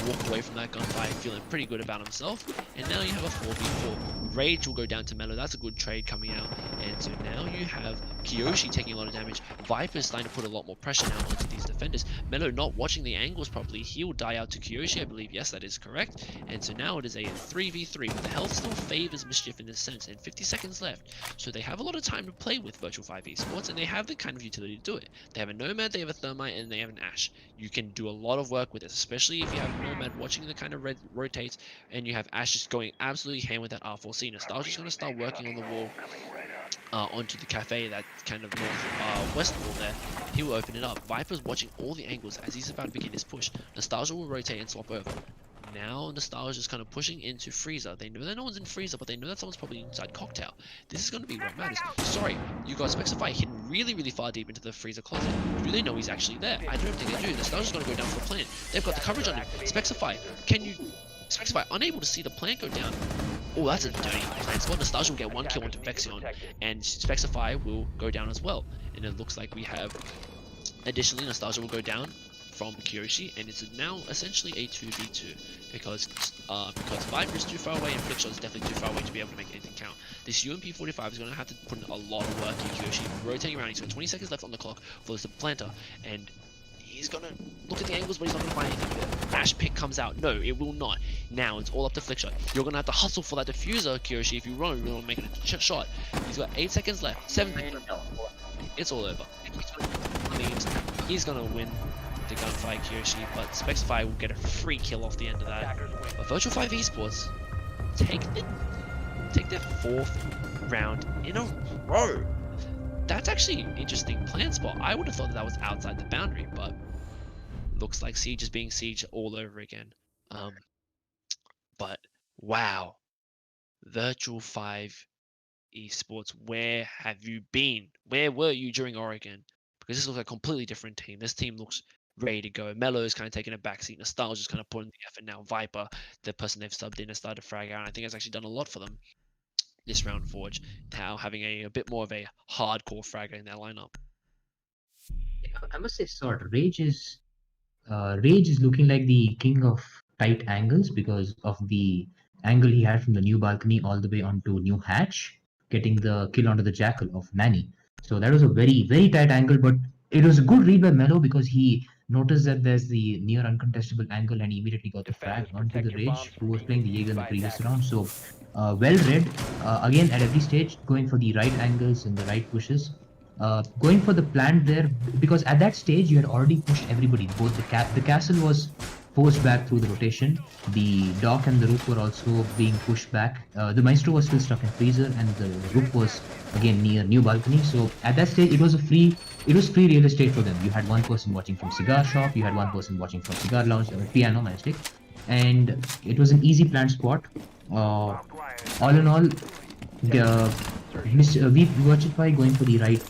S3: walk away away from that gunfight, feeling pretty good about himself. And now you have a 4v4. Rage will go down to Mello. That's a good trade coming out. And so now you have Kiyoshi taking a lot of damage. Viper's starting to put a lot more pressure now onto these defenders. Mello not watching the angles properly. He'll die out to Kiyoshi, I believe. Yes, that is correct. And so now it is a 3v3. But the health still favors Mischief in this sense. And 50 seconds left. So they have a lot of time to play with Virtual-5 esports. And they have the kind of utility to do it. They have a Nomad, they have a Thermite, and they have an Ash. You can do a lot of work with this, especially if you have Nomad watching the kind of red rotates, and you have Ash just going absolutely ham with that R4C. Nostalgia's going to start working on the wall onto the cafe, that kind of west wall there. He will open it up. Viper's watching all the angles as he's about to begin his push. Nostalgia will rotate and swap over. Now Nostalgia is kind of pushing into Freezer. They know that no one's in Freezer, but they know that someone's probably inside Cocktail. This is going to be what matters. Sorry, you got Spexify hidden really far deep into the Freezer closet. Do they know he's actually there? I don't think they do. Nostalgia's going to go down for the plant. They've got the coverage on him. Spexify, can you... Spexify unable to see the plant go down. Oh, that's a dirty plant spot. Nostalgia will get one kill onto Vexion, and Spexify will go down as well. And it looks like we have... Additionally, Nostalgia will go down from Kiyoshi, and it's now essentially a 2v2 because Viper is too far away and Flickshot is definitely too far away to be able to make anything count. This UMP45 is going to have to put in a lot of work in Kiyoshi, rotating around. He's got 20 seconds left on the clock for this planter, and he's going to look at the angles, but he's not going to find anything with it. Ash pick comes out. No, it will not. Now it's all up to Flickshot. You're going to have to hustle for that diffuser, Kiyoshi, if you run, you want to make it a shot. He's got 8 seconds left, 7 seconds. It's all over. I mean, he's going to win the gunfight, Kiyoshi, but Spexify will get a free kill off the end of that. But Virtual-5 esports take their 4th round in a row. That's actually an interesting plan spot. I would have thought that was outside the boundary, but looks like Siege is being Siege all over again. But wow, Virtual-5 esports, where have you been? Where were you during Oregon? Because this looks like a completely different team. This team looks ready to go. Mello is kind of taking a backseat. Nostalgia is kind of putting the effort now. Viper, the person they've subbed in, has started to frag out. And I think it's actually done a lot for them this round, Forge. Now having a bit more of a hardcore fragger in their lineup.
S2: I must say, sort of, Rage is looking like the king of tight angles because of the angle he had from the new balcony all the way onto new hatch, getting the kill onto the Jackal of Manny. So that was a very tight angle, but it was a good read by Mello because he noticed that there's the near uncontestable angle and he immediately got the frag onto the Rage, who was playing the Jaeger in the previous round. So well read. Again, at every stage, going for the right angles and the right pushes. Going for the plant there, because at that stage you had already pushed everybody. Both the castle was forced back through the rotation. The dock and the roof were also being pushed back. The Maestro was still stuck in freezer, and the roof was again near new balcony. So at that stage, it was free real estate for them. You had one person watching from cigar shop, you had one person watching from cigar lounge, piano, my mistake, and it was an easy plant spot. All in all, we Virtual-5 going for the right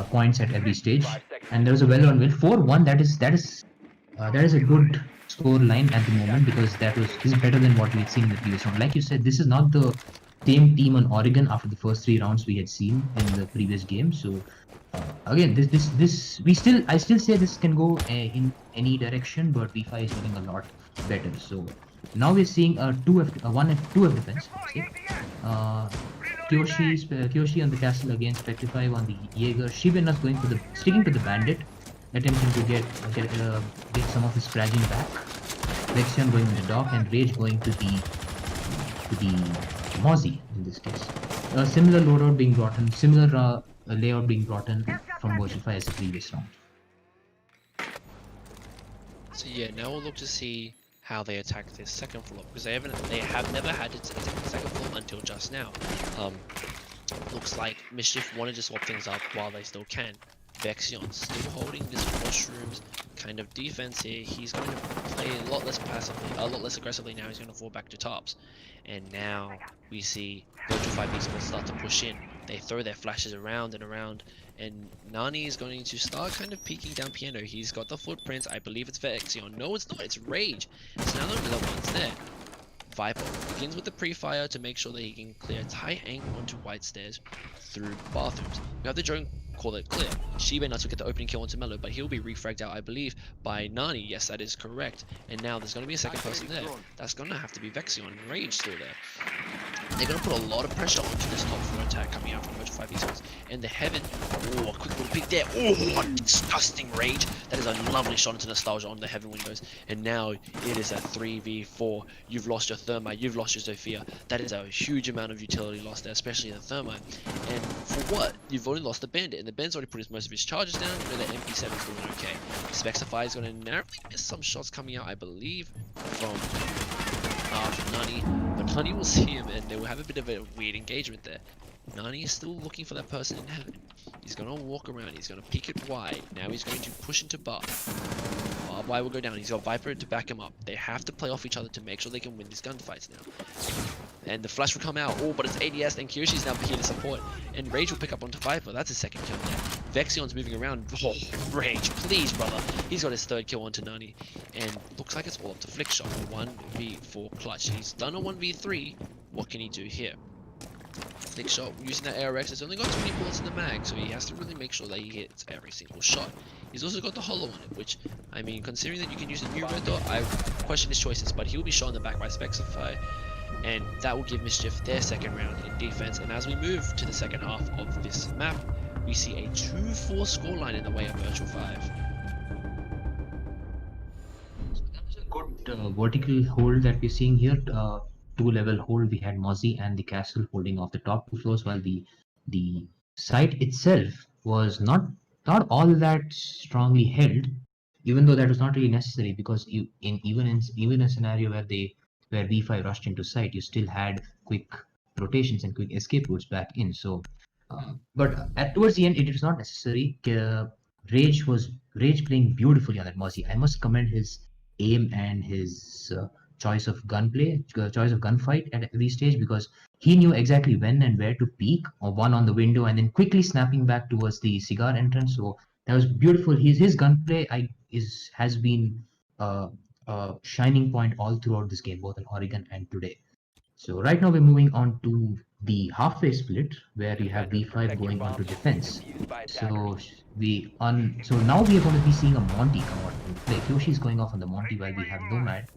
S2: points at every stage, and there was a well-run win. 4-1. That is a good score line at the moment because is better than what we had seen in the previous round. Like you said, this is not the same team on Oregon after the first 3 rounds we had seen in the previous game. So again, I still say this can go in any direction, but V5 is looking a lot better. So now we're seeing a 1F2F defense. Kiyoshi on the castle against Spectrify on the Jaeger. Shiben is sticking to the bandit, attempting to get some of his scratching back. Vexion going to the dock and Rage going to the Mozzie in this case. A similar loadout being brought in, similar layout being brought in from Virtual-5 as the previous round.
S3: So yeah, now we'll look to see how they attack this second floor, because they have never had to attack the second floor until just now. Looks like Mischief wanted to swap things up while they still can. Vexion still holding this mushrooms kind of defense here. He's going to play a lot less aggressively now. He's going to fall back to tops. And now we see Virtual-5 esports start to push in. They throw their flashes around and around, and Nani is going to start kind of peeking down piano. He's got the footprints. I believe it's Vexion. No, it's not. It's Rage. So now the other one's there. Viper begins with the pre-fire to make sure that he can clear a tight angle onto White Stairs through bathrooms. We have the drone call it clear. Shiba Nuts will get the opening kill onto Mellow, but he'll be refragged out, I believe, by Nani. Yes, that is correct. And now there's going to be a second person there. That's going to have to be Vexion. Rage still there. They're going to put a lot of pressure onto this top 4 attack coming out from Virtual-5 esports. And the Heaven, oh, a quick little pick there. Oh, what disgusting Rage. That is a lovely shot into Nostalgia on the Heaven windows. And now it is a 3v4. You've lost your Thermite, you've lost your Zofia. That is a huge amount of utility lost there, especially in the Thermite. And for what? You've only lost the Bandit, and the Bandit's already put most of his charges down. You know, the MP7 is doing okay. Spexify is going to narrowly miss some shots coming out, I believe, from Nani. But Nani will see him, and they will have a bit of a weird engagement there. Nani is still looking for that person in Heaven. He's going to walk around, he's going to peek it wide. Now he's going to push into Bar. Why will go down? He's got Viper to back him up. They have to play off each other to make sure they can win these gunfights now. And the flash will come out. Oh, but it's ADS and Kyoshi's now here to support. And Rage will pick up onto Viper. That's his second kill there. Vexion's moving around. Oh, Rage, please, brother. He's got his third kill onto Nani. And looks like it's all up to Flickshot. 1v4 clutch. He's done a 1v3. What can he do here? Flickshot using that ARX has only got 20 bullets in the mag, so he has to really make sure that he hits every single shot. He's also got the hollow on it, which, I mean, considering that you can use a new red dot, I question his choices, but he will be shot in the back by Spexify, and that will give Mischief their second round in defense. And as we move to the second half of this map, we see a 2-4 scoreline in the way of Virtual-5.
S2: Good vertical hold that we're seeing here. 2-level hold. We had Mozzie and the castle holding off the top 2 floors, while the site itself was not all that strongly held, even though that was not really necessary, because even a scenario where V5 rushed into site, you still had quick rotations and quick escape routes back in. So, but towards the end, it was not necessary. Rage playing beautifully on that Mozzie. I must commend his aim and his choice of gunfight at every stage, because he knew exactly when and where to peek, or one on the window and then quickly snapping back towards the cigar entrance. So that was beautiful. His gunplay has been a shining point all throughout this game, both in Oregon and today. So right now we're moving on to the halfway split, where you have V5 going on to defense. So now we are going to be seeing a Monty come out and play. Kyoshi is going off on the Monty while we have Nomad.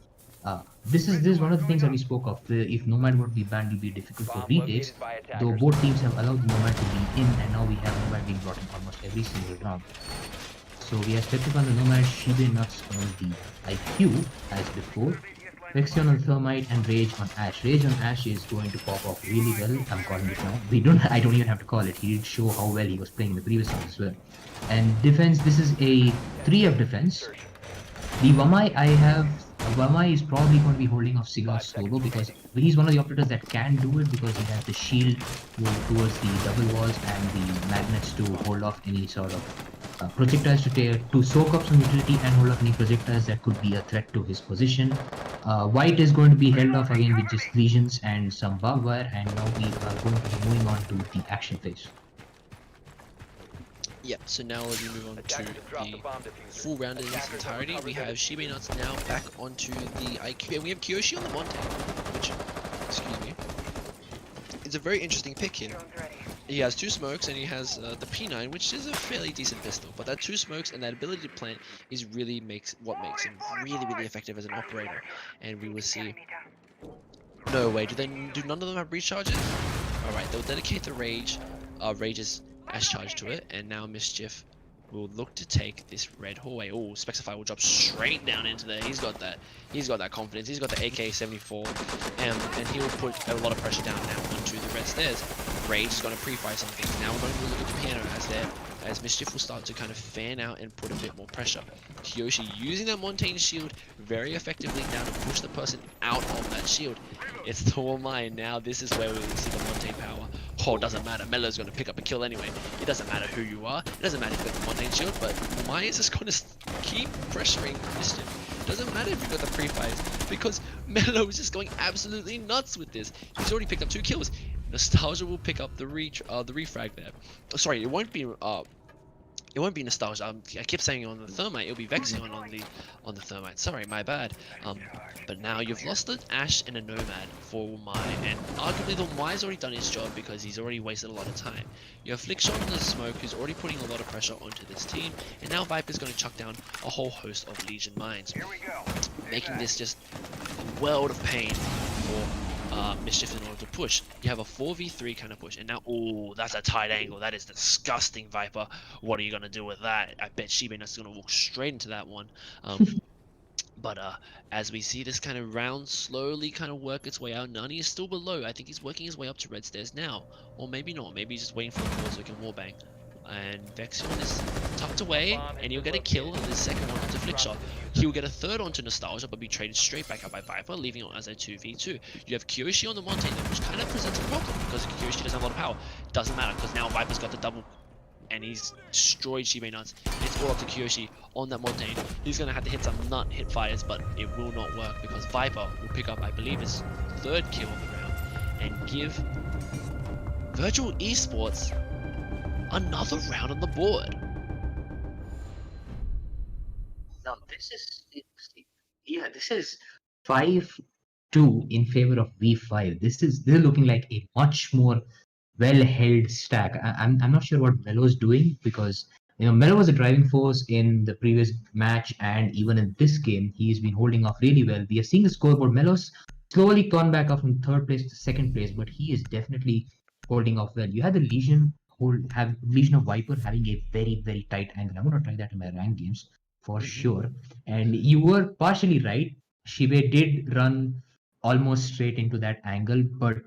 S2: This is one of the things that we spoke of. If Nomad would be banned, it would be difficult for retakes, though both teams have allowed the Nomad to be in, and now we have Nomad being brought in almost every single round. So we have Spectre on the Nomad, Shiba Nuts on the IQ as before, Vexion on Thermite, and Rage on Ash. Rage on Ash is going to pop off really well. I'm calling it now. I don't even have to call it. He did show how well he was playing in the previous round as well. And defense, this is a 3F defense. The Wamai is probably going to be holding off Cigar solo, because he's one of the operators that can do it, because he has the shield towards the double walls and the magnets to hold off any sort of projectiles to soak up some utility and hold off any projectiles that could be a threat to his position. White is going to be held off again with just legions and some barbed wire, and now we are going to be moving on to the action phase.
S3: Yep, so now as we move on to the full round in its entirety, we have Shiba Nuts now back onto the IQ, and we have Kyoshi on the Monte, which, excuse me, it's a very interesting pick here. He has 2 smokes and he has the P9, which is a fairly decent pistol, but that 2 smokes and that ability to plant is really what makes him really effective as an operator. And we will see. No way, do none of them have breach charges? Alright, they'll dedicate the Rage. Rage's Ash charge to it, and now Mischief will look to take this red hallway. Oh, Spexify will drop straight down into there. He's got that confidence. He's got the AK-74, and he will put a lot of pressure down now onto the red stairs. Rage is going to pre-fire something. Now we're going to look at the piano as Mischief will start to kind of fan out and put a bit more pressure. Kyoshi using that Montaigne shield very effectively now to push the person out of that shield. It's the Wamai, and now this is where we see the Montaigne power. Oh, it doesn't matter. Melo's going to pick up a kill anyway. It doesn't matter who you are. It doesn't matter if you've got the Montaigne shield, but Wamai is just going to keep pressuring Mischief. It doesn't matter if you've got the pre-fires, because Melo is just going absolutely nuts with this. He's already picked up 2 kills. Nostalgia will pick up the refrag there. Sorry, it won't be it won't be nostalgia. I kept saying on the thermite, it'll be Vexion on the thermite. Sorry, my bad. But now you've lost an Ashe and a Nomad for my, and arguably the Mai's already done his job because he's already wasted a lot of time. You have Flickshot in the smoke, who's already putting a lot of pressure onto this team, and now Viper's going to chuck down a whole host of Legion mines, making this just a world of pain for Mischief in order to push. You have a 4v3 kind of push, and now, oh, that's a tight angle. That is disgusting, Viper. What are you gonna do with that? I bet Shibane's gonna walk straight into that one. But as we see this kind of round slowly kind of work its way out, Nani is still below. I think he's working his way up to red stairs now, or maybe not. Maybe he's just waiting for the wall so he can wallbang. And Vexion is tucked away, and he'll get a kill on the second one onto Flickshot. He'll get a third onto Nostalgia, but be traded straight back up by Viper, leaving it as a 2v2. You have Kyoshi on the Montaigne, which kind of presents a problem, because Kyoshi doesn't have a lot of power. Doesn't matter, because now Viper's got the double, and he's destroyed Shibe Nuts. It's all up to Kyoshi on that Montaigne. He's going to have to hit some nut hit fires, but it will not work, because Viper will pick up, I believe, his third kill of the round, and give Virtual Esports another round on the board.
S2: Now this is this is 5-2 in favor of V5. They're looking like a much more well-held stack. I'm not sure what Melo's doing, because Melo was a driving force in the previous match, and even in this game he's been holding off really well. We are seeing the scoreboard. Melo's slowly gone back up from third place to second place, but he is definitely holding off well. You had the Legion of Viper having a very, very tight angle. I'm gonna try that in my ranked games for sure. And you were partially right. Shibe did run almost straight into that angle, but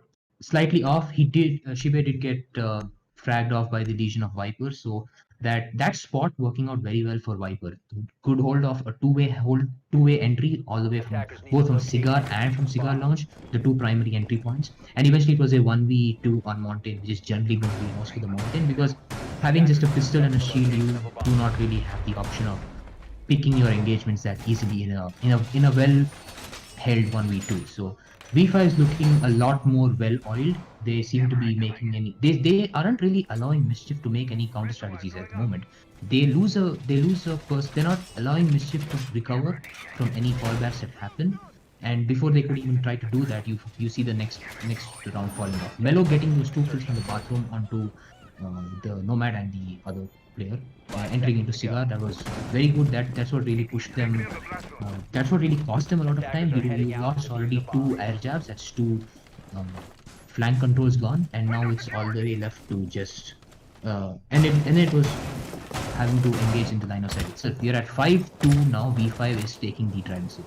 S2: slightly off. Shibe did get fragged off by the Legion of Viper, so that spot working out very well for Viper. Could hold off a two-way entry all the way from both from Cigar and from Cigar Lounge, the two primary entry points. And eventually it was a 1v2 on Mountain, which is generally going to be most of the Mountain, because having just a pistol and a shield, you do not really have the option of picking your engagements that easily in a well held 1v2. So V5 is looking a lot more well oiled. They seem to be making they aren't really allowing Mischief to make any counter strategies at the moment. They lose a first. They're not allowing Mischief to recover from any fallbacks that happen. And before they could even try to do that, you see the next round falling off. Melo getting those two kills from the bathroom onto the Nomad and the other player, entering into Cigar. That was very good. That's what really pushed them. That's what really cost them a lot of time. You lost already 2 air jabs. That's 2 flank controls gone, and now it's all the way left to just and it was having to engage in the line of sight itself. We are at 5-2 now. V5 is taking the driving seat.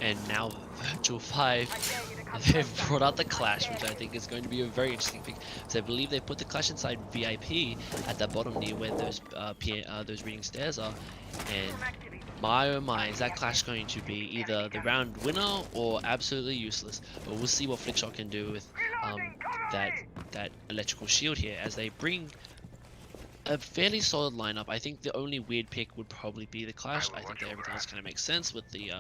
S3: And now Virtual-5, they've brought out the Clash, which I think is going to be a very interesting pick. So I believe they put the Clash inside VIP at the bottom near where those reading stairs are. And my oh my, is that Clash going to be either the round winner or absolutely useless? But we'll see what Flickshot can do with that electrical shield here, as they bring a fairly solid lineup. I think the only weird pick would probably be the Clash. I think that everything else kind of makes sense with the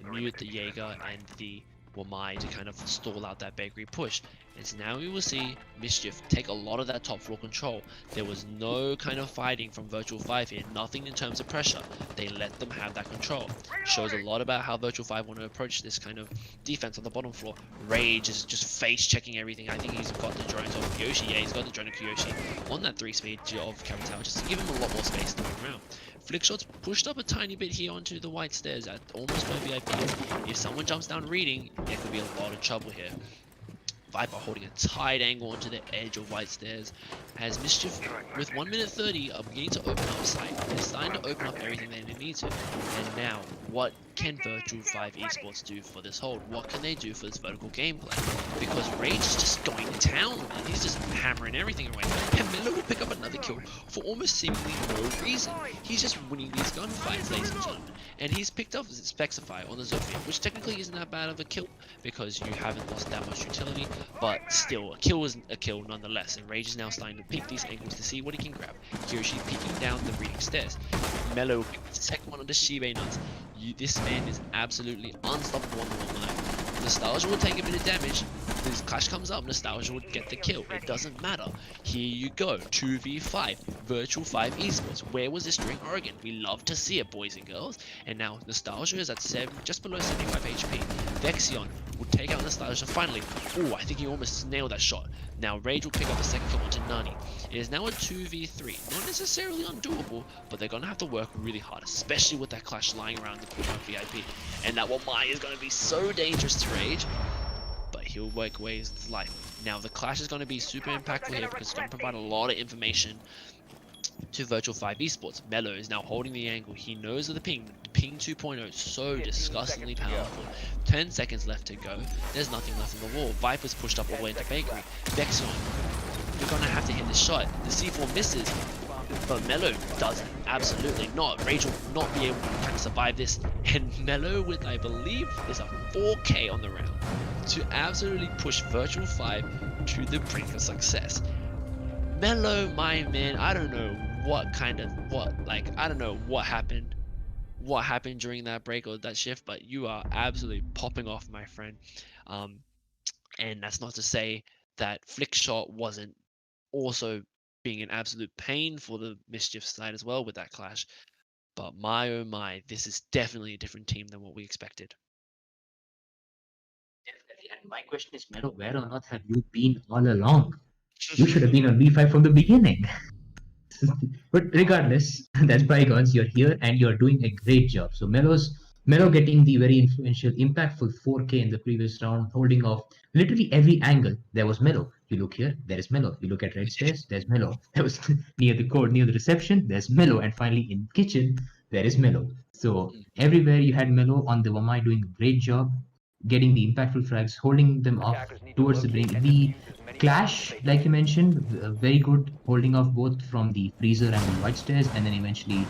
S3: Mute, the Jaeger, and the Wamai to kind of stall out that bakery push. And so now we will see Mischief take a lot of that top floor control. There was no kind of fighting from Virtual-5 here, nothing in terms of pressure. They let them have that control. Shows a lot about how Virtual-5 want to approach this kind of defense on the bottom floor. Rage is just face checking everything. I think he's got the drones of Kyoshi. Yeah, he's got the drone of Kyoshi on that 3-speed of Capital, just to give him a lot more space to move around. Flickshot's pushed up a tiny bit here onto the white stairs at almost where VIP. If someone jumps down reading, there could be a lot of trouble here. Viper holding a tight angle onto the edge of white stairs, as Mischief with 1 minute 30 are beginning to open up sight. They're starting to open up everything they need to. And now, what can Virtual-5 Esports do for this hold? What can they do for this vertical gameplay? Because Rage is just going to town, and he's just hammering everything away. And Miller will pick up another kill for almost seemingly no reason. He's just winning these gunfights, ladies and gentlemen. And he's picked up Spexify on the Zofia, which technically isn't that bad of a kill, because you haven't lost that much utility, but still, a kill is a kill nonetheless. And Rage is now starting to pick these angles to see what he can grab. Kyoshi peeking down the reading stairs. Mello, second one on the Shibe Nuts. This man is absolutely unstoppable on the one line. Nostalgia will take a bit of damage. This clash comes up, Nostalgia would get the kill. It doesn't matter. Here you go, 2v5, Virtual-5 esports. Where was this during Oregon? We love to see it, boys and girls. And now Nostalgia is at just below 75 HP. Vexion will take out Nostalgia finally. Oh, I think he almost nailed that shot. Now Rage will pick up the second kill onto Nani. It is now a 2v3. Not necessarily undoable, but they're going to have to work really hard, especially with that clash lying around the corner of VIP. And that Wamai is going to be so dangerous to Rage, but he'll work ways to life. Now the clash is going to be super impactful here because it's going to provide a lot of information to Virtual-5 esports. Mello is now holding the angle. He knows of the ping. Ping 2.0 is so disgustingly powerful. 10 seconds left to go. There's nothing left on the wall. Viper's pushed up all the way into Bakery. Vexion, you're going to have to hit this shot. The C4 misses, but Mello doesn't. Absolutely not. Rage will not be able to kind of survive this. And Mello with, I believe, is a 4K on the round to absolutely push Virtual-5 to the brink of success. Mello, my man, I don't know I don't know what happened during that break or that shift, but you are absolutely popping off, my friend. And that's not to say that Flickshot wasn't also being an absolute pain for the Mischief side as well with that clash. But my oh my, this is definitely a different team than what we expected.
S2: Definitely. And my question is, Melo, where on earth have you been all along? You should have been on V5 from the beginning. But regardless, that's bygones. You're here and you're doing a great job. So Melo getting the very influential, impactful 4K in the previous round, holding off literally every angle. There was Melo. You look here, there is Melo. You look at red stairs, there's Melo. There was near the court, near the reception, there's Melo. And finally in kitchen, there is Melo. So everywhere you had Melo on the Wamai doing a great job, getting the impactful frags, holding them off towards the brink. The clash, like you mentioned, very good, holding off both from the freezer and the white stairs, and then eventually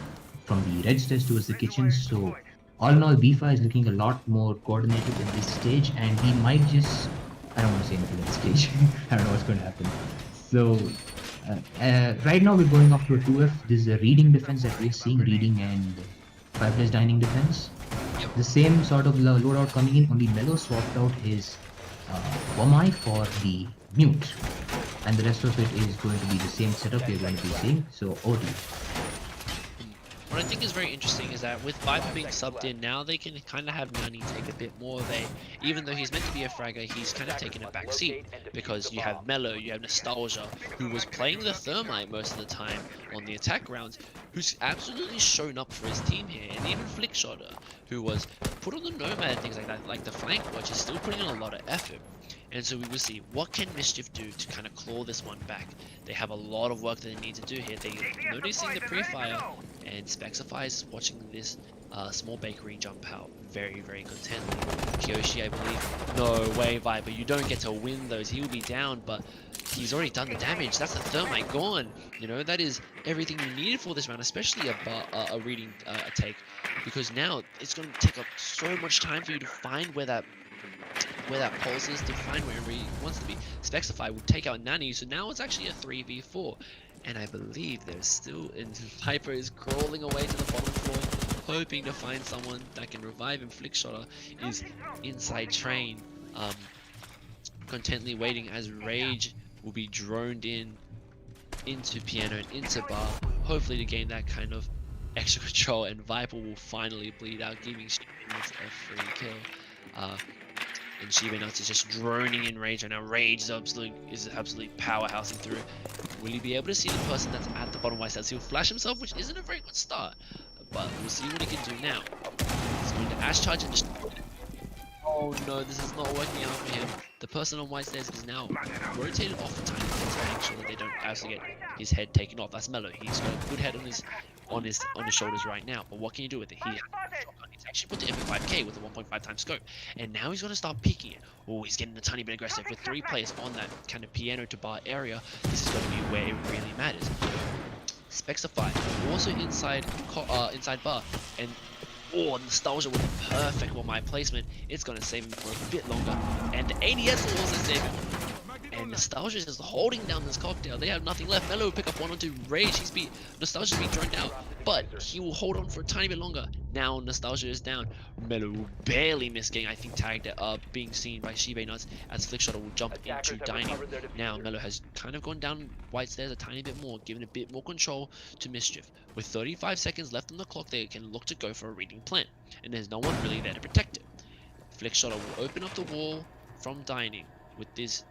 S2: from the red stairs towards the kitchen. So all in all, B5 is looking a lot more coordinated at this stage, and he might just, I don't want to say anything at this stage. I don't know what's going to happen. So right now we're going off to a 2F. This is a reading defense that we're seeing, reading and Fireplace Dining defense. The same sort of loadout coming in, only Melo swapped out his Wamai for the mute, and the rest of it is going to be the same setup we're going to be seeing. So OD.
S3: What I think is very interesting is that with Viper being subbed in, now they can kind of have Nani take a bit more of a, even though he's meant to be a fragger, he's kind of taken a back seat, because you have Mello, you have Nostalgia, who was playing the Thermite most of the time on the attack rounds, who's absolutely shown up for his team here, and even Flickshotter, who was put on the Nomad and things like that, like the flank watch, is still putting in a lot of effort. And so we will see, what can Mischief do to kind of claw this one back? They have a lot of work that they need to do here. They're noticing the pre-fire, and Spexify is watching this small bakery jump out very, very contently. Kyoshi, I believe, no way, Viper, you don't get to win those. He will be down, but he's already done the damage. That's the Thermite gone. You know, that is everything you needed for this round, especially a reading take, because now it's going to take up so much time for you to find where that pulse is, to find wherever he wants to be. Spexify will take out Nani, so now it's actually a 3v4. And I believe there's still, and Viper is crawling away to the bottom floor, hoping to find someone that can revive him. Flickshotter is inside train, contently waiting as Rage will be droned into Piano and into Bar, hopefully to gain that kind of extra control, and Viper will finally bleed out, giving Nuts a free kill. And Shiba Nuts is just droning in Rage right now. Rage is absolutely powerhousing through. Will he be able to see the person that's at the bottom white stairs? He'll flash himself, which isn't a very good start, but we'll see what he can do now. He's going to Ash Charge and just... Oh no, this is not working out for him. The person on white stairs is now rotated off the tiny bit to make sure that they don't actually get his head taken off. That's Mello. He's got a good head on his shoulders right now, but what can you do with it? He's actually put to MP5K with a 1.5 times scope, and now he's going to start peeking it. Oh, he's getting a tiny bit aggressive with 3 players on that kind of piano to bar area. This is going to be where it really matters. Spexify also inside bar, and Nostalgia with a perfect Wamai placement. It's going to save him for a bit longer, and the ADS will also save him. And Nostalgia is just holding down this cocktail. They have nothing left. Melo will pick up one or two. Rage, Nostalgia's being thrown out, but he will hold on for a tiny bit longer. Now Nostalgia is down. Melo will barely miss getting, I think, tagged being seen by Shibe Nuts as Flickshotter will jump into Dining. Now Melo has kind of gone down White Stairs a tiny bit more, giving a bit more control to Mischief. With 35 seconds left on the clock, they can look to go for a reading plant, and there's no one really there to protect it. Flickshotter will open up the wall from Dining with this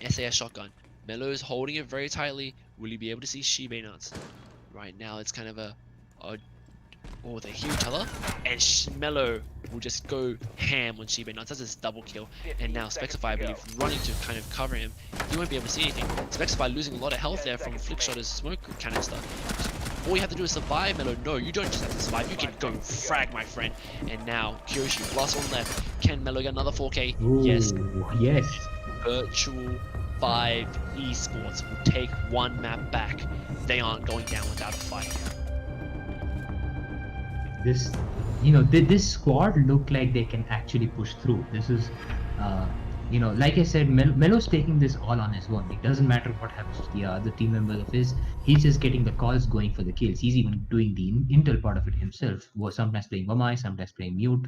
S3: SAS shotgun. Melo is holding it very tightly. Will he be able to see Shibe Nuts? Right now, it's kind of oh, they hear each other, and Melo will just go ham on Shibe Nuts. That's his double kill. And now Spexify, I believe, running to kind of cover him. He won't be able to see anything. Spexify losing a lot of health there from Flickshotter's smoke canister. All you have to do is survive, Melo. No, you don't just have to survive. You can go frag, my friend. And now, Kyoshi, last one left. Can Melo get another 4K?
S2: Ooh,
S3: Yes.
S2: yes.
S3: Virtual-5 esports will take one map back. They aren't going down without a fight.
S2: This, this squad look like they can actually push through. This is, like I said, Melo's taking this all on his own. It doesn't matter what happens to the other team members of his. He's just getting the calls, going for the kills. He's even doing the intel part of it himself. Sometimes playing Wamai, sometimes playing mute,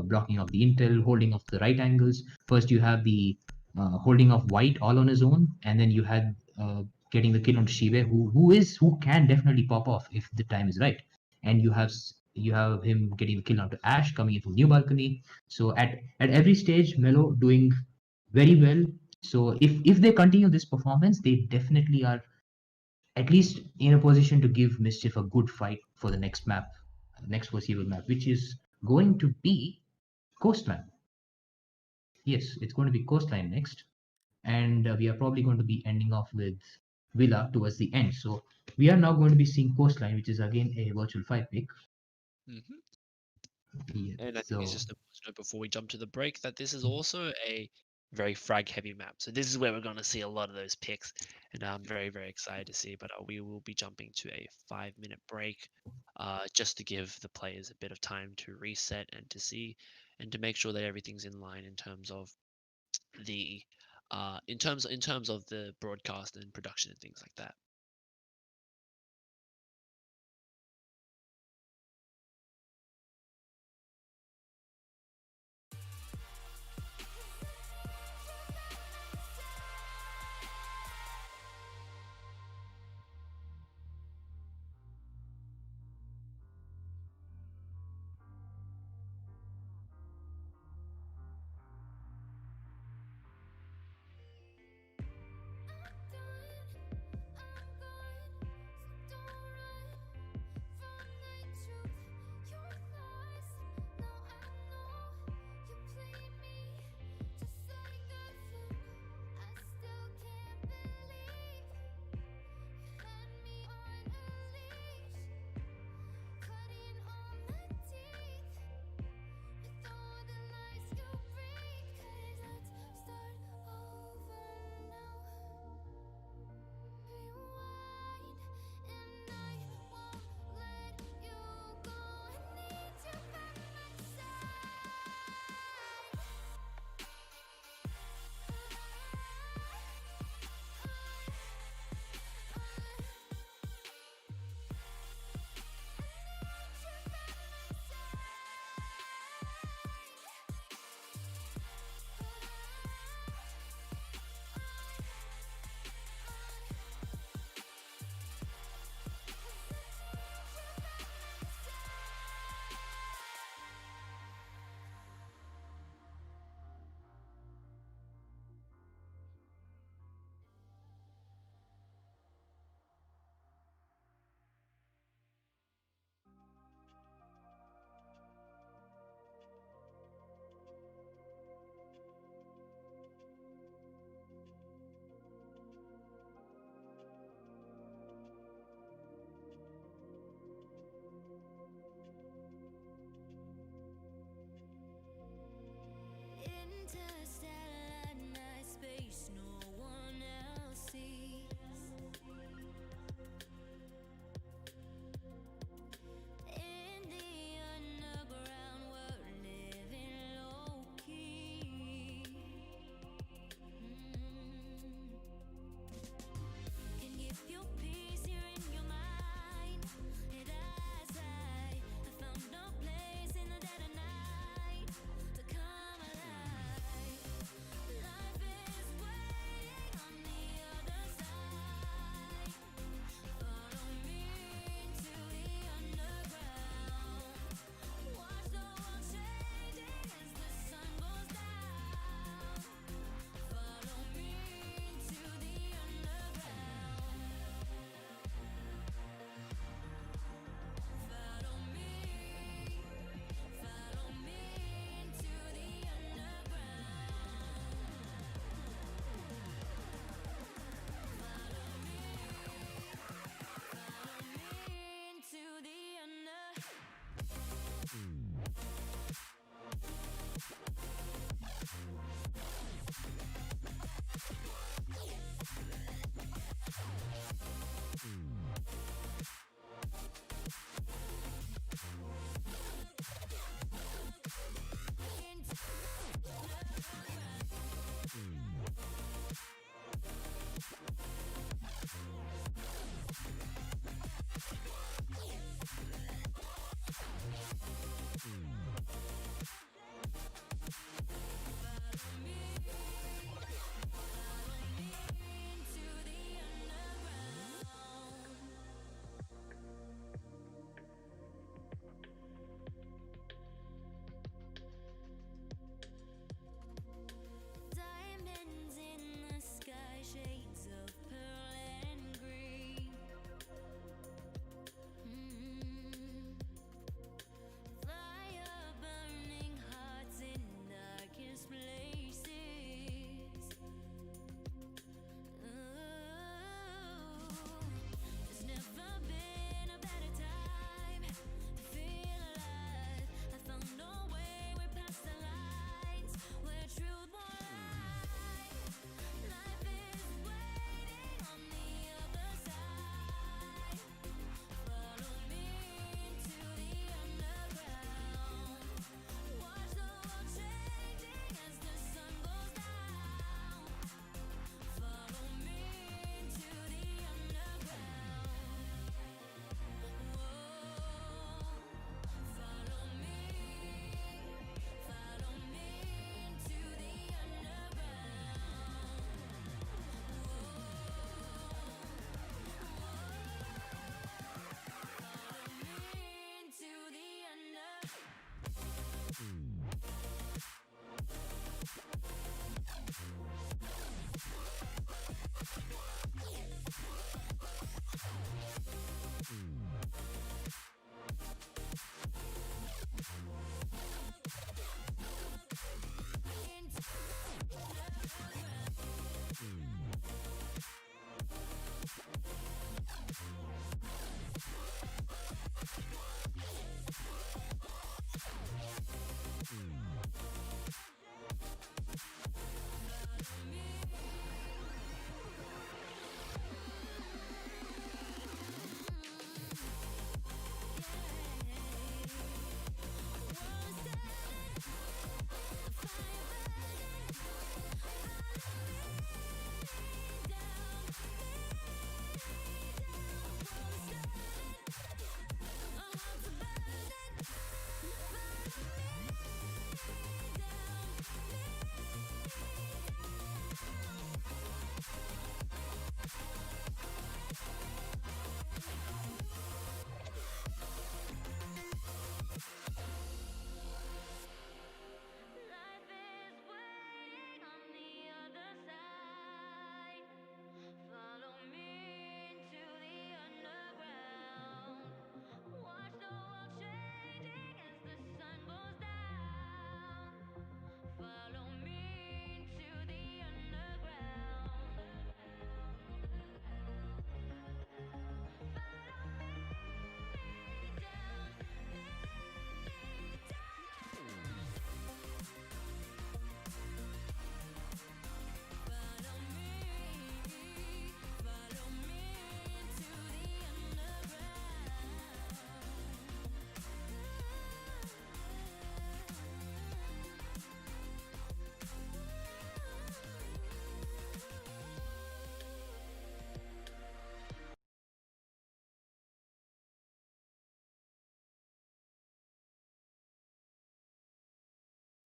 S2: blocking of the intel, holding of the right angles. First you have the holding of white all on his own, and then you had getting the kill on Shibe, who can definitely pop off if the time is right. And you have him getting the kill onto Ash, coming in from new balcony. So at every stage, Melo doing very well. So if they continue this performance, they definitely are at least in a position to give Mischief a good fight for the next map, next foreseeable map, which is going to be Coastline. Yes, it's going to be Coastline next, and we are probably going to be ending off with Villa towards the end. So we are now going to be seeing Coastline, which is again a Virtual-5 pick. Yeah,
S3: And I think
S2: so
S3: it's just important to note before we jump to the break that this is also a very frag heavy map. So this is where we're going to see a lot of those picks, and I'm very, very excited to see. But we will be jumping to a 5-minute break just to give the players a bit of time to reset and to see and to make sure that everything's in line in terms of the in terms of the broadcast and production and things like that.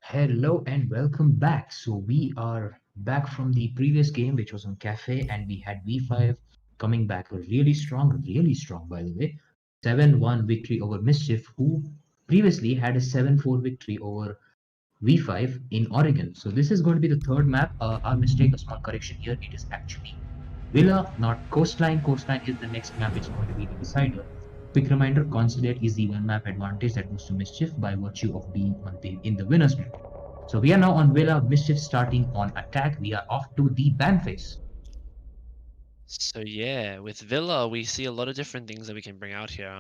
S2: Hello and welcome back. So we are back from the previous game, which was on Cafe, and we had V5 coming back a really strong, by the way, 7-1 victory over Mischief, who previously had a 7-4 victory over V5 in Oregon. So this is going to be the third map. Our mistake, a small correction here. It is actually Villa, not Coastline. Coastline is the next map. It's going to be the decider. Quick reminder: Consulate is the one map advantage that goes to Mischief by virtue of being in the winners group. So we are now on Villa. Mischief starting on attack. We are off to the ban phase.
S3: So yeah, with Villa, we see a lot of different things that we can bring out here.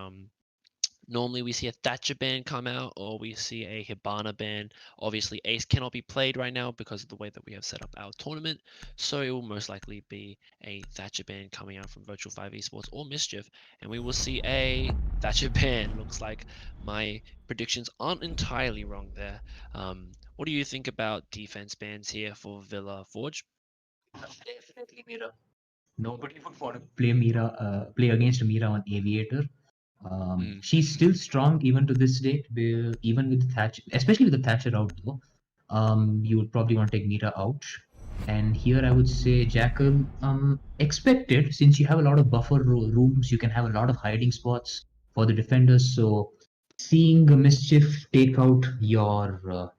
S3: Normally we see a Thatcher ban come out, or we see a Hibana ban. Obviously, Ace cannot be played right now because of the way that we have set up our tournament, so it will most likely be a Thatcher ban coming out from Virtual-5 Esports or Mischief, and we will see a Thatcher ban. Looks like my predictions aren't entirely wrong there. What do you think about defense bans here for Villa, Forge?
S2: Definitely Mira. Nobody would want to play Mira, play against Mira on Aviator. She's still strong even to this day, even with Thatcher, especially with the Thatcher out though. You would probably want to take Mira out. And here I would say Jackal, expected, since you have a lot of buffer rooms, you can have a lot of hiding spots for the defenders. So seeing a Mischief take out your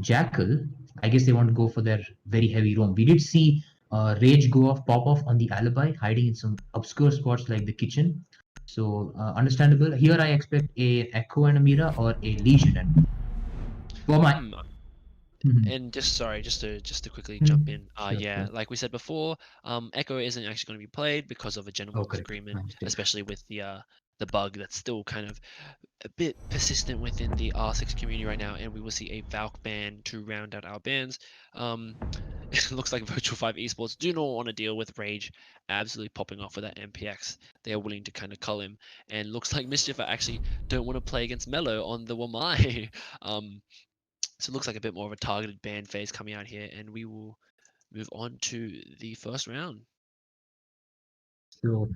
S2: Jackal, I guess they want to go for their very heavy roam. We did see Rage pop off on the Alibi, hiding in some obscure spots like the kitchen. So understandable. Here I expect a Echo and a Mira or a Legion. And for my
S3: And just to quickly jump in,
S2: Sure,
S3: yeah,
S2: sure.
S3: like we said before, Echo isn't actually going to be played because of a gentleman's
S2: correct.
S3: agreement,
S2: My mistake.
S3: especially with the bug that's still kind of a bit persistent within the R6 community right now, and we will see a Valk ban to round out our bans. It looks like Virtual-5 Esports do not want to deal with Rage absolutely popping off with that MPX. They are willing to kind of cull him, and looks like Mischief actually don't want to play against Mello on the Wamai. So it looks like a bit more of a targeted ban phase coming out here, and we will move on to the first round.
S2: So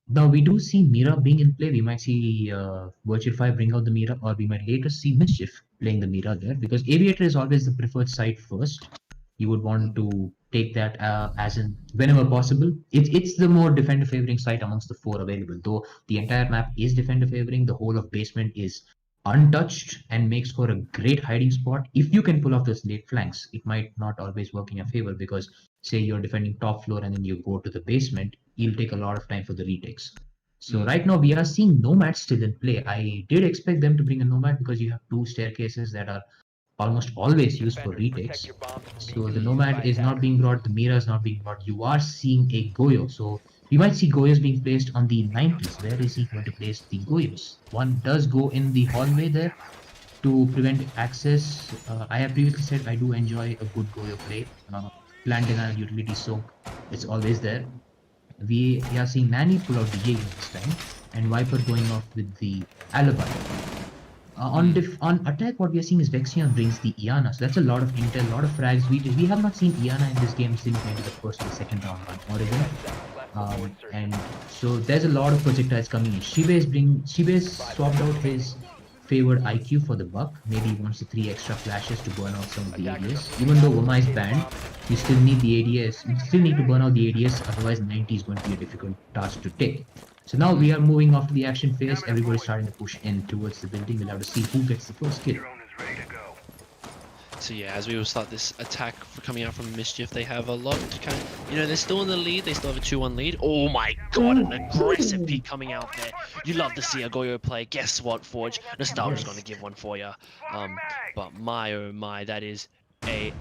S2: now we do see Mira being in play. We might see Virtual-5 bring out the Mira, or we might later see Mischief playing the Mira there, because Aviator is always the preferred site first. You would want to take that as in whenever possible. It's the more defender favoring site amongst the four available. Though the entire map is defender favoring, the whole of basement is untouched and makes for a great hiding spot. If you can pull off those late flanks, it might not always work in your favor, because say you're defending top floor and then you go to the basement, you'll take a lot of time for the retakes. So right now we are seeing Nomad still in play. I did expect them to bring a Nomad because you have two staircases that are almost always used for
S4: Defenders, protect
S2: retakes.
S4: your bombs from
S2: So
S4: being
S2: the
S4: defused
S2: Nomad
S4: by
S2: is not
S4: attackers.
S2: being brought, the Mira is not being brought. You are seeing a Goyo. So we might see Goyos being placed on the 90s. Where is he going to place the Goyos? One does go in the hallway there to prevent access. I have previously said I do enjoy a good Goyo play. Plant denial utility soak, it's always there. We are seeing Nani pull out the Jaeger this time, and Viper going off with the Alibi. On attack, what we are seeing is Vexion brings the Iana, so that's a lot of intel, a lot of frags. We have not seen Iana in this game since maybe the first or second round on Oregon.
S4: 10 seconds left before insertion.
S2: And so there's a lot of projectiles coming in. Shibe's swapped out his favored IQ for the buck. Maybe he wants the 3 extra flashes to burn out some of the ADS. Even though Wama is banned, you still need the ADS. You still need to burn out the ADS, otherwise 90 is going to be a difficult task to take. So now we are moving off to the action phase. Everybody's starting to push in towards the building. We'll have to see who gets the first kill.
S3: So yeah, as we will start this attack for coming out from Mischief, they have a lot to kind of, they're still in the lead. They still have a 2-1 lead. Oh my god, an aggressive peak coming out there. You love to see a Goyo play. Guess what, Forge? Nostalgia's going to give one for you. But my oh my, that is a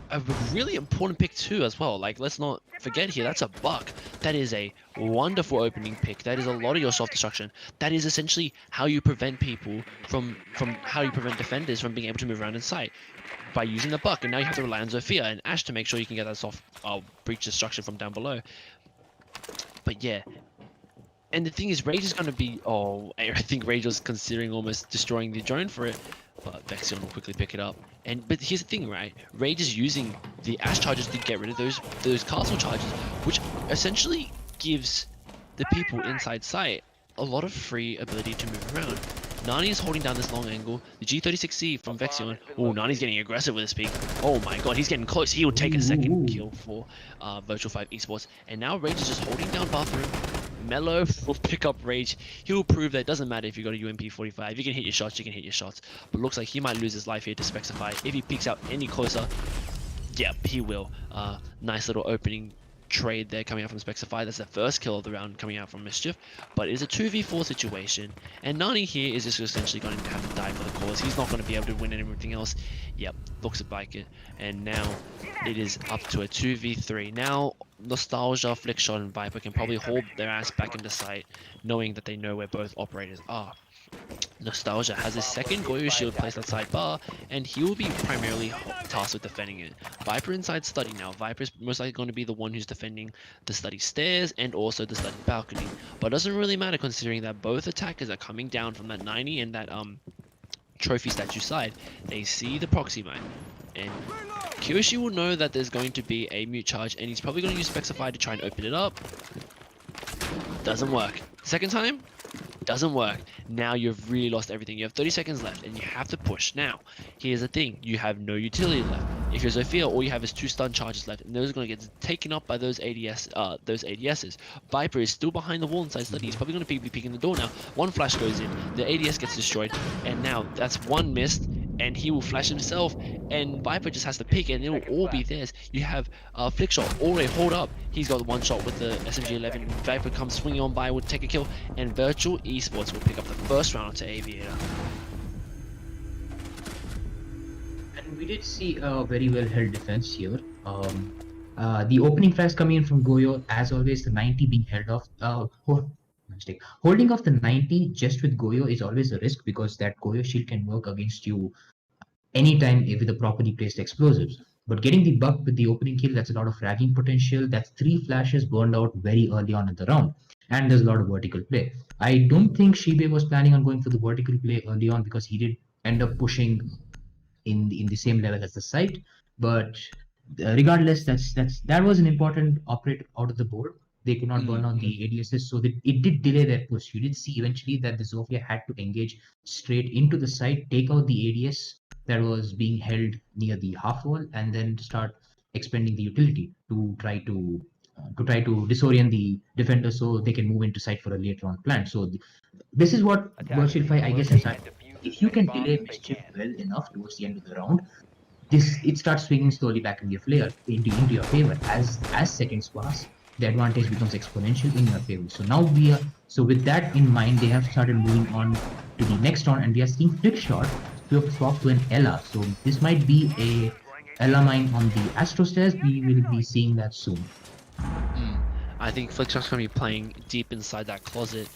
S3: really important pick too as well. Like, let's not forget here, that's a buck. That is a wonderful opening pick. That is a lot of your self-destruction. That is essentially how you prevent people from how you prevent defenders from being able to move around in sight, by using the buck. And now you have to rely on Zofia and Ash to make sure you can get that soft breach destruction from down below. But yeah, and the thing is, Rage is going to be, I think Rage was considering almost destroying the drone for it, but Vexion will quickly pick it up. But here's the thing, right? Rage is using the Ash charges to get rid of those castle charges, which essentially gives the people inside sight a lot of free ability to move around. Nani is holding down this long angle. The G36C from Vexion. Oh, Nani's getting aggressive with his peak. Oh my god, he's getting close. He will take a second kill for Virtual-5 Esports. And now Rage is just holding down bathroom. Mellow will pick up Rage. He will prove that it doesn't matter if you got a UMP 45. You can hit your shots, you can hit your shots. But looks like he might lose his life here to Spexify. If he peeks out any closer, yep, he will. Nice little opening trade there coming out from Spexify. That's the first kill of the round coming out from Mischief. But it's a 2v4 situation. And Nani here is just essentially going to have to die for the cause. He's not going to be able to win everything else. Yep, looks like it. And now it is up to a 2v3. Now Nostalgia, Flickshot, and Viper can probably hold their ass back into sight, knowing that they know where both operators are. Nostalgia has his second Goyo shield placed outside bar, and he will be primarily tasked with defending it. Viper inside study now. Viper is most likely going to be the one who's defending the study stairs and also the study balcony. But it doesn't really matter considering that both attackers are coming down from that 90 and that trophy statue side. They see the proxy mine. And Kyoshi will know that there's going to be a mute charge, and he's probably going to use Spexify to try and open it up. Doesn't work. Second time? Doesn't work. Now you've really lost everything. You have 30 seconds left, and you have to push. Now, here's the thing. You have no utility left. If you're Sophia, all you have is 2 stun charges left, and those are going to get taken up by those ADSs. Viper is still behind the wall inside study. He's probably going to be peeking the door now. One flash goes in. The ADS gets destroyed, and now that's one missed, and he will flash himself, and Viper just has to pick, and it will all be theirs. You have Flickshot already hold up. He's got one shot with the SMG-11. Viper comes swinging on by, will take a kill, and Virtual Esports will pick up the first round to Aviator.
S2: And we did see a very well held defense here. The opening frags coming in from Goyo, as always, the 90 being held off. Holding off the 90 just with Goyo is always a risk because that Goyo shield can work against you anytime with the properly placed explosives. But getting the buck with the opening kill, that's a lot of fragging potential. That's 3 flashes burned out very early on in the round. And there's a lot of vertical play. I don't think Shibe was planning on going for the vertical play early on because he did end up pushing in the same level as the site. But regardless, that was an important operator out of the board. They could not burn out the ADSs, so that it did delay their push. You did see eventually that the Zofia had to engage straight into the site, take out the ADS that was being held near the half wall, and then start expending the utility to try to disorient the defender so they can move into site for a later on plan. So this is what Virtual-5, I guess, is that if you can delay Mischief well enough towards the end of the round, it starts swinging slowly back in your into your favor. As seconds pass, the advantage becomes exponential in your favor. So now with that in mind, they have started moving on to the next round, and we are seeing Flickshot swap to an Ella. So this might be a Ella mine on the Astro stairs. We will be seeing that soon.
S3: I think Flickshot's going to be playing deep inside that closet,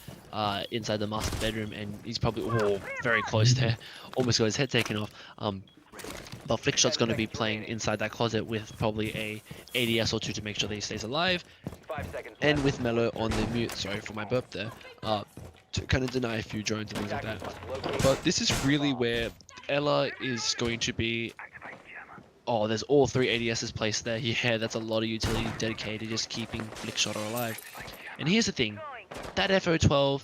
S3: inside the master bedroom, and he's probably very close there. Almost got his head taken off. But Flickshot's going to be playing inside that closet with probably a ADS or 2 to make sure that he stays alive. And with Mellow on the mute, sorry for my burp there, to kind of deny a few drones and things like that. But this is really where Ella is going to be. Oh, there's all 3 ADSs placed there. Yeah, that's a lot of utility dedicated to just keeping Flickshot alive. And here's the thing, that FO12,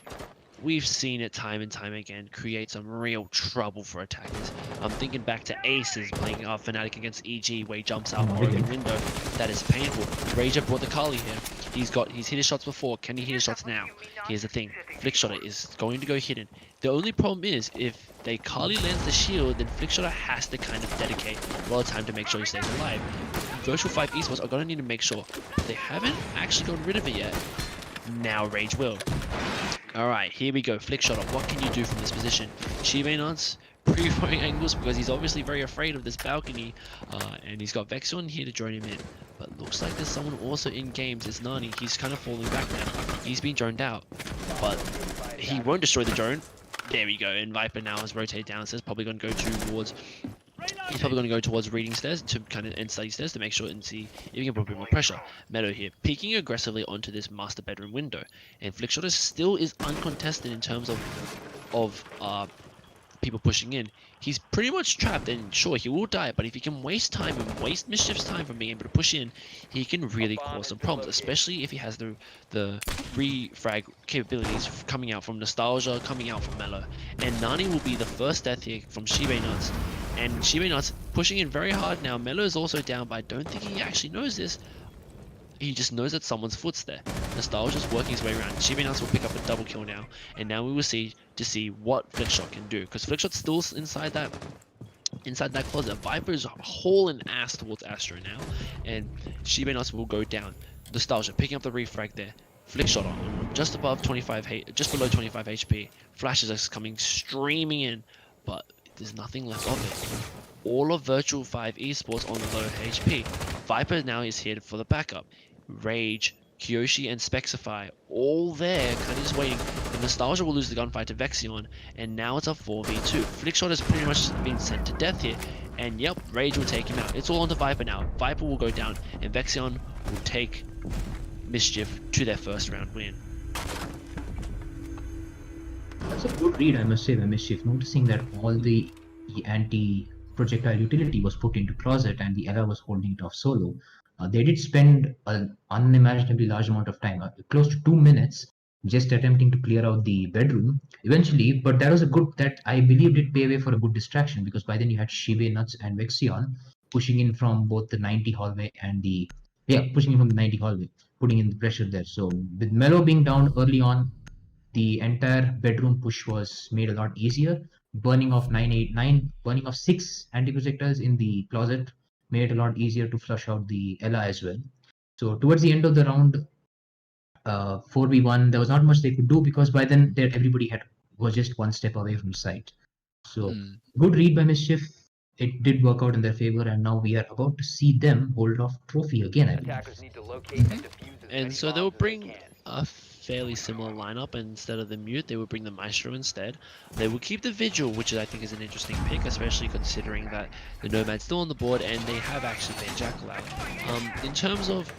S3: we've seen it time and time again create some real trouble for attackers. I'm thinking back to Aces playing Fnatic against EG where he jumps out of the window. That is painful. Rager brought the Kali here. He's hit his shots before. Can he hit his shots now? Here's the thing. Flickshotter is going to go hidden. The only problem is if they Kali lands the shield, then Flickshotter has to kind of dedicate a lot of time to make sure he stays alive. Virtual-5 Esports are going to need to make sure. They haven't actually gotten rid of it yet. Now Rage will. Alright, here we go. Flickshotter, what can you do from this position? Shivainance pre-firing angles because he's obviously very afraid of this balcony. And he's got Vexion here to join him in. But looks like there's someone also in games. It's Nani. He's kind of falling back now. He's been droned out. But he won't destroy the drone. There we go. And Viper now has rotated downstairs. Probably going to go towards... He's probably going to go towards reading stairs to kind of end study stairs to make sure and see if he can put a bit more pressure. Meadow here, peeking aggressively onto this master bedroom window. And Flickshotter still is uncontested in terms of people pushing in, he's pretty much trapped, and sure, he will die, but if he can waste time and waste Mischief's time from being able to push in, he can really cause some problems, especially if he has the refrag capabilities coming out from Nostalgia, coming out from Mellow. And Nani will be the first death here from Shibe Nuts, and Shibe Nuts pushing in very hard now. Mellow is also down, but I don't think he actually knows this. He just knows that someone's foot's there. Nostalgia's working his way around. Shibe Nuts will pick up a double kill now, and now we will see what Flickshot can do, because Flickshot's still inside that closet. Viper's hauling ass towards Astro now, and Shibe Nuts will go down. Nostalgia picking up the refrag there. Flickshot on just above 25, just below 25 HP. Flashes are coming streaming in, but there's nothing left of it. All of Virtual-5 esports on low HP. Viper now is here for the backup. Rage, Kyoshi, and Spexify all there, kind of just waiting. And Nostalgia will lose the gunfight to Vexion, and now it's a 4v2. Flickshot has pretty much been sent to death here, and yep, Rage will take him out. It's all onto Viper now. Viper will go down, and Vexion will take Mischief to their first round win.
S2: That's a good read, I must say, by Mischief, noticing that all the anti-projectile utility was put into closet and the Ella was holding it off solo. They did spend an unimaginably large amount of time, close to 2 minutes, just attempting to clear out the bedroom eventually, but that was that I believe did pay away for a good distraction, because by then you had Shibe Nuts and Vexion pushing in from both the 90 hallway and pushing in from the 90 hallway, putting in the pressure there. So with Mellow being down early on, the entire bedroom push was made a lot easier. Burning off 6 anti-projectiles in the closet made it a lot easier to flush out the Ella as well. So towards the end of the round, 4v1, there was not much they could do, because by then everybody was just one step away from sight. So good read by Mischief. It did work out in their favor, and now we are about to see them hold off trophy again, I believe.
S4: Attackers need to locate and defuse as
S3: And
S4: many
S3: so they will
S4: bombs as
S3: bring
S4: they can.
S3: a fairly similar lineup. Instead of the Mute, they will bring the Maestro instead. They will keep the Vigil, which I think is an interesting pick, especially considering that the Nomad's still on the board and they have actually been Jackal out. In terms of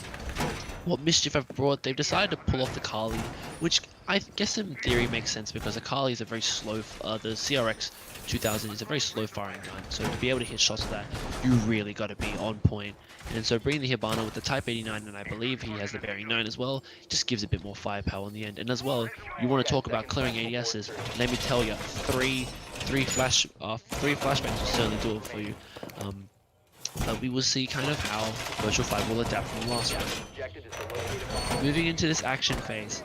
S3: what Mischief have brought, they've decided to pull off the Kali, which I guess in theory makes sense, because the Kali is a very slow, the CRX 2000 is a very slow firing gun, so to be able to hit shots with that, you really got to be on point. And so bringing the Hibana with the Type 89, and I believe he has the Bearing 9 as well, just gives a bit more firepower in the end. And as well, you want to talk about clearing ADSs, let me tell you, three flashbangs will certainly do it for you. But we will see kind of how Virtual-5 will adapt from the last round.
S4: Objective is to locate a bomb.
S3: Moving into this action phase,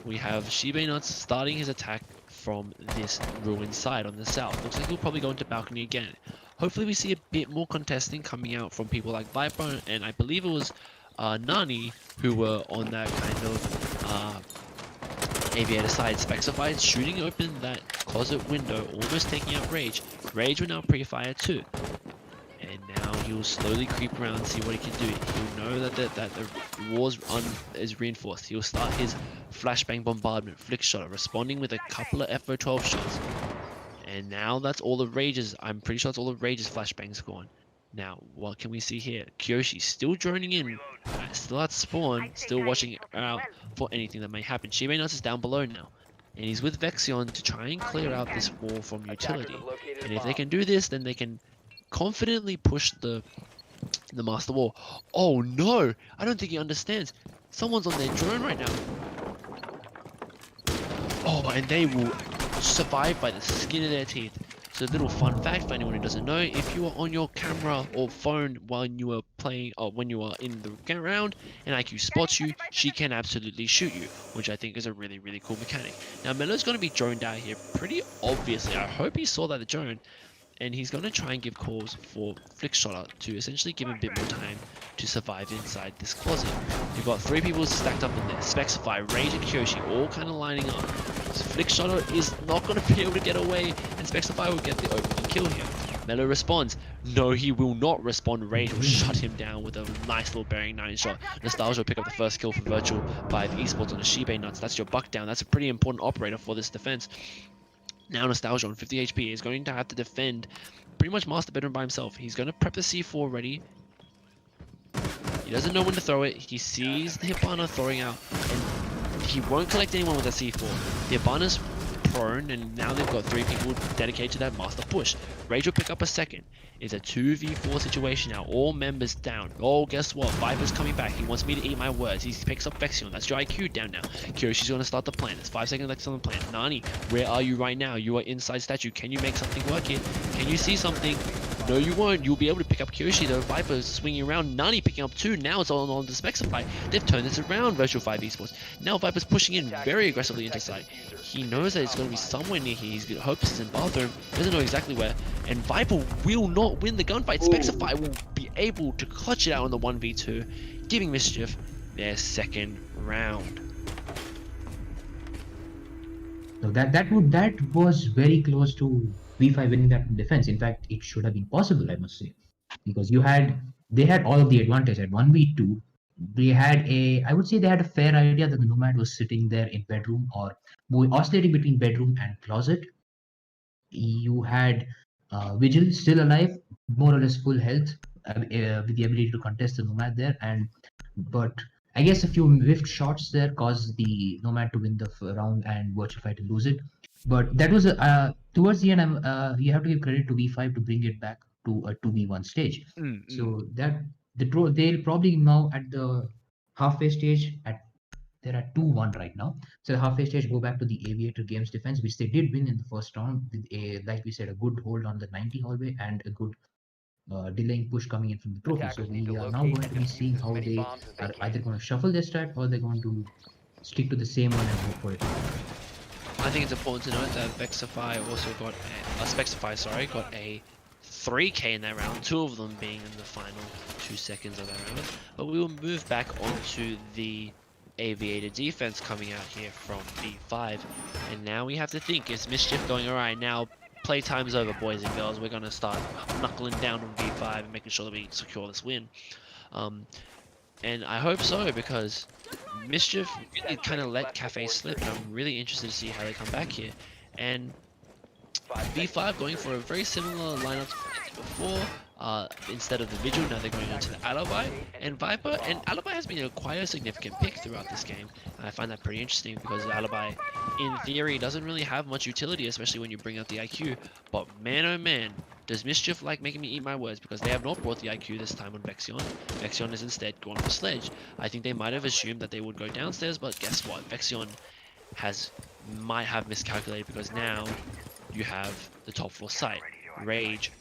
S3: we have Shibe Nuts starting his attack from this ruined side on the south. Looks like he'll probably go into balcony again. Hopefully we see a bit more contesting coming out from people like Viper, and I believe it was Nani who were on that kind of aviator side. Spexified shooting open that closet window, almost taking out Rage. Rage will now pre-fire too. And now he will slowly creep around and see what he can do. He'll know that the war is reinforced. He'll start his flashbang bombardment, flick shot, responding with a couple of FO12 shots. And now that's all the Rage's. I'm pretty sure that's all the Rage's flashbangs gone. Now, what can we see here? Kyoshi still droning in, still at spawn, still watching out for anything that may happen. Shibe Nuts is down below now, and he's with Vexion to try and clear out this wall from utility. And if they can do this, then they can confidently push the master wall. Oh no! I don't think he understands. Someone's on their drone right now. Oh, and they will survive by the skin of their teeth. So a little fun fact for anyone who doesn't know, if you are on your camera or phone while you are playing, or when you are in the round and IQ spots you, she can absolutely shoot you, which I think is a really, really cool mechanic. Now Melo's going to be droned out here pretty obviously. I hope he saw that the drone, and he's going to try and give calls for Flickshotter to essentially give him a bit more time to survive inside this closet. You've got 3 people stacked up in there. Spexify, Rage, and Kyoshi all kind of lining up. So Flickshotter is not going to be able to get away, and Spexify will get the opening kill here. Melo responds. No, he will not respond. Rage will shut him down with a nice little Bearing 9 shot. Nostalgia will pick up the first kill for Virtual-5 esports on the Shibe Nuts. That's your buck down. That's a pretty important operator for this defense. Now Nostalgia on 50 HP is going to have to defend pretty much Master Bedroom by himself. He's going to prep the C4 ready. He doesn't know when to throw it. He sees the Hibana throwing out, and he won't collect anyone with a C4. The Hibana's prone, and now they've got 3 people dedicated to that master push. Rage will pick up a second. It's a 2v4 situation now. All members down. Oh, guess what? Viper's coming back. He wants me to eat my words. He picks up Vexion. That's your IQ down now. Kyoshi's going to start the plan. There's 5 seconds left on the plan. Nani, where are you right now? You are inside statue. Can you make something work here? Can you see something? No, you won't. You'll be able to pick up Kyoshi though. Viper's swinging around. Nani picking up 2. Now it's all on to Spexify. They've turned this around, Virtual-5 Esports. Now Viper's pushing in very aggressively into site. He knows that it's going to be somewhere near here. He hopes it's in bathroom. Doesn't know exactly where. And Viper will not win the gunfight. Spexify will be able to clutch it out on the 1v2, giving Mischief their second round.
S2: So that was very close to V5 winning that defense. In fact, it should have been possible, I must say, because they had all of the advantage at 1v2. I would say they had a fair idea that the Nomad was sitting there in bedroom or oscillating between bedroom and closet. You had Vigil still alive, more or less full health, with the ability to contest the Nomad there, but I guess a few whiffed shots there caused the Nomad to win the round and Virtual-5 to lose it. But that was towards the end. You have to give credit to V5 to bring it back to a 2v1 stage. So that they'll probably now at the halfway stage they're at 2-1 right now. So the halfway stage go back to the Aviator Games defense, which they did win in the first round with like we said, a good hold on the 90 hallway and a good delaying push coming in from the trophy. So we are now going to be seeing how they are either going to shuffle their strat or they're going to stick to the same one and hope for it.
S3: I think it's important to note that Spexify also got got a 3k in that round, 2 of them being in the final 2 seconds of that round. But we will move back onto the Aviator defense coming out here from V5, and now we have to think, is Mischief going alright? Now playtime's over, boys and girls. We're going to start knuckling down on V5 and making sure that we secure this win. And I hope so, because Mischief really kind of let Cafe slip, and I'm really interested to see how they come back here. And V5 going for a very similar lineup to what they did before. Instead of the Vigil, now they're going into the Alibi and Viper. And Alibi has been quite a significant pick throughout this game. And I find that pretty interesting because Alibi, in theory, doesn't really have much utility, especially when you bring out the IQ. But man, oh man, does Mischief like making me eat my words, because they have not brought the IQ this time on Vexion. Vexion is instead gone for Sledge. I think they might have assumed that they would go downstairs, but guess what? Vexion might have miscalculated, because now you have the top floor site. Rage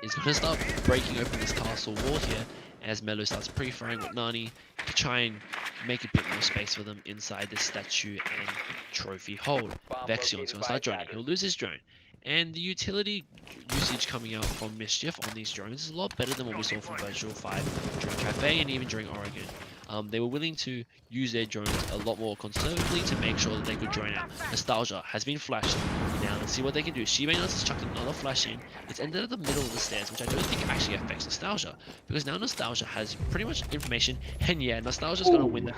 S3: is going to start breaking open this castle wall here as Melo starts pre-firing with Nani to try and make a bit more space for them inside this statue and trophy hold. Vexion's going to start droning. He'll lose his drone. And the utility usage coming out from Mischief on these drones is a lot better than what we saw from Virtual-5 during Cafe and even during Oregon. They were willing to use their drones a lot more conservatively to make sure that they could drone out. Nostalgia has been flashed. Now let's see what they can do. Shiba has chucked another flash in. It's ended at the middle of the stairs, which I don't think actually affects Nostalgia, because now Nostalgia has pretty much information, and yeah, Nostalgia's going to win the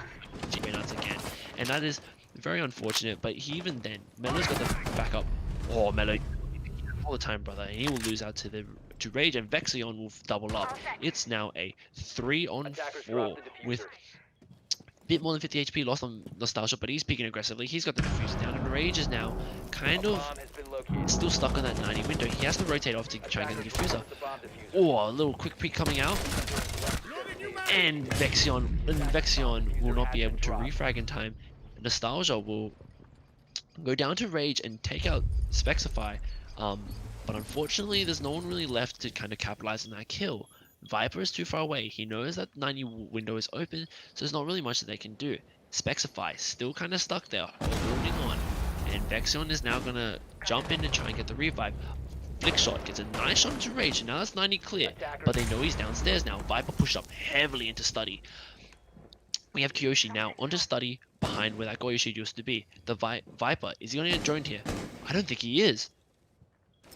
S3: Shiba again. And that is very unfortunate, but even then, Melo's got the backup. Oh, Melo, all the time, brother, and he will lose out to Rage, and Vexion will double up. It's now a 3-on-4 with a bit more than 50 HP lost on Nostalgia, but he's peeking aggressively. He's got the diffuser down, and Rage is now kind of still stuck on that 90 window. He has to rotate off to try and get the diffuser. Oh, a little quick peek coming out. And Vexion will not be able to refrag in time. Nostalgia will go down to Rage and take out Spexify. But unfortunately, there's no one really left to kind of capitalize on that kill. Viper is too far away. He knows that 90 window is open, so there's not really much that they can do. Spexify still kind of stuck there, holding on. And Vexion is now going to jump in and try and get the revive. Flick shot gets a nice shot into Rage, and now that's 90 clear. But they know he's downstairs now. Viper pushed up heavily into Study. We have Kyoshi now onto Study behind where that Goyoshi used to be. The Viper, is he going to get droned here? I don't think he is.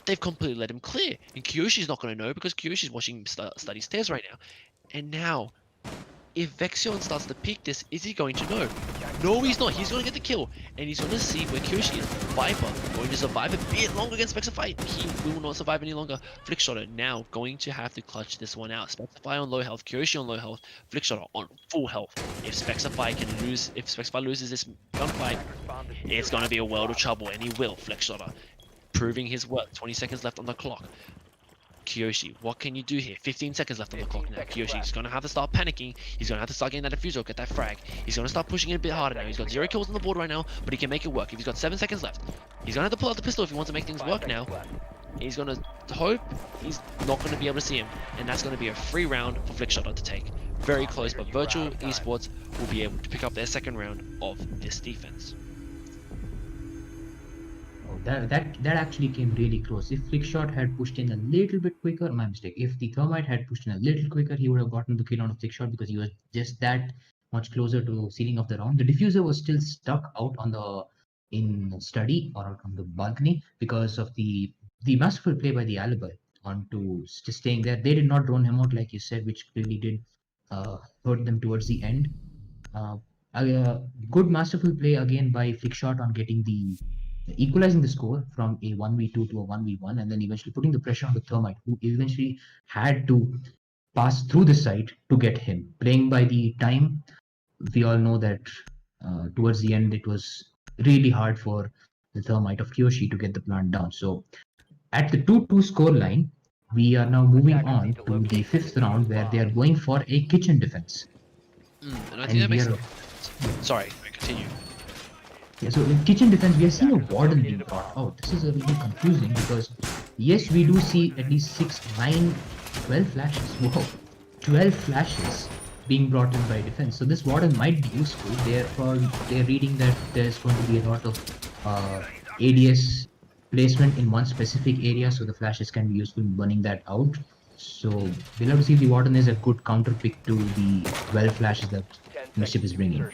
S3: They've completely let him clear, and Kyoshi's not going to know because Kyoshi's watching Study stairs right now. And now, if Vexion starts to peek this, is he going to know? No, he's not. He's going to get the kill. And he's going to see where Kyoshi is. Viper going to survive a bit longer against Spexify. He will not survive any longer. Flickshotter now going to have to clutch this one out. Spexify on low health. Kyoshi on low health. Flickshotter on full health. If Spexify loses this gunfight, it's going to be a world of trouble. And he will. Flickshotter proving his worth. 20 seconds left on the clock. Kyoshi, what can you do here? 15 seconds left on the clock now. Kyoshi's gonna have to start panicking. He's gonna have to start getting that diffuser, get that frag. He's gonna start pushing it a bit harder now. He's got 0 kills on the board right now, but he can make it work. If he's got 7 seconds left, he's gonna have to pull out the pistol if he wants to make things work now. He's gonna hope he's not gonna be able to see him, and that's gonna be a free round for Flickshotter to take. Very close, but Virtual Esports will be able to pick up their second round of this defense.
S2: That actually came really close. If Flickshot had pushed in a little bit quicker, my mistake. If the Thermite had pushed in a little quicker, he would have gotten the kill on the Flickshot because he was just that much closer to ceiling of the round. The diffuser was still stuck out in study or out on the balcony because of the masterful play by the Alibi onto just staying there. They did not drone him out like you said, which really did hurt them towards the end. A good masterful play again by Flickshot on getting equalizing the score from a 1v2 to a 1v1 and then eventually putting the pressure on the Thermite, who eventually had to pass through the site to get him. Playing by the time, we all know that towards the end it was really hard for the Thermite of Kyoshi to get the plant down. So at the 2-2 score line, we are now moving on to the 5th round where they are going for a kitchen defense.
S3: And I think that makes sense. Sorry, continue.
S2: Yeah, so in kitchen defense, we are seeing a warden being brought out. This is a little confusing because, yes, we do see at least 6, 9, 12 flashes. Whoa, 12 flashes being brought in by defense. So this warden might be useful. They're reading that there's going to be a lot of ADS placement in one specific area, so the flashes can be useful in burning that out. So we'll have to see if the warden is a good counter pick to the 12 flashes that Mischief is bringing.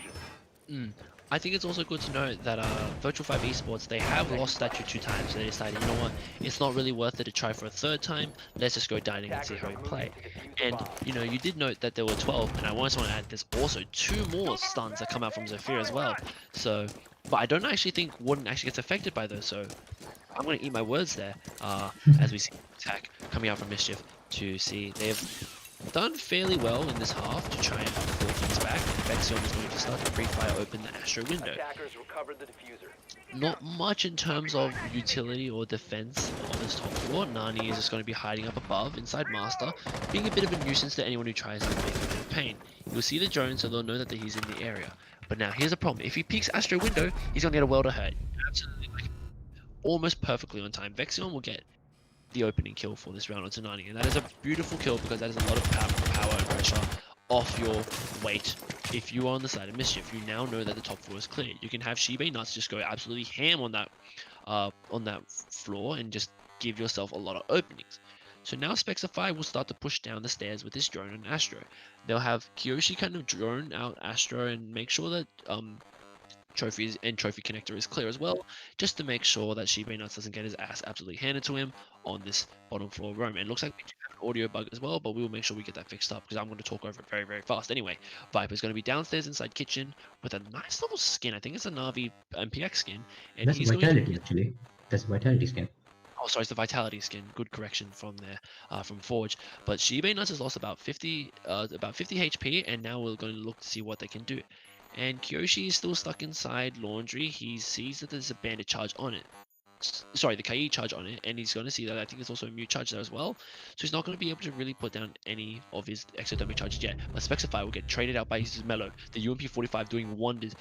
S3: I think it's also good to note that Virtual-5 Esports, they have lost Statue 2 times, so they decided, you know what, it's not really worth it to try for a 3rd time, let's just go dining and see how we play. And, you know, you did note that there were 12, and I also want to add there's also 2 more stuns that come out from Zephyr as well. So, but I don't actually think Warden actually gets affected by those, so I'm going to eat my words there, as we see attack coming out from Mischief to see they've done fairly well in this half to try and pull things back. Vexion is going to start to pre-fire open the Astro window. Not much in terms of utility or defense on this top floor. Nani is just going to be hiding up above inside Master, being a bit of a nuisance to anyone who tries to make a bit of pain. You'll see the drone, so they'll know that he's in the area. But now here's a problem. If he peeks Astro window, he's going to get a world of hurt. Absolutely, like, almost perfectly on time. Vexion will get the opening kill for this round onto Nani, and that is a beautiful kill because that is a lot of power and pressure off your weight. If you are on the side of Mischief, you now know that the top floor is clear. You can have Shibe Nuts just go absolutely ham on that floor and just give yourself a lot of openings. So now Spexify will start to push down the stairs with his drone and Astro. They'll have Kyoshi kind of drone out Astro and make sure that trophies and trophy connector is clear as well, just to make sure that Shibe Nuts doesn't get his ass absolutely handed to him on this bottom floor room. And it looks like we do have an audio bug as well, but we will make sure we get that fixed up because I'm going to talk over it very, very fast. Anyway, Viper's going to be downstairs inside kitchen with a nice little skin. I think it's a Na'Vi MPX skin. And
S2: that's Vitality actually. That's Vitality skin.
S3: Oh, sorry, it's the Vitality skin. Good correction from there, from Forge. But Shibe Nuts has lost about 50 HP, and now we're going to look to see what they can do. And Kyoshi is still stuck inside Laundry. He sees that there's a bandit charge on it. Sorry, the Kai charge on it, and he's going to see that I think there's also a mute charge there as well. So he's not going to be able to really put down any of his exodermic charges yet. But Spexify will get traded out by his Mellow, the UMP-45 doing wonders.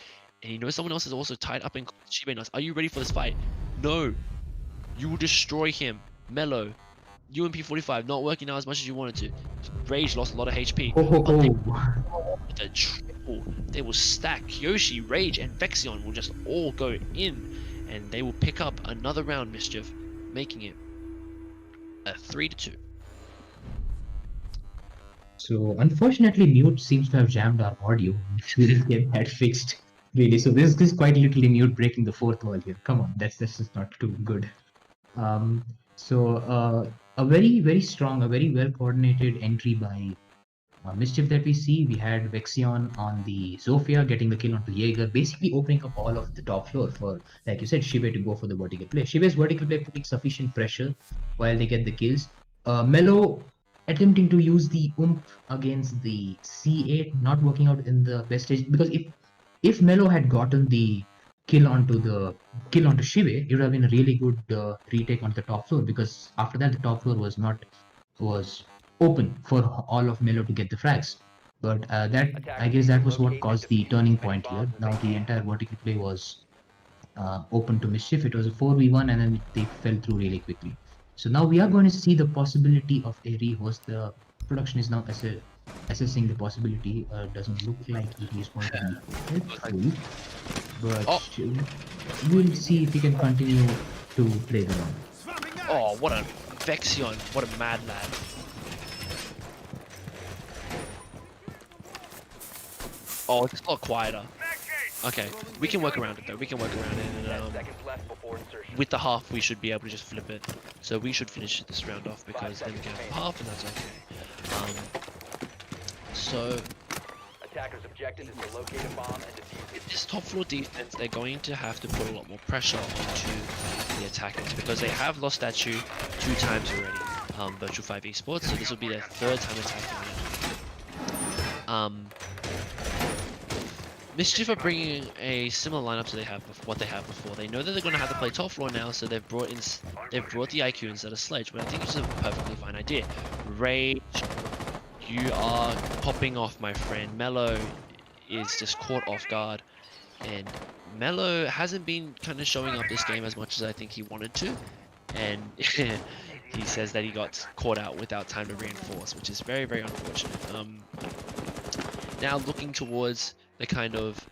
S3: And you know someone else is also tied up in Shibe Nuts. Are you ready for this fight? No. You will destroy him. Mellow. UMP-45 not working out as much as you wanted to. Rage lost a lot of HP. The triple, they will stack. Kyoshi, Rage, and Vexion will just all go in, and they will pick up another round, Mischief, making it a 3-2.
S2: So unfortunately, Mute seems to have jammed our audio. We didn't get that fixed, really. So this is quite literally Mute breaking the 4th wall here. Come on, that's just not too good. A very, very strong, a very well coordinated entry by mischief that we see. We had Vexion on the Zofia getting the kill onto Jaeger, basically opening up all of the top floor for, like you said, Shibe to go for the vertical play. Shibe's vertical play putting sufficient pressure while they get the kills. Melo attempting to use the against the C8, not working out in the best stage, because if Melo had gotten the kill onto Shibe, it would have been a really good retake on the top floor, because after that the top floor was open for all of Melo to get the frags. But I guess that was what caused the turning point here. Now the entire vertical play was open to mischief. It was a 4v1 and then they fell through really quickly. So now we are going to see the possibility of a rehost. The production is now assessing the possibility. Doesn't look like it is going to be helpful, but
S3: Oh.
S2: we'll see if we can continue to play the round.
S3: Oh, what a Vexion. What a mad lad. Oh, it's a lot quieter. Okay, we can work around it though. We can work around it.
S4: 10
S3: And,
S4: seconds left before insertion.
S3: with the half, we should be able to just flip it. So we should finish this round off because then we can have the half, and that's okay. So
S4: Attacker's objective is to locate a bomb and defuse it.
S3: with this top floor defense, they're going to have to put a lot more pressure onto the attackers because they have lost statue 2 times already. Virtual-5 Esports, so this will be their 3rd time attacking it. Mischief are bringing a similar lineup to what they have before. They know that they're going to have to play top floor now, so they've brought the IQ instead of Sledge, but I think it's a perfectly fine idea. Rage, you are popping off, my friend. Melo is just caught off guard, and Melo hasn't been kind of showing up this game as much as I think he wanted to, and he says that he got caught out without time to reinforce, which is very, very unfortunate. Now looking towards the kind of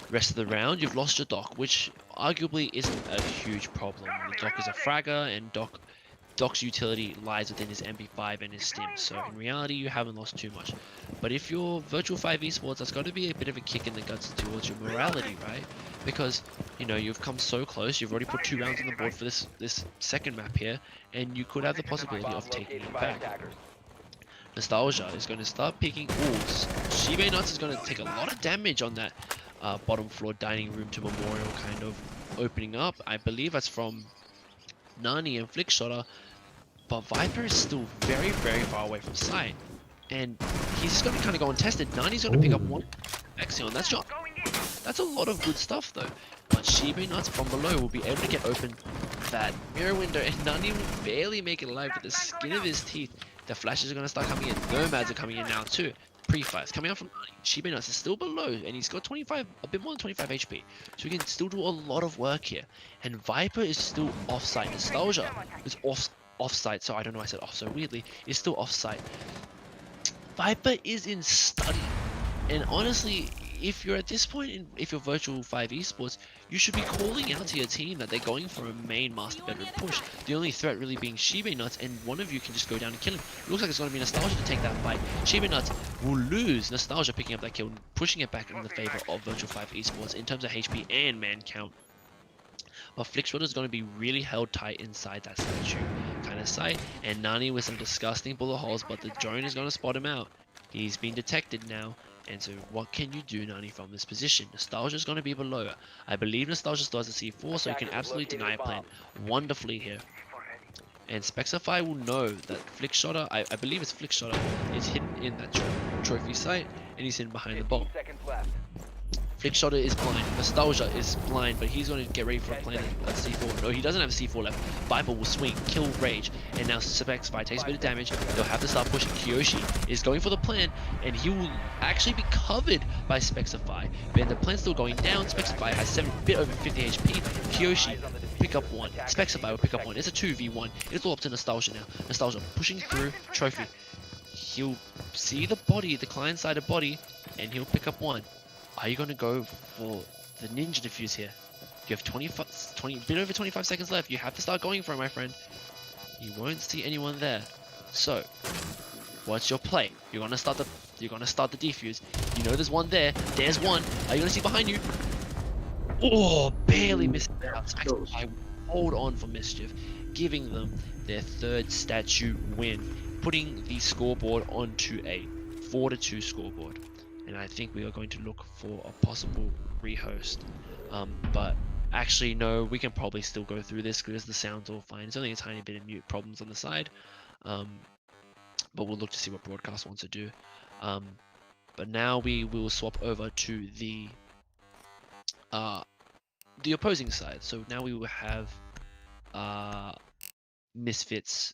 S3: rest of the round, you've lost your Doc, which arguably isn't a huge problem. The Doc is a fragger, and Doc's utility lies within his MP5 and his stim, so in reality you haven't lost too much. But if you're Virtual-5 Esports, that's got to be a bit of a kick in the guts towards your morality, right? Because, you know, you've come so close, you've already put 2 rounds on the board for this second map here, and you could have the possibility of taking it back. Nostalgia is going to start picking. Ooh, Shibe Nuts is going to take a lot of damage on that bottom floor dining room to memorial kind of opening up. I believe that's from Nani and Flickshotter, but Viper is still very, very far away from sight, and he's just going to kind of go untested. Nani's going to pick up 1 Vexion. That's a lot of good stuff though. But Shibe Nuts from below will be able to get open that mirror window, and Nani will barely make it alive with the skin of his teeth. The flashes are going to start coming in. Nomads are coming in now too. Pre-fires coming out from Nani. Shibe Nuts is still below, and he's got a bit more than 25 HP. So he can still do a lot of work here. And Viper is still off-site. Nostalgia is off-site. So I don't know why I said off so weirdly. Is still off-site. Viper is in study. And honestly, if you're at this point, if you're Virtual-5 Esports, you should be calling out to your team that they're going for a main master bedroom push. The only threat really being Shibe Nuts, and one of you can just go down and kill him. It looks like it's going to be Nostalgia to take that fight. Shibe Nuts will lose. Nostalgia picking up that kill, pushing it back in the favor of Virtual-5 Esports in terms of HP and man count. But Flickshot is going to be really held tight inside that statue kind of site, and Nani with some disgusting bullet holes, but the drone is going to spot him out. He's been detected now. And so what can you do, Nani, from this position? Nostalgia is going to be below. I believe Nostalgia still has a C4, so he can absolutely deny a plan wonderfully here. And Spexify will know that Flickshotter, I believe it's Flickshotter, is hidden in that trophy site, and he's hidden behind the bomb.
S4: 15 seconds left.
S3: Flickshotter is blind. Nostalgia is blind, but he's going to get ready for a plan at C4. No, he doesn't have a C4 left. Viper will swing, kill Rage, and now Spexify takes a bit of damage. They'll have to start pushing. Kyoshi is going for the plan, and he will actually be covered by Spexify. But the plan's still going down. Spexify has a bit over 50 HP. Kyoshi pick up 1. Spexify will pick up 1. It's a 2v1. It's all up to Nostalgia now. Nostalgia pushing through. Trophy. He'll see the body, the client-sided body, and he'll pick up 1. Are you going to go for the ninja defuse here? You have 20, bit over 25 seconds left. You have to start going for it, my friend. You won't see anyone there. So, what's your play? You're going to start the defuse. You know there's one there. There's one. Are you going to see behind you? Oh, barely missed out. I hold on for Mischief, giving them their 3rd statue win, putting the scoreboard onto a 4-2 scoreboard, and I think we are going to look for a possible rehost. But actually, no, we can probably still go through this because the sound's all fine. It's only a tiny bit of mute problems on the side, but we'll look to see what broadcast wants to do. But now we will swap over to the opposing side. So now we will have Mischief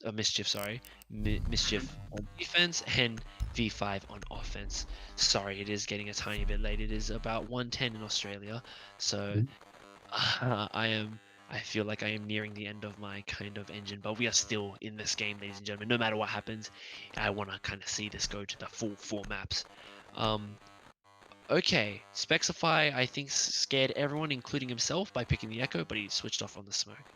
S3: on defense and V5 on offense. Sorry, it is getting a tiny bit late. It is about 1:10 in Australia, so I feel like I am nearing the end of my kind of engine, but we are still in this game, ladies and gentlemen. No matter what happens, I want to kind of see this go to the full 4 maps. Okay, Spexify, I think, scared everyone, including himself, by picking the Echo, but he switched off on the smoke.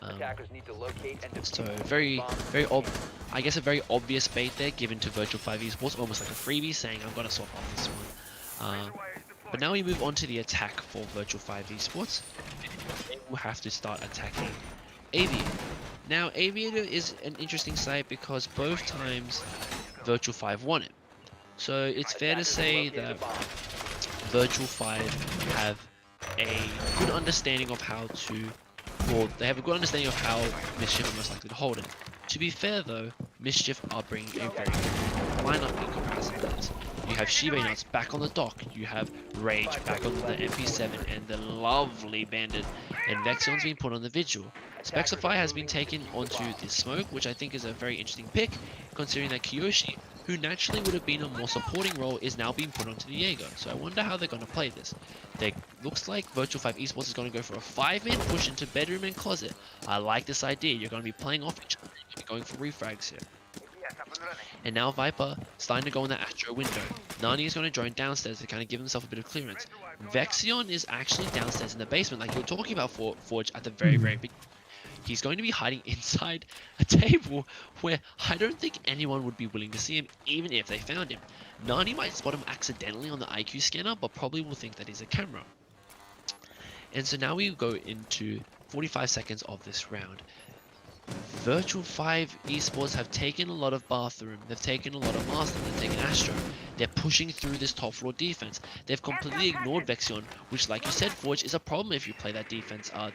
S4: Attackers need to locate and defuse
S3: So
S4: the
S3: very
S4: bomb.
S3: I guess a very obvious bait there given to Virtual-5 Esports, almost like a freebie, saying I'm gonna swap off this one. But now we move on to the attack for Virtual-5 Esports. We'll have to start attacking Aviator. Now Aviator is an interesting site because both times Virtual-5 won it. So it's fair to say that Virtual-5 have a good understanding of how to, well, they have a good understanding of how Mischief are most likely to hold it. To be fair though, Mischief are bringing a very good lineup in comparison to this. You have Shiba Nuts back on the dock, you have Rage back on the MP7 and the lovely Bandit, and Vexion's been put on the Vigil. Spexify has been taken onto the Smoke, which I think is a very interesting pick, considering that Kiyoshi, who naturally would have been a more supporting role, is now being put onto the Jaeger. So I wonder how they're going to play this. Looks like Virtual-5 Esports is going to go for a 5-man push into bedroom and closet. I like this idea. You're going to be playing off each other. You're going for refrags here. And now Viper starting to go in the Astro window. Nani is going to join downstairs to kind of give himself a bit of clearance. Vexion is actually downstairs in the basement, like you were talking about Forge at the very beginning. He's going to be hiding inside a table where I don't think anyone would be willing to see him, even if they found him. Nani might spot him accidentally on the IQ scanner, but probably will think that he's a camera. And so now we go into 45 seconds of this round. Virtual-5 Esports have taken a lot of Bathroom, they've taken a lot of Master, they've taken Astro. They're pushing through this top floor defense. They've completely ignored Vexion, which, like you said, Forge, is a problem if you play that defense, that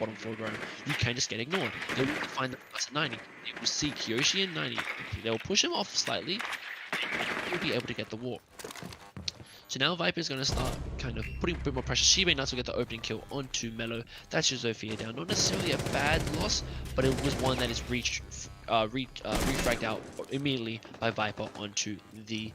S3: bottom floor roam. You can just get ignored. They will find the plus at 90. They will see Kiyoshi and 90. They will push him off slightly, and you'll be able to get the walk. So now Viper is going to start kind of putting a bit more pressure. Shiba Nuts will get the opening kill onto Mello. That's your Zofia down. Not necessarily a bad loss, but it was one that is refragged out immediately by Viper onto the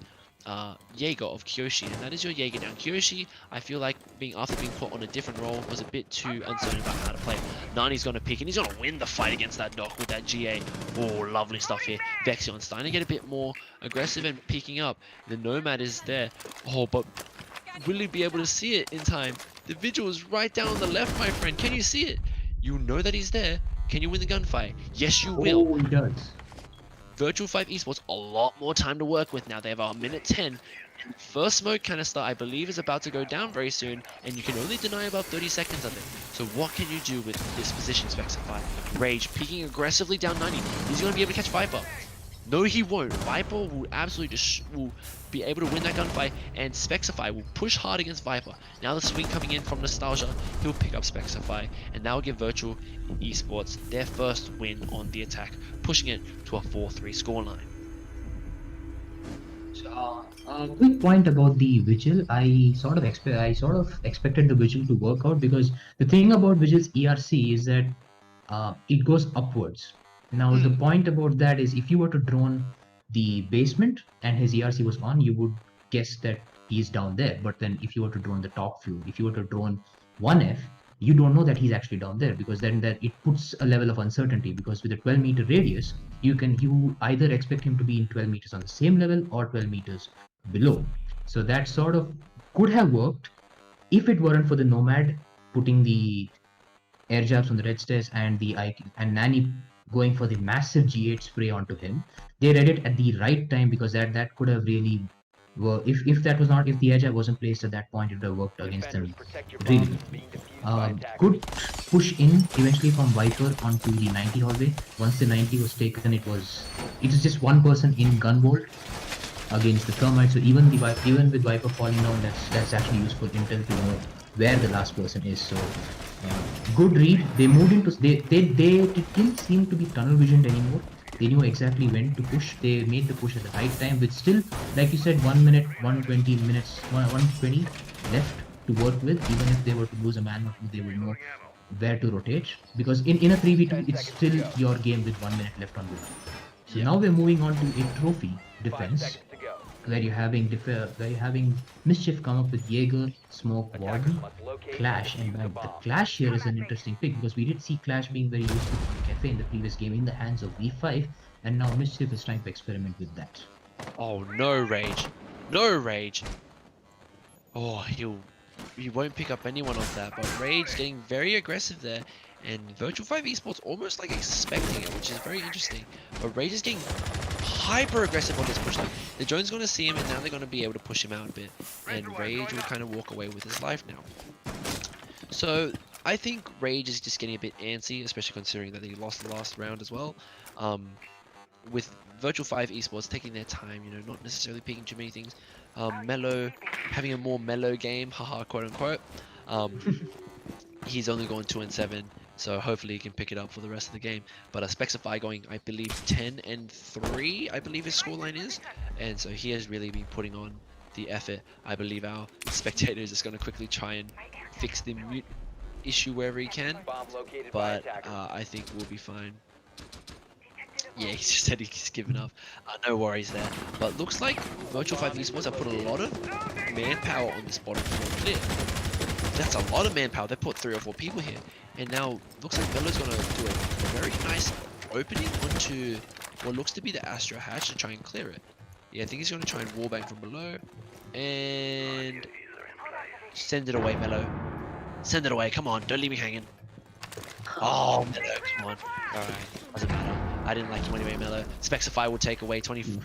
S3: Jaeger of Kiyoshi, and that is your Jaeger down. Kiyoshi, I feel like after being put on a different role, was a bit too uncertain about how to play. Nani's gonna pick and he's gonna win the fight against that dock with that GA. Oh, lovely stuff here. Vexion starting to get a bit more aggressive and peeking up. The Nomad is there. Oh, but will he be able to see it in time? The Vigil is right down on the left, my friend. Can you see it? You know that he's there. Can you win the gunfight? Yes, you will.
S2: Oh, he does.
S3: Virtual-5 Esports a lot more time to work with now. They have a minute 10. And first smoke canister, I believe, is about to go down very soon, and you can only deny about 30 seconds of it. So what can you do with this position, Spexify? Rage peeking aggressively down 90. He's going to be able to catch Viper. No, he won't. Viper will absolutely will be able to win that gunfight, and Spexify will push hard against Viper. Now the swing coming in from Nostalgia, he'll pick up Spexify, and that will give Virtual Esports their first win on the attack, pushing it to a 4-3 scoreline.
S2: So, quick point about the Vigil. I sort of expected the Vigil to work out, because the thing about Vigil's ERC is that it goes upwards. Now the point about that is, if you were to drone the basement and his ERC was on, you would guess that he's down there. But then if you were to drone the top floor, if you were to drone 1F, you don't know that he's actually down there, because then that it puts a level of uncertainty, because with a 12-meter radius, you either expect him to be in 12 meters on the same level or 12 meters below. So that sort of could have worked if it weren't for the Nomad putting the air jabs on the red stairs and Nani going for the massive G8 spray onto him. They read it at the right time, because that could have really worked. If the air jab wasn't placed at that point, it would have worked against them really well. Good push in eventually from Viper onto the 90 hallway. Once the 90 was taken, it was just one person in gunvolt. against the Thermite. So even with Viper falling down, that's actually useful intel to know where the last person is. So good read. They moved into they didn't seem to be tunnel visioned anymore. They knew exactly when to push. They made the push at the right time with still, like you said, 1 minute, 120 minutes, 120 left to work with. Even if they were to lose a man or two, they would know where to rotate. Because in a 3v2, it's still your game with 1 minute left on the clock. So now we're moving on to a trophy
S4: 5
S2: defense
S4: seconds to go.
S2: where you're having Mischief come up with Jaeger, Smoke,
S4: Attackers
S2: Warden,
S4: must locate
S2: Clash,
S4: and
S2: and
S4: defuse the
S2: Bang. The
S4: bomb.
S2: Clash here is an interesting pick because we did see Clash being very useful on Cafe in the previous game in the hands of V5, and now Mischief is trying to experiment with that.
S3: Oh, no rage. No rage. Oh, he won't pick up anyone off that, but Rage getting very aggressive there, and Virtual-5 Esports almost like expecting it, which is very interesting. But Rage is getting hyper aggressive on this push though. The Jones going to see him, and now they're going to be able to push him out a bit, and Rage will kind of walk away with his life now. So I think Rage is just getting a bit antsy, especially considering that he lost the last round as well. With Virtual-5 Esports taking their time, you know, not necessarily picking too many things. Mellow, having a more mellow game, haha, quote unquote. He's only going 2-7, so hopefully he can pick it up for the rest of the game. But Spexify going, I believe, 10-3, I believe his scoreline is. And so he has really been putting on the effort. I believe our spectator is just going to quickly try and fix the mute issue wherever he can.
S4: Bomb located by
S3: But
S4: attackers.
S3: I think we'll be fine. Yeah, he just said he's given up. No worries there. But looks like Virtual-5 Esports have put a lot of manpower on this bottom floor clear. That's a lot of manpower. They put 3 or 4 people here. And now looks like Melo's going to do a very nice opening onto what looks to be the Astro hatch to try and clear it. Yeah, I think he's going to try and wallbang from below. And send it away, Melo. Send it away. Come on, don't leave me hanging. Oh, Melo, come on. Alright, doesn't matter. I didn't like him anyway, Melo. Spexify will take away 30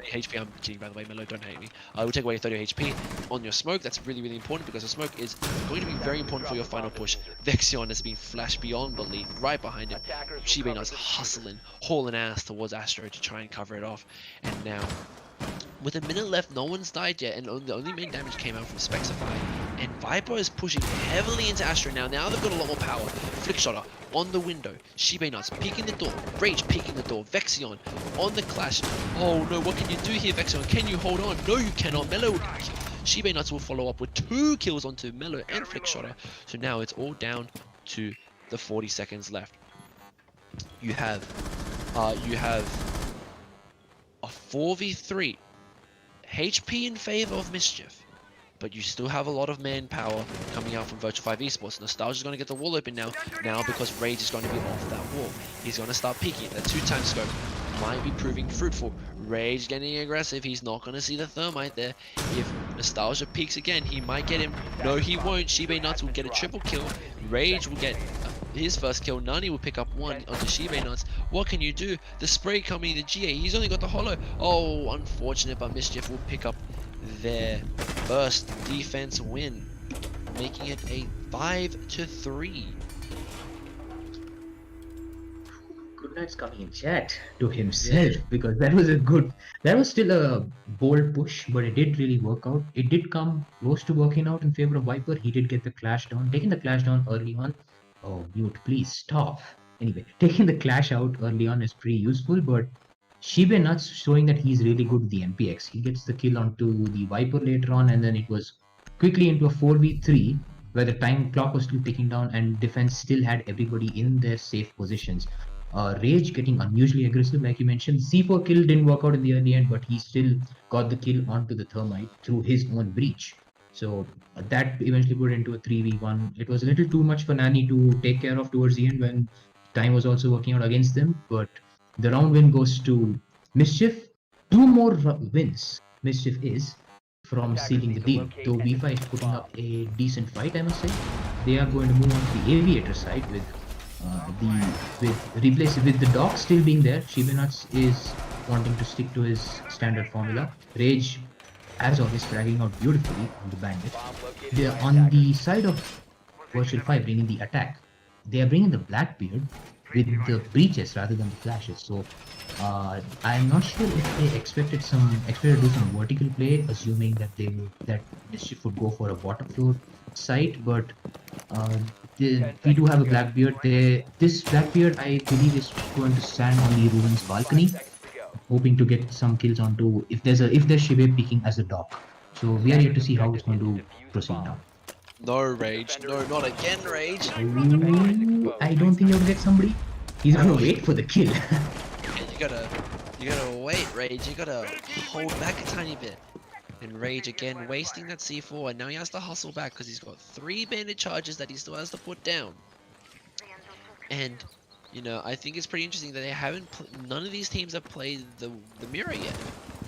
S3: HP. I'm kidding, by the way, Melo, don't hate me. I will take away 30 HP on your smoke. That's really, really important because the smoke is going to be very important for your final push. Vexion has been flashed beyond belief, right behind him. Shibana's hustling, hauling ass towards Astro to try and cover it off. And now, with a minute left, no one's died yet, and the only main damage came out from Spexify. And Viper is pushing heavily into Astro now. Now they've got a lot more power. Flickshotter on the window. Shibanuts peeking the door. Rage peeking the door. Vexion on the clash. Oh no, what can you do here, Vexion? Can you hold on? No, you cannot. Mellow will kill. Shibanuts will follow up with 2 kills onto Mellow and Flickshotter. So now it's all down to the 40 seconds left. You have a 4v3. HP in favor of Mischief, but you still have a lot of manpower coming out from Virtual-5 Esports. Nostalgia's going to get the wall open now because Rage is going to be off that wall. He's going to start peeking. The 2-time scope might be proving fruitful. Rage getting aggressive. He's not going to see the thermite there. If Nostalgia peeks again, he might get him. No, he won't. Shiba Nuts will get a triple kill. Rage will get his first kill. Nani will pick up 1 onto Shiba Nuts. What can you do? The spray coming, the GA. He's only got the hollow. Oh, unfortunate, but Mischief will pick up their first defense win, making it a 5-3.
S2: Good night's coming in chat to himself because that was still a bold push, but it did really work out. It did come close to working out in favor of Viper. He did get the clash down, taking the clash down early on. Oh, mute, please stop. Anyway, taking the clash out early on is pretty useful, but Shiba Nuts showing that he's really good with the MPX. He gets the kill onto the Viper later on, and then it was quickly into a 4v3 where the time clock was still ticking down and defense still had everybody in their safe positions. Rage getting unusually aggressive, like you mentioned. C4 kill didn't work out in the early end, but he still got the kill onto the thermite through his own breach. So that eventually put into a 3v1. It was a little too much for Nani to take care of towards the end when time was also working out against them, but the round win goes to Mischief. 2 more wins Mischief is from sealing the deal. Though V5 is putting up a decent fight, I must say. They are going to move on to the Aviator side with the dog still being there. Shiba Nuts is wanting to stick to his standard formula. Rage, as always, fragging out beautifully on the Bandit. They are on the side of Virtual-5 bringing the attack. They are bringing the Blackbeard, with the breaches rather than the flashes. So I'm not sure if they expected to do some vertical play, assuming that Mischief would go for a bottom floor site, but uh, we do have a Blackbeard. This Blackbeard, I believe, is going to stand on the Ruin's
S4: 5
S2: balcony,
S4: seconds to go.
S2: hoping to get some kills onto if there's Shibe peeking as a dock. So we are yet to
S4: Attackers'
S2: see how it's
S4: objective
S2: going
S4: is to
S2: to
S4: defuse the
S2: proceed
S4: bomb.
S2: now.
S5: No rage. No, not again rage.
S2: Ooh, I don't think you'll get somebody. He's gonna wait for the kill.
S5: Yeah, you gotta wait, rage. You gotta hold back a tiny bit. And rage again, wasting that C4, and now he has to hustle back because he's got 3 banded charges that he still has to put down. And you know, I think it's pretty interesting that they haven't. None of these teams have played the mirror yet,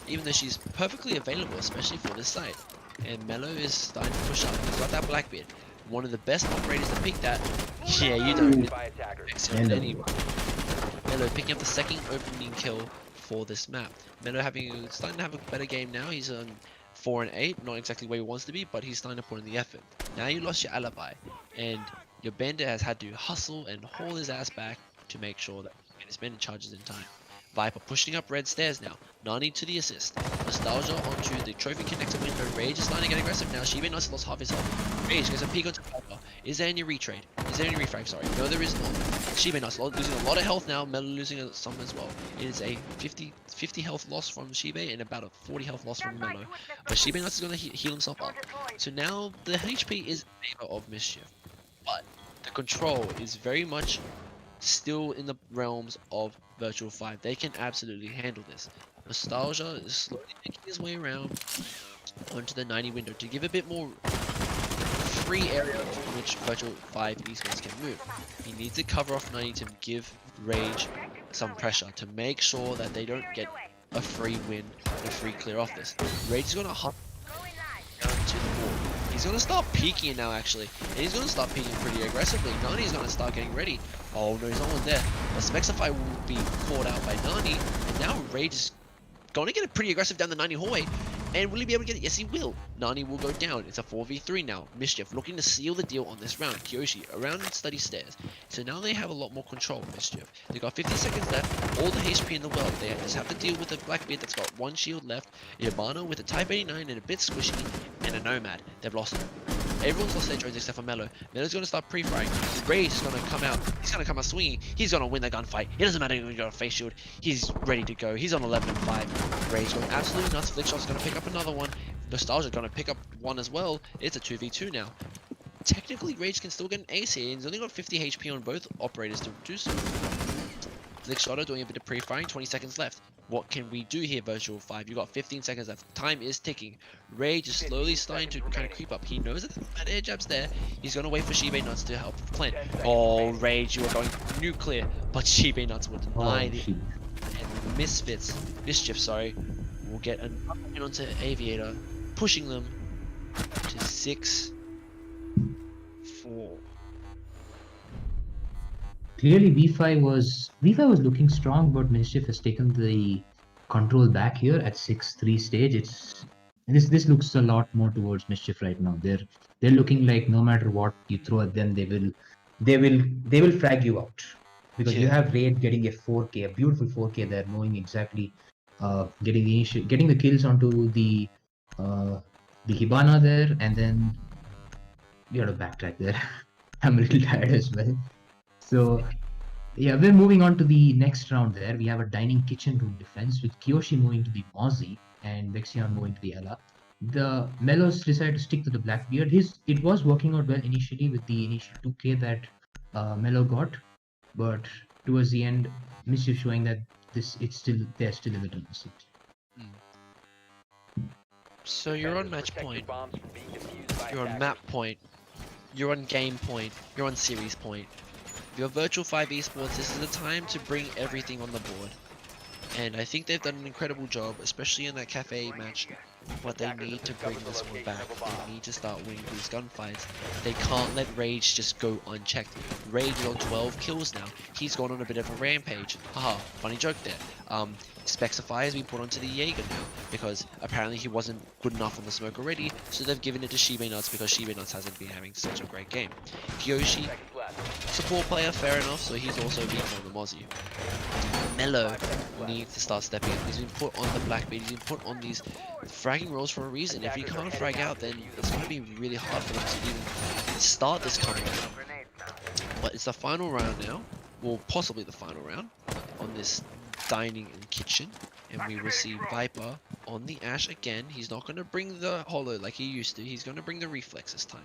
S5: even though she's perfectly available, especially for this site. And Mello is starting to push up. He's got that Blackbeard, one of the best operators to pick that. Yeah, you don't.
S4: By attackers.
S5: Excellent. Anyway, Mello picking up the second opening kill for this map. Mello starting to have a better game now. He's on 4 and 8, not exactly where he wants to be, but he's starting to put in the effort. Now you lost your alibi, and your bandit has had to hustle and haul his ass back to make sure that his bandit charges in time. Viper pushing up red stairs now. Nani to the assist. Nostalgia onto the trophy connector window. Rage is starting to get aggressive now. Shibe Nuts lost half his health. Rage gets a peek onto Viper. Is there any retrade? Is there any refrag? Sorry. No, there is not. Shibe Nuts losing a lot of health now. Melo losing some as well. It is a 50 health loss from Shibe and about a 40 health loss from Melo. But Shibe Nuts is going to heal himself up. So now the HP is in favor of Mischief. But the control is very much still in the realms of Virtual-5. They can absolutely handle this. Nostalgia is slowly making his way around onto the 90 window to give a bit more free area in which Virtual-5 esports can move. He needs to cover off 90 to give Rage some pressure to make sure that they don't get a free win, a free clear off this. Rage is going to hop down to the wall. He's going to start peeking now, actually. And he's going to start peeking pretty aggressively. Nani's going to start getting ready. Oh no, there's no one there. But Spexify will be caught out by Nani. And now Rage is going to get it pretty aggressive down the 90 hallway. And will he be able to get it? Yes, he will. Nani will go down. It's a 4v3 now. Mischief looking to seal the deal on this round. Kyoshi around and study stairs. So now they have a lot more control, Mischief. They've got 50 seconds left. All the HP in the world. They just have to deal with a Blackbeard that's got 1 shield left. Yabana with a Type 89 and a bit squishy. And a Nomad. They've lost it. Everyone's lost their drones except for Mello. Mello's going to start pre-firing. Rage is going to come out. He's going to come out swinging. He's going to win the gunfight. It doesn't matter if he's got a face shield. He's ready to go. He's on 11 and 5. Rage going absolutely nuts. Flickshot's going to pick up another one. Nostalgia going to pick up one as well. It's a 2v2 now. Technically, Rage can still get an ace here. He's only got 50 HP on both operators to do so. Flickshotter doing a bit of pre-firing. 20 seconds left. What can we do here, Virtual-5? You got 15 seconds left. Time is ticking. Rage is slowly starting to kind of creep up. He knows that the air jab's there. He's going to wait for Shibe Nuts to help plan. Oh, Rage, you are going nuclear. But Shibe Nuts will deny the and Mischief, sorry, will get an up and onto Aviator, pushing them to 6-4.
S2: Clearly, V5 was looking strong, but Mischief has taken the control back here at 6-3 stage. This looks a lot more towards Mischief right now. They're looking like no matter what you throw at them, they will frag you out, because you have Raid getting a 4K, a beautiful 4K there, knowing exactly getting the kills onto the Hibana there, and then you got to backtrack there. I'm a little tired as well. So, yeah, we're moving on to the next round there. We have a dining kitchen room defense with Kiyoshi moving to the Mozzie and Vexion moving to the Ella. The Melos decided to stick to the Blackbeard. It was working out well initially with the initial 2K that Melo got, but towards the end, Mischief showing that they're still a little missing.
S5: So you're on match point. You're on map point. You're on game point. You're on series point. Your Virtual-5 esports, this is the time to bring everything on the board. And I think they've done an incredible job, especially in that cafe match. But they need to bring this one back. They need to start winning these gunfights. They can't let Rage just go unchecked. Rage is on 12 kills now. He's gone on a bit of a rampage. Haha, funny joke there. Spexify has been put onto the Jaeger now, because apparently he wasn't good enough on the smoke already, so they've given it to Shibe Nuts because Shibe Nuts hasn't been having such a great game. Kyoshi support player, fair enough. So he's also being on the Mozzie. Mello needs to start stepping up. He's been put on the Blackbeard. He's been put on these fragging roles for a reason. If he can't frag out, then it's going to be really hard for them to even start this comeback. But it's the final round now, well, possibly the final round on this dining and kitchen, and we will see Viper on the Ash again. He's not going to bring the holo like he used to. He's going to bring the reflex this time.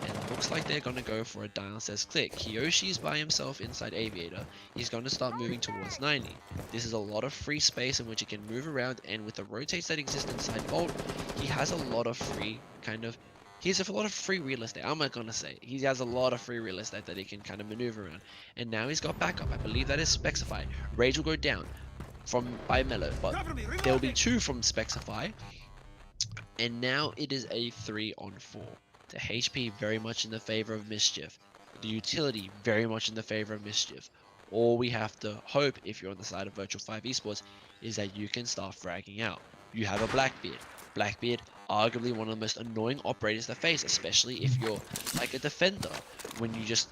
S5: And it looks like they're going to go for a downstairs click. Kiyoshi is by himself inside Aviator. He's going to start moving towards 90. This is a lot of free space in which he can move around, and with the rotates that exist inside Vault, he has a lot of free he has a lot of free real estate. I'm not gonna say he has a lot of free real estate that he can kind of maneuver around. And now he's got backup. I believe that is Spexify. Rage will go down by Mello, but there will be 2 from Spexify. And now it is a 3-on-4. The HP very much in the favor of Mischief. The utility very much in the favor of Mischief. All we have to hope, if you're on the side of Virtual-5 Esports, is that you can start fragging out. You have a Blackbeard. Blackbeard, arguably one of the most annoying operators to face, especially if you're like a defender, when you just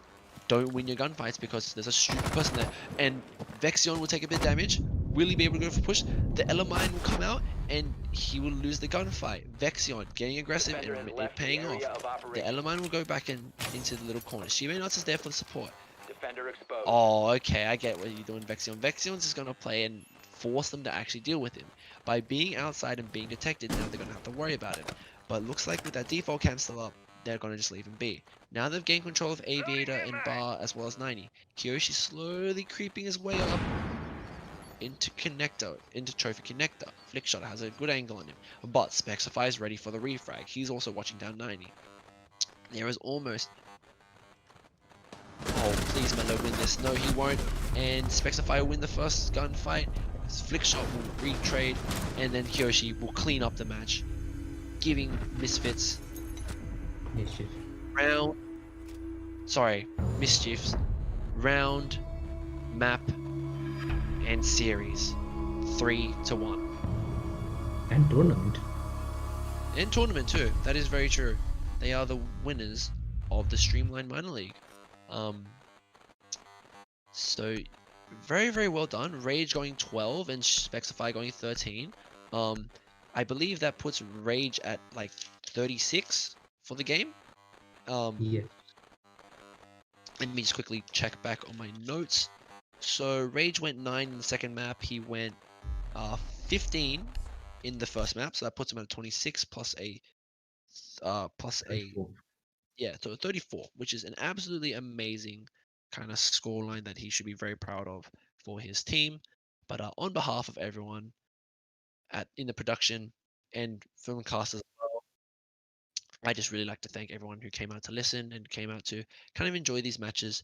S5: don't win your gunfights because there's a stupid person there. And Vexion will take a bit of damage. Will he be able to go for push? The Elamine will come out and he will lose the gunfight. Vexion getting aggressive and it paying off. The Elamine will go back into the little corner. Shimenats is there for the support.
S4: Defender exposed.
S5: Oh, okay, I get what you're doing, Vexion. Vexion's just gonna play and force them to actually deal with him. By being outside and being detected, now they're gonna have to worry about him. But it looks like with that default cam still up, they're gonna just leave him be. Now they've gained control of Aviator and Bar as well as 90. Kiyoshi slowly creeping his way up into connector, into trophy connector. Flickshot has a good angle on him, but Spexify is ready for the refrag. He's also watching down 90. There is almost. Oh, please Mello win this. No, he won't. And Spexify will win the first gunfight. Flickshot will retrade, and then Kiyoshi will clean up the match, giving Misfits
S2: Mischief.
S5: Mischiefs round, map, and series 3-1.
S2: And tournament.
S5: And tournament too. That is very true. They are the winners of the Streamline Minor League. So very, very well done. Rage going 12 and Spexify going 13. I believe that puts Rage at like 36 for the game.
S2: Yes.
S5: Let me just quickly check back on my notes. So Rage went 9 in the second map. He went 15 in the first map. So that puts him at 26 plus a
S2: 34.
S5: yeah, so 34, which is an absolutely amazing kind of scoreline that he should be very proud of for his team. But on behalf of everyone in the production and film cast as well, I just really like to thank everyone who came out to listen and came out to kind of enjoy these matches.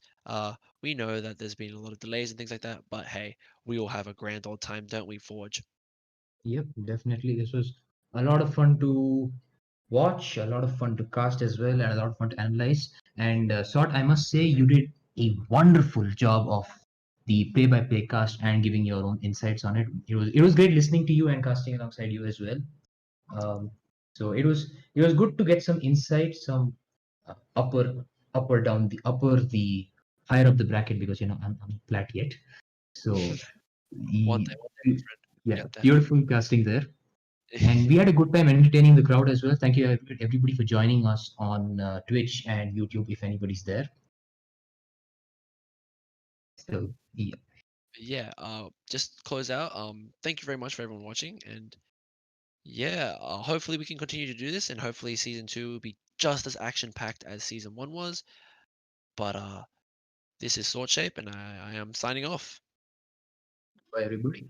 S5: We know that there's been a lot of delays and things like that, but hey, we all have a grand old time, don't we, Forge?
S2: Yep, definitely. This was a lot of fun to watch, a lot of fun to cast as well, and a lot of fun to analyze. And Sort, I must say, you did a wonderful job of the play-by-play cast and giving your own insights on it. It was great listening to you and casting alongside you as well. So it was good to get some insight, some upper down the higher up the bracket, because I'm flat yet. So
S5: One day, my friend.
S2: yeah,
S5: Get there.
S2: beautiful casting there. And we had a good time entertaining the crowd as well. Thank you everybody for joining us on Twitch and YouTube if anybody's there. So yeah.
S5: Yeah, just close out. Thank you very much for everyone watching, and yeah, hopefully we can continue to do this, and hopefully season 2 will be just as action packed as season 1 was. But this is Sword Shape, and I am signing off.
S2: Bye everybody.